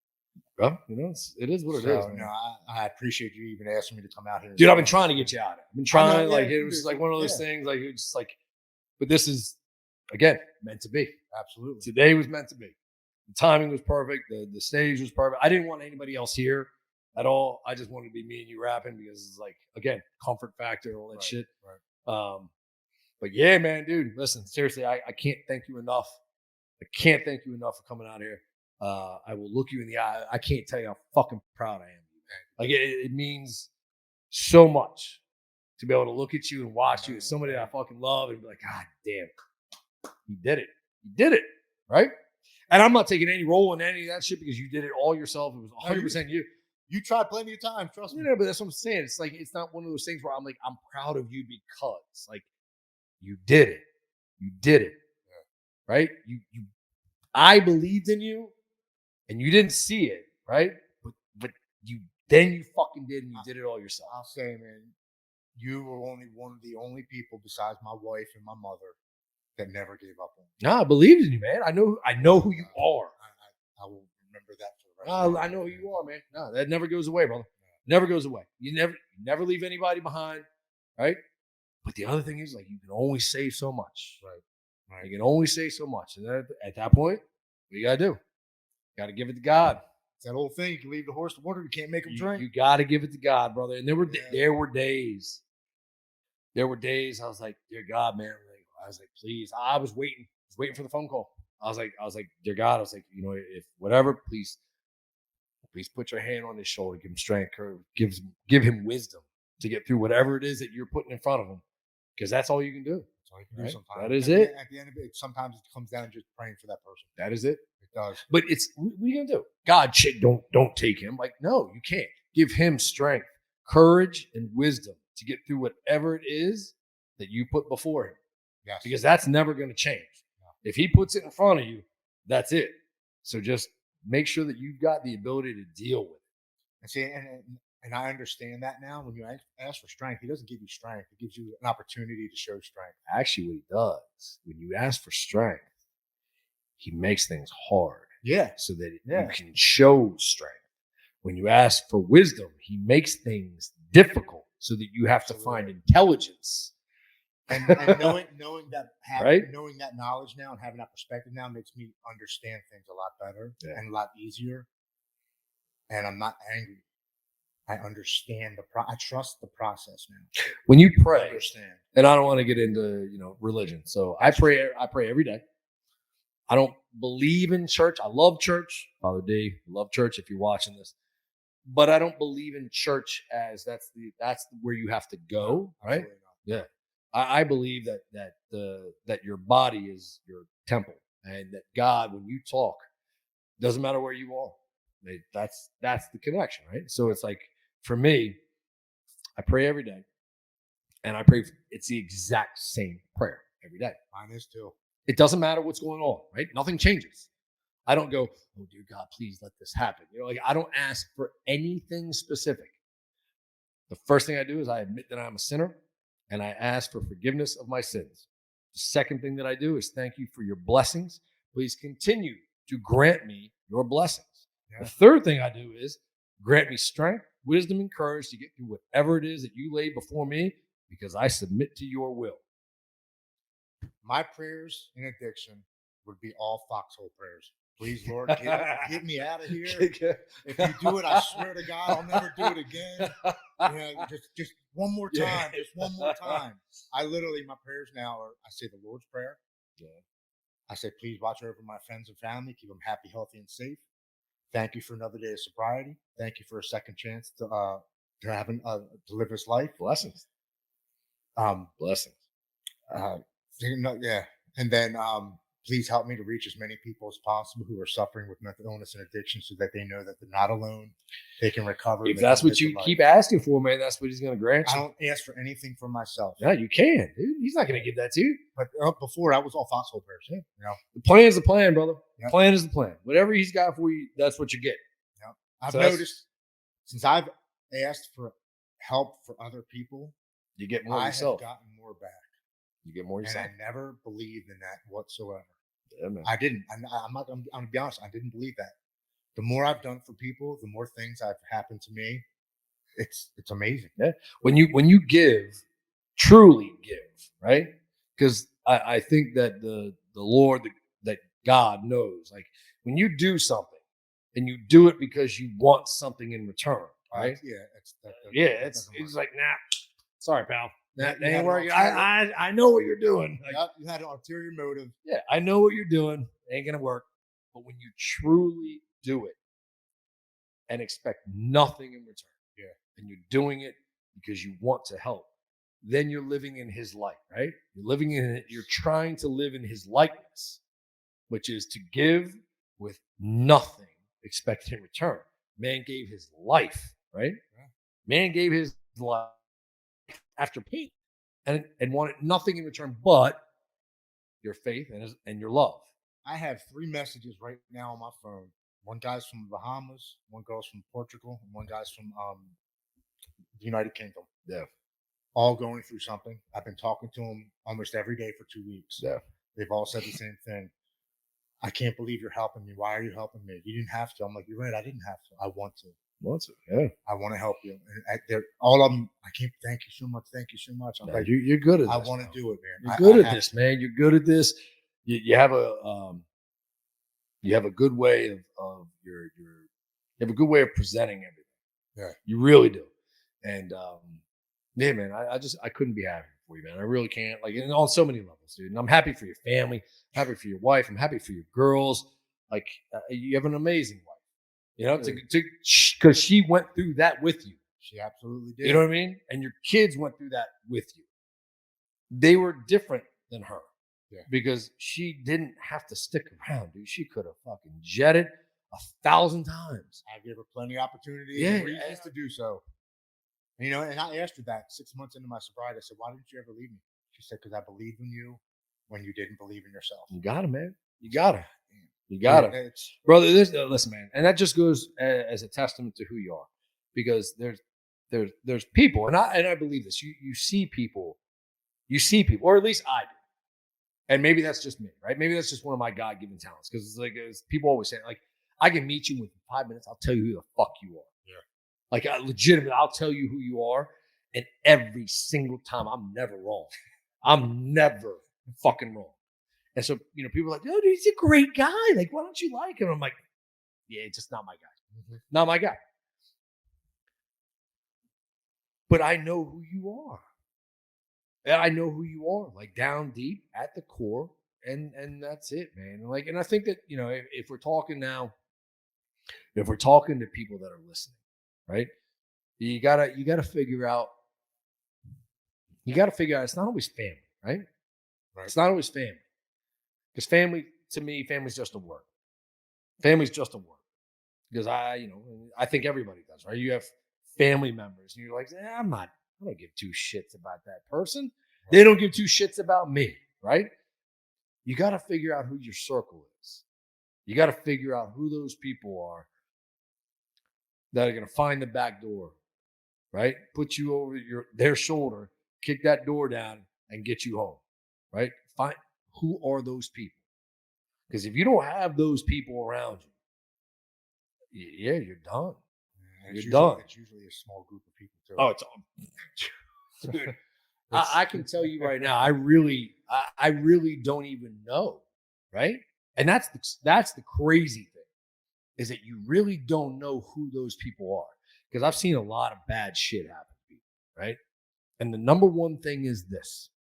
Speaker 2: Well, it is what it is.
Speaker 3: No, I appreciate you even asking me to come out here.
Speaker 2: Dude, I've been trying to get you out of it. I've been trying. It was like one of those things. Like it's just like, but this is again meant to be.
Speaker 3: Absolutely.
Speaker 2: Today was meant to be. The timing was perfect. The stage was perfect. I didn't want anybody else here at all. I just wanted to be me and you rapping because it's like, again, comfort factor, all that shit.
Speaker 3: Right.
Speaker 2: But yeah, man, dude, listen, seriously, I can't thank you enough. I can't thank you enough for coming out here. I will look you in the eye. I can't tell you how fucking proud I am. Like it means so much to be able to look at you and watch you as somebody that I fucking love and be like, God damn, you did it. You did it. Right? And I'm not taking any role in any of that shit because you did it all yourself. It was 100% you.
Speaker 3: You tried plenty of times, trust me.
Speaker 2: Yeah, but that's what I'm saying. It's like, it's not one of those things where I'm like, I'm proud of you because like you did it. You did it. Yeah. Right? I believed in you and you didn't see it, right? But you fucking did and you did it all yourself.
Speaker 3: I'll say, man, you were one of the only people besides my wife and my mother that never gave up on me.
Speaker 2: No, I believe in you, man. I know who you are.
Speaker 3: I will remember that for the rest of my
Speaker 2: I know who
Speaker 3: life.
Speaker 2: you are, man. No, that never goes away, brother. Never goes away. You never leave anybody behind, right? But the other thing is, like, you can only say so much.
Speaker 3: Right.
Speaker 2: You can only say so much. And at that point, what you got to do? You got to give it to God.
Speaker 3: It's that old thing. You can leave the horse to water. You can't make him drink.
Speaker 2: You got to give it to God, brother. And there were days. There were days I was like, dear God, man. I was like, please. I was waiting for the phone call. I was like, dear God, I was like, if whatever, please put your hand on his shoulder, give him strength, give him wisdom to get through whatever it is that you're putting in front of him, because that's all you can do.
Speaker 3: That's all you can do sometimes.
Speaker 2: That is it.
Speaker 3: At the end of it, sometimes it comes down to just praying for that person.
Speaker 2: That is it.
Speaker 3: It does.
Speaker 2: But what are you gonna do? God, don't take him. Like, no, you can't. Give him strength, courage, and wisdom to get through whatever it is that you put before him.
Speaker 3: Yes.
Speaker 2: Because that's never going to change.
Speaker 3: No.
Speaker 2: If he puts it in front of you, that's it. So just make sure that you've got the ability to deal with it.
Speaker 3: And see, and I understand that now. When you ask for strength, he doesn't give you strength. He gives you an opportunity to show strength.
Speaker 2: Actually, what he does, when you ask for strength, he makes things hard.
Speaker 3: Yeah.
Speaker 2: So that you can show strength. When you ask for wisdom, he makes things difficult so that you have to find intelligence.
Speaker 3: And knowing that knowledge now and having that perspective now makes me understand things a lot better and a lot easier. And I'm not angry. I understand I trust the process now.
Speaker 2: When you pray,
Speaker 3: I understand.
Speaker 2: And I don't want to get into religion, so I pray every day. I don't believe in church. I love church, Father D. Love church if you're watching this, but I don't believe in church as that's where you have to go, right? Yeah. I believe that your body is your temple, and that God, when you talk, doesn't matter where you are. That's the connection, right? So it's like, for me, I pray every day, and I pray. It's the exact same prayer every day.
Speaker 3: Mine is too.
Speaker 2: It doesn't matter what's going on, right? Nothing changes. I don't go, oh dear God, please let this happen. I don't ask for anything specific. The first thing I do is I admit that I'm a sinner, and I ask for forgiveness of my sins. The second thing that I do is thank you for your blessings. Please continue to grant me your blessings. Yeah. The third thing I do is grant me strength, wisdom, and courage to get through whatever it is that you lay before me, because I submit to your will.
Speaker 3: My prayers in addiction would be all foxhole prayers. Please, Lord, get me out of here. If you do it, I swear to God, I'll never do it again. Just one more time. Just one more time. My prayers now are, I say the Lord's Prayer. Yeah. I say, please watch over my friends and family. Keep them happy, healthy, and safe. Thank you for another day of sobriety. Thank you for a second chance to live this life.
Speaker 2: Blessings.
Speaker 3: Blessings. And then please help me to reach as many people as possible who are suffering with mental illness and addiction, so that they know that they're not alone. They can recover.
Speaker 2: If that's what you keep asking for, man, that's what he's going to grant you.
Speaker 3: I don't ask for anything for myself.
Speaker 2: Yeah, you can, dude. He's not going to give that to you.
Speaker 3: But before, I was all foxhole prayers. Yeah.
Speaker 2: The plan is the plan, brother. The plan is the plan. Whatever he's got for you, that's what you get.
Speaker 3: Yeah. I've noticed since I've asked for help for other people,
Speaker 2: you get more yourself.
Speaker 3: I've gotten more back.
Speaker 2: You get more yourself.
Speaker 3: And I never believed in that whatsoever.
Speaker 2: Yeah, man.
Speaker 3: I didn't. I'm gonna be honest. I didn't believe that. The more I've done for people, the more things have happened to me. It's amazing.
Speaker 2: Yeah. When you give, truly give, right? Because I think that the Lord, that God knows, like, when you do something and you do it because you want something in return, right? It's like, nah, sorry, pal. That ain't working. I know what you're doing.
Speaker 3: Like, you had an ulterior motive.
Speaker 2: Yeah, I know what you're doing. It ain't gonna work. But when you truly do it and expect nothing in return, and you're doing it because you want to help, then you're living in his light, right? You're trying to live in his likeness, which is to give with nothing expected in return. Man gave his life, right? Yeah. Man gave his life after pain and wanted nothing in return but your faith and your love.
Speaker 3: I have 3 messages right now on my phone. One guy's from the Bahamas, one girl's from Portugal, and one guy's from the United Kingdom.
Speaker 2: Yeah.
Speaker 3: all going through something. I've been talking to them almost every day for 2 weeks.
Speaker 2: Yeah.
Speaker 3: They've all said the same thing. I can't believe you're helping me. Why are you helping me? You didn't have to. I'm like, you're right. I didn't have to. I want to.
Speaker 2: Yeah.
Speaker 3: I want to help you. And they're all of them. I can't. Thank you so much. Thank you so much. I'm
Speaker 2: No,
Speaker 3: like,
Speaker 2: you're good at this.
Speaker 3: I want to do it, man.
Speaker 2: You're good at this, man. You're good at this. You have a good way of you have a good way of presenting everything.
Speaker 3: Yeah,
Speaker 2: you really do. And yeah, man, I couldn't be happier for you, man. I really can't. Like, and on so many levels, dude. And I'm happy for your family. I'm happy for your wife. I'm happy for your girls. Like, you have an amazing wife. You know, because she went through that with you.
Speaker 3: She absolutely did.
Speaker 2: You know what I mean? And your kids went through that with you. They were different than her.
Speaker 3: Yeah.
Speaker 2: Because she didn't have to stick around, dude. She could have fucking jetted 1,000 times.
Speaker 3: I gave her plenty of opportunities and reasons to do so. You know, and I asked her that 6 months into my sobriety. I said, why didn't you ever leave me? She said, because I believed in you when you didn't believe in yourself.
Speaker 2: You got to, man. You got to. You got to. Brother, listen, man. And that just goes as a testament to who you are. Because there's people, and I believe this. You see people, or at least I do. And maybe that's just me, right? Maybe that's just one of my God-given talents. Because it's like, as people always say, like, I can meet you within 5 minutes. I'll tell you who the fuck you are.
Speaker 3: Yeah.
Speaker 2: Like, legitimately, I'll tell you who you are. And every single time, I'm never wrong. I'm never fucking wrong. And so, you know, people are like, oh, dude, he's a great guy. Like, why don't you like him? I'm like, yeah, it's just not my guy. Mm-hmm. Not my guy. But I know who you are. I know who you are, like down deep at the core, and that's it, man. Like, and I think that, you know, if we're talking now, if we're talking to people that are listening, right? You gotta figure out. It's not always family, right? It's not always family, because family, to me, family's just a word. Family's just a word, because I think everybody does, right? You have family members, and you're like, I don't give two shits about that person. They don't give two shits about me, right? You got to figure out who your circle is. You got to figure out who those people are that are going to find the back door, right? Put you over their shoulder, kick that door down, and get you home, right? Find who are those people. Because if you don't have those people around you, yeah, you're done. You're done.
Speaker 3: It's usually a small group of people too.
Speaker 2: Oh, it's dude. I can tell you right now, I really don't even know, right? And that's the crazy thing, is that you really don't know who those people are. Because I've seen a lot of bad shit happen to people, right? And the number one thing is this: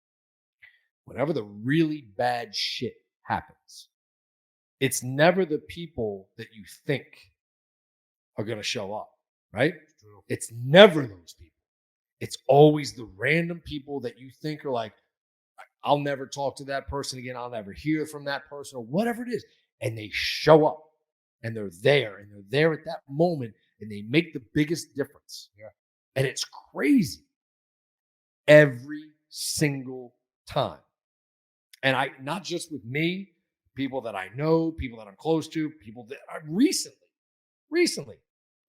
Speaker 2: whenever the really bad shit happens, it's never the people that you think are going to show up, right? It's never those people. It's always the random people that you think are like, I'll never talk to that person again. I'll never hear from that person, or whatever it is. And they show up, and they're there at that moment, and they make the biggest difference.
Speaker 3: Yeah.
Speaker 2: And it's crazy every single time. And not just with me, people that I know, people that I'm close to, people that are recently,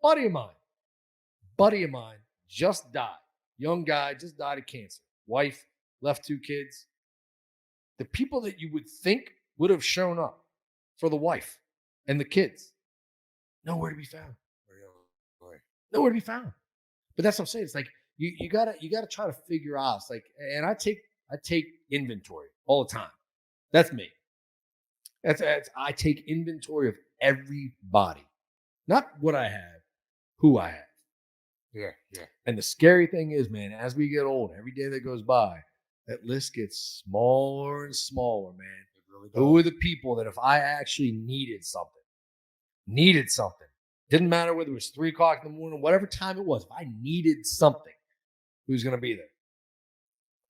Speaker 2: buddy of mine just died. Young guy, just died of cancer. Wife, left 2 kids. The people that you would think would have shown up for the wife and the kids, nowhere to be found. Nowhere to be found. But that's what I'm saying. It's like you gotta try to figure out. It's like, and I take inventory all the time. That's me. I take inventory of everybody, not what I have, who I have.
Speaker 3: Yeah.
Speaker 2: And the scary thing is, man, as we get older, every day that goes by, that list gets smaller and smaller, man.
Speaker 3: It really does.
Speaker 2: Who are the people that if I actually needed something, didn't matter whether it was 3 o'clock in the morning, whatever time it was, if I needed something, who's going to be there?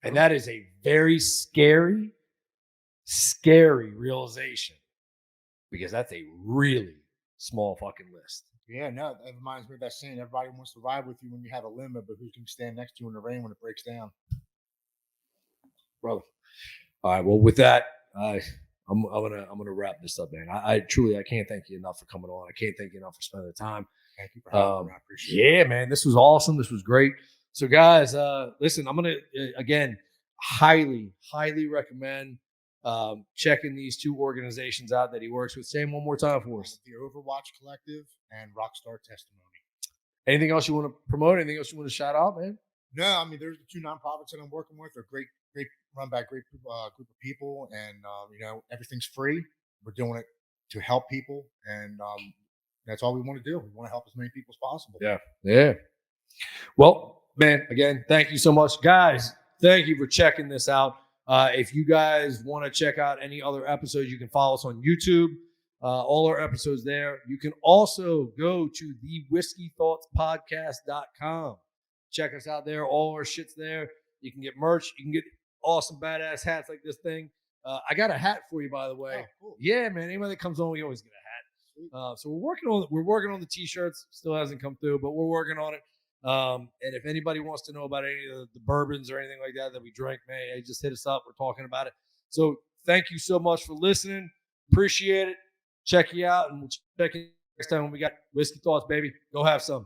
Speaker 2: And that is a very scary realization, because that's a really small fucking list.
Speaker 3: Yeah, no, that reminds me of that saying, everybody wants to ride with you when you have a limit, but who can stand next to you in the rain when it breaks down?
Speaker 2: Brother. All right, well, with that, I'm gonna wrap this up, man. I truly can't thank you enough for coming on. I can't thank you enough for spending the time.
Speaker 3: Thank you for having me. I appreciate it.
Speaker 2: Yeah, man, this was awesome. This was great. So guys, listen, I'm going to, again, highly recommend checking these two organizations out that he works with. Say them one more time for us.
Speaker 3: The Overwatch Collective and Rockstar Testimony.
Speaker 2: Anything else you want to promote? Anything else you want to shout out, man?
Speaker 3: No, I mean, there's the two nonprofits that I'm working with. They're great, run by a great group of people, and everything's free. We're doing it to help people, and that's all we want to do. We want to help as many people as possible.
Speaker 2: Yeah. Well, man, again, thank you so much, guys. Thank you for checking this out. If you guys want to check out any other episodes, you can follow us on YouTube. All our episodes there. You can also go to thewhiskeythoughtspodcast.com. Check us out there. All our shit's there. You can get merch. You can get awesome badass hats like this thing. I got a hat for you, by the way.
Speaker 3: Oh, cool.
Speaker 2: Yeah, man. Anybody that comes on, we always get a hat. So we're working on the t-shirts. Still hasn't come through, but we're working on it. And if anybody wants to know about any of the bourbons or anything like that we drink, man, hey, just hit us up. We're talking about it. So thank you so much for listening. Appreciate it. Check you out, and we'll check you next time when we got Whiskey Thoughts, baby. Go have some.